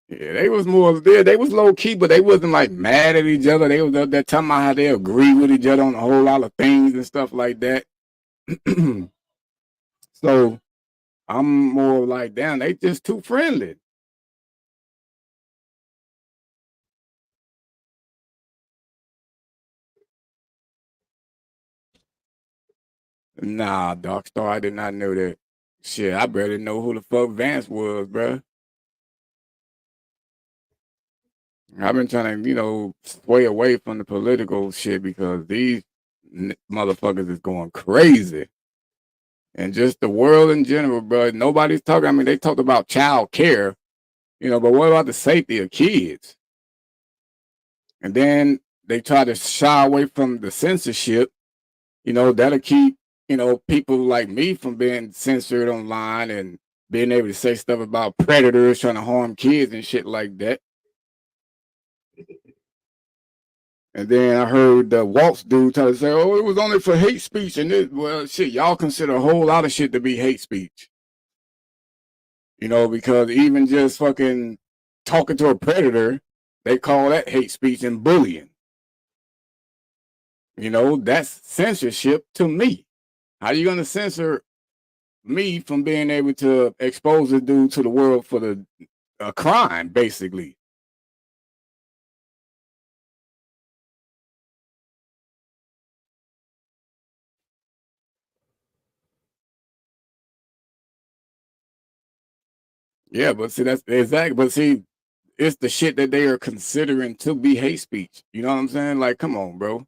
S2: Yeah, they was more they was low key, but they wasn't like mad at each other. They was up there talking about how they agree with each other on a whole lot of things and stuff like that. So I'm more like, damn, they just too friendly. Nah, Dark Star, I did not know that. Shit, I barely know who the fuck Vance was, bruh. I've been trying to, sway away from the political shit because these motherfuckers is going crazy. And just the world in general, bro. Nobody's talking. I mean, they talked about child care, but what about the safety of kids? And then they try to shy away from the censorship. That'll keep, people like me from being censored online and being able to say stuff about predators trying to harm kids and shit like that. And then I heard the Waltz dude try to say, oh, it was only for hate speech. And well, shit, y'all consider a whole lot of shit to be hate speech. Because even just fucking talking to a predator, they call that hate speech and bullying. That's censorship to me. How you going to censor me from being able to expose a dude to the world for a crime, basically? Yeah, but see, that's exactly. But see, it's the shit that they are considering to be hate speech. You know what I'm saying? Like, come on, bro.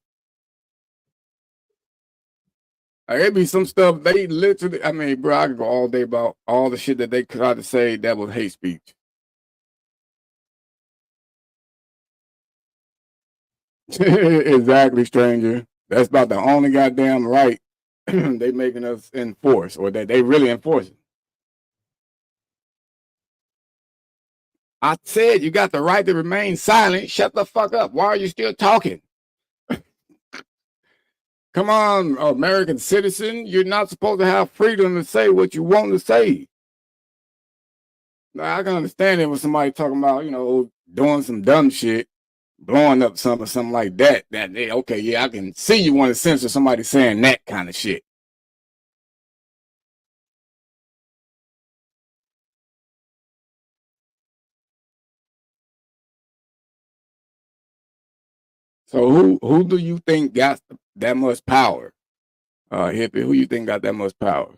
S2: Like, it be some stuff they literally. I mean, bro, I could go all day about all the shit that they tried to say that was hate speech. Exactly, stranger. That's about the only goddamn right they making us enforce, or that they really enforcing. I said you got the right to remain silent. Shut the fuck up. Why are you still talking? Come on, American citizen. You're not supposed to have freedom to say what you want to say. Now, I can understand it when somebody talking about, doing some dumb shit, blowing up something like that. Okay, yeah, I can see you want to censor somebody saying that kind of shit. So who do you think got that much power? Hippie, who you think got that much power?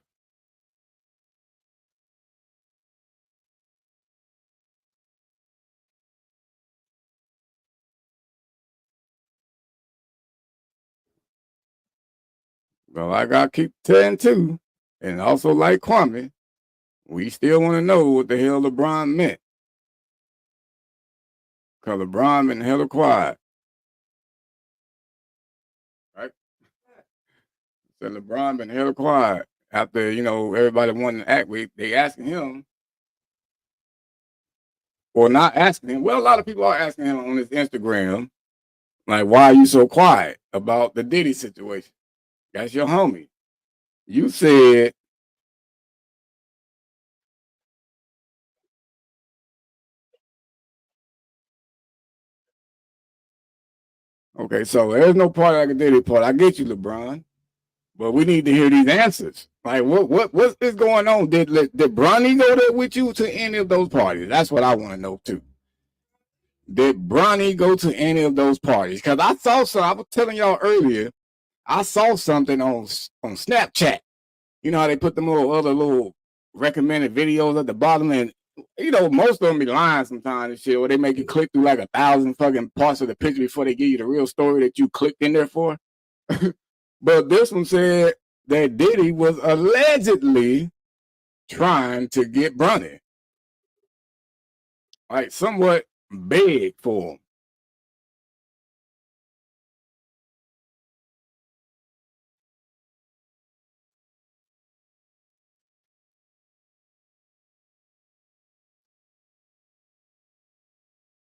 S2: Well, I gotta keep telling too, and also like Kwame, we still want to know what the hell LeBron meant. Cause LeBron been hella quiet. Right? So LeBron been hella quiet after, everybody wanted to act with. They asking him, or not asking him. Well, a lot of people are asking him on his Instagram, like, why are you so quiet about the Diddy situation? That's your homie. You said, okay, so there's no part like a Diddy part. I get you, LeBron, but we need to hear these answers. Like, what is going on? Did Bronny go there with you to any of those parties? That's what I want to know too. Did Bronny go to any of those parties? Because I saw some. I was telling y'all earlier. I saw something on Snapchat. You know how they put them other little recommended videos at the bottom, and most of them be lying sometimes and shit, or they make you click through like 1,000 fucking parts of the picture before they give you the real story that you clicked in there for. But this one said that Diddy was allegedly trying to get Bronny, like somewhat beg for him.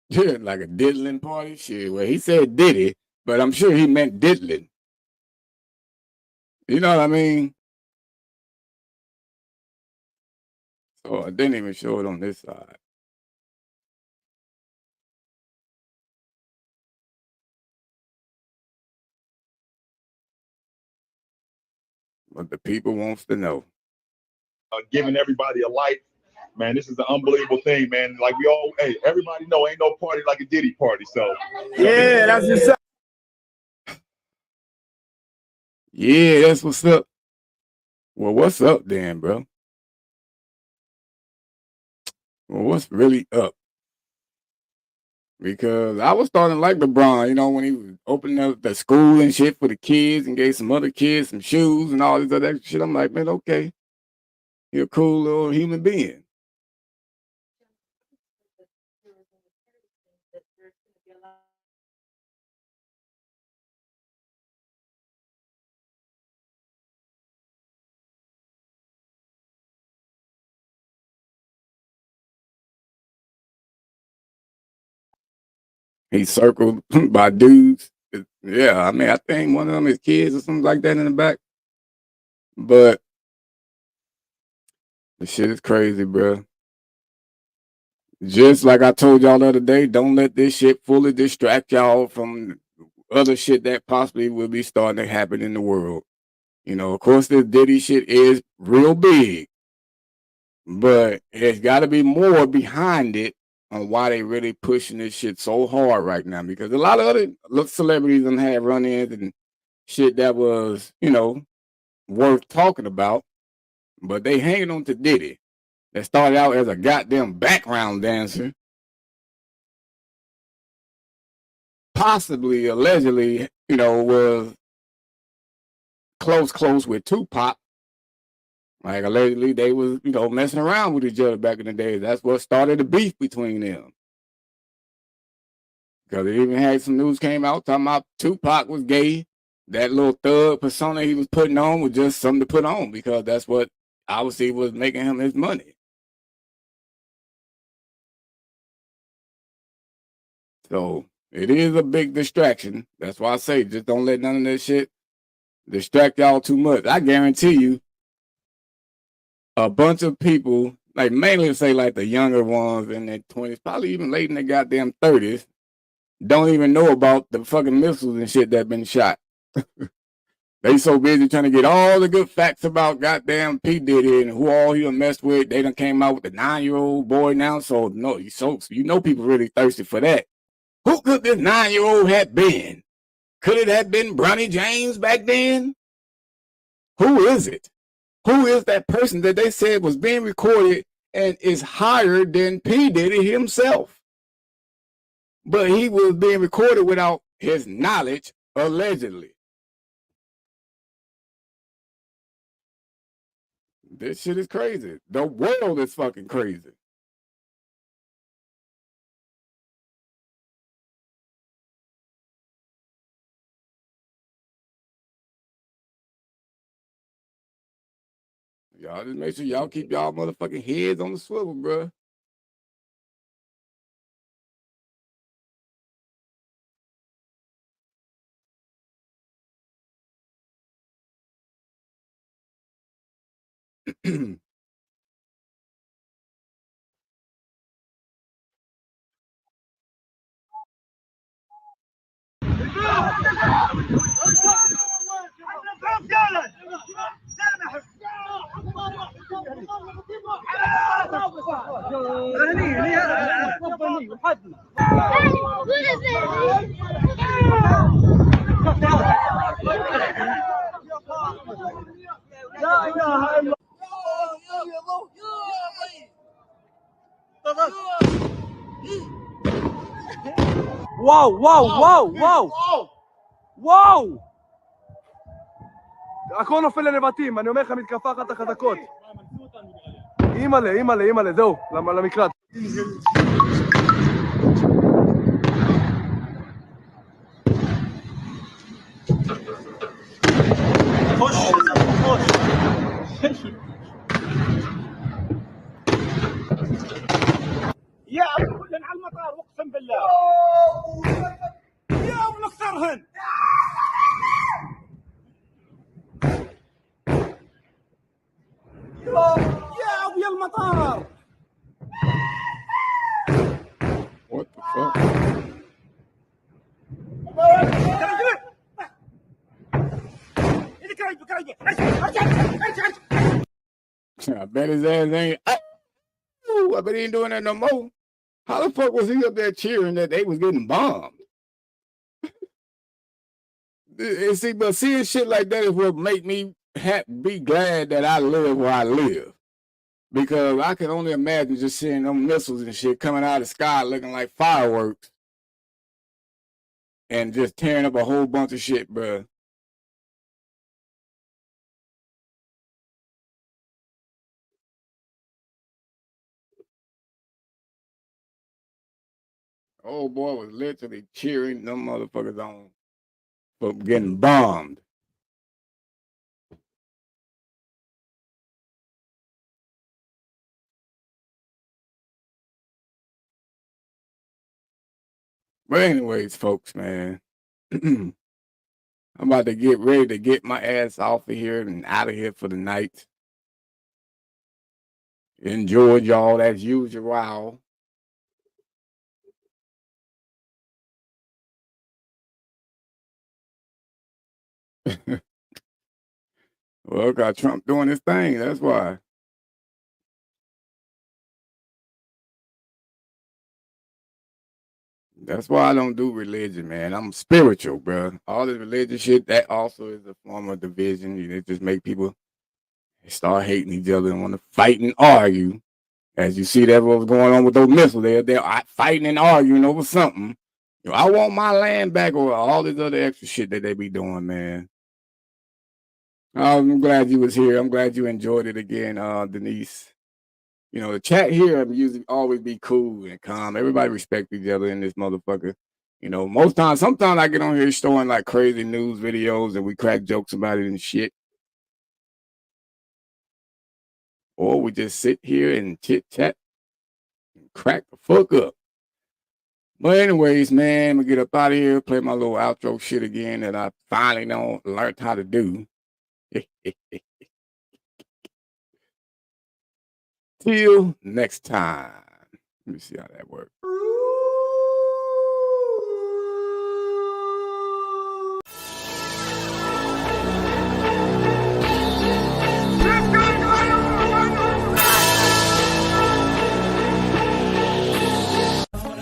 S2: Yeah, like a diddling party. Shit. Well, he said Diddy, but I'm sure he meant diddling. You know what I mean? So I didn't even show it on this side. But the people wants to know.
S21: Giving everybody a light, man. This is an unbelievable thing, man. Like we all, hey, everybody know ain't no party like a Diddy party. So
S2: yeah, that's what's up. Yeah, that's what's up. Well, what's up then, bro? Well, what's really up? Because I was starting to like LeBron, you know, when he was opening up the school and shit for the kids and gave some other kids some shoes and all this other shit. I'm like, man, okay. You're a cool little human being. He's circled by dudes. Yeah, I mean, I think one of them is kids or something like that in the back. But the shit is crazy, bro. Just like I told y'all the other day, don't let this shit fully distract y'all from other shit that possibly will be starting to happen in the world. You know, of course, this Diddy shit is real big, but there's got to be more behind it on why they really pushing this shit so hard right now. Because a lot of other celebrities done had run-ins and shit that was, you know, worth talking about, but they hanging on to Diddy. That started out as a goddamn background dancer, possibly, allegedly, you know, was close with Tupac. Like, allegedly, they was, you know, messing around with each other back in the day. That's what started the beef between them. Because they even had some news came out talking about Tupac was gay. That little thug persona he was putting on was just something to put on because that's what obviously was making him his money. So it is a big distraction. That's why I say just don't let none of that shit distract y'all too much. I guarantee you a bunch of people, like mainly say like the younger ones in their 20s, probably even late in their goddamn 30s, don't even know about the fucking missiles and shit that been shot. They so busy trying to get all the good facts about goddamn P. Diddy and who all he done messed with. They done came out with the 9-year-old boy now. So no, you know people really thirsty for that. Who could this 9-year-old have been? Could it have been Bronny James back then? Who is it? Who is that person that they said was being recorded and is higher than P. Diddy himself? But he was being recorded without his knowledge, allegedly. This shit is crazy. The world is fucking crazy. Y'all just make sure y'all keep y'all motherfucking heads on the swivel, bro.
S17: וואו, וואו, וואו, וואו, וואו! הכל נופל לנבטים, אני אומר לך, מתקפה אחת החזקות. אימא'לה, אימא'לה, אימא'לה, זהו, למקלט. חוש, חוש. يا أبو كلن على المطار اقسم بالله
S2: What the fuck? I bet his ass ain't. I bet he ain't doing that no more. How the fuck was he up there cheering that they was getting bombed? And see, but seeing shit like that is what make me be glad that I live where I live. Because I can only imagine just seeing them missiles and shit coming out of the sky looking like fireworks and just tearing up a whole bunch of shit, bruh. Old boy was literally cheering them motherfuckers on for getting bombed. But anyways, folks, man, I'm about to get ready to get my ass off of here and out of here for the night. Enjoyed y'all as usual. Well, got Trump doing his thing. That's why. That's why I don't do religion, man. I'm spiritual, bro. All this religious shit, that also is a form of division. It just make people start hating each other and want to fight and argue. As you see that what was going on with those missiles, they're fighting and arguing over something. You know, I want my land back or all this other extra shit that they be doing, man. I'm glad you was here. I'm glad you enjoyed it again, Denise. You know, the chat here usually always be cool and calm. Everybody respect each other in this motherfucker. You know, sometimes I get on here showing like crazy news videos and we crack jokes about it and shit. Or we just sit here and chit chat and crack the fuck up. But anyways, man, I'm gonna get up out of here, play my little outro shit again that I finally learned how to do. Till next time. Let me see how that works.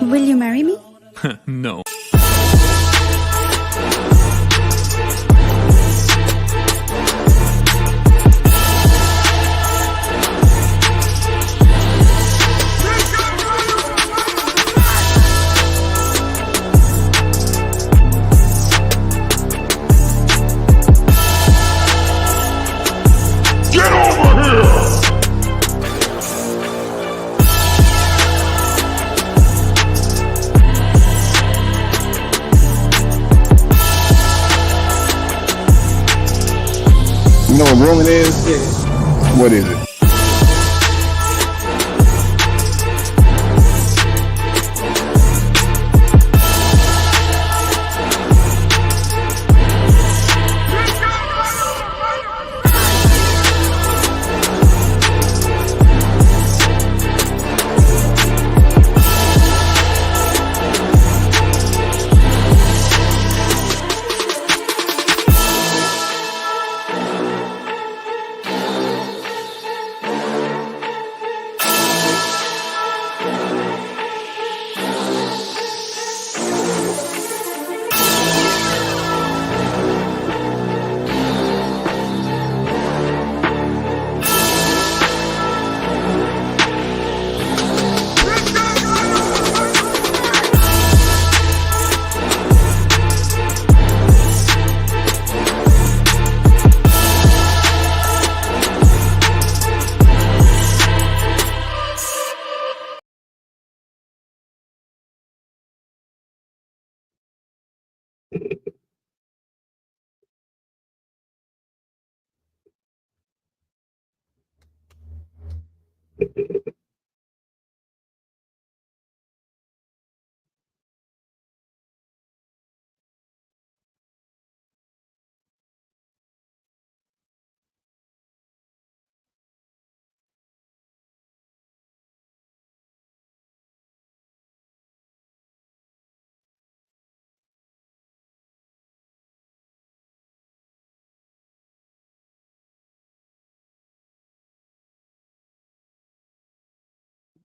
S19: Will you marry me?
S22: No.
S21: Get over here!
S2: You know what woman is? What is it?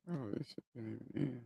S2: Oh, this shit ain't even in.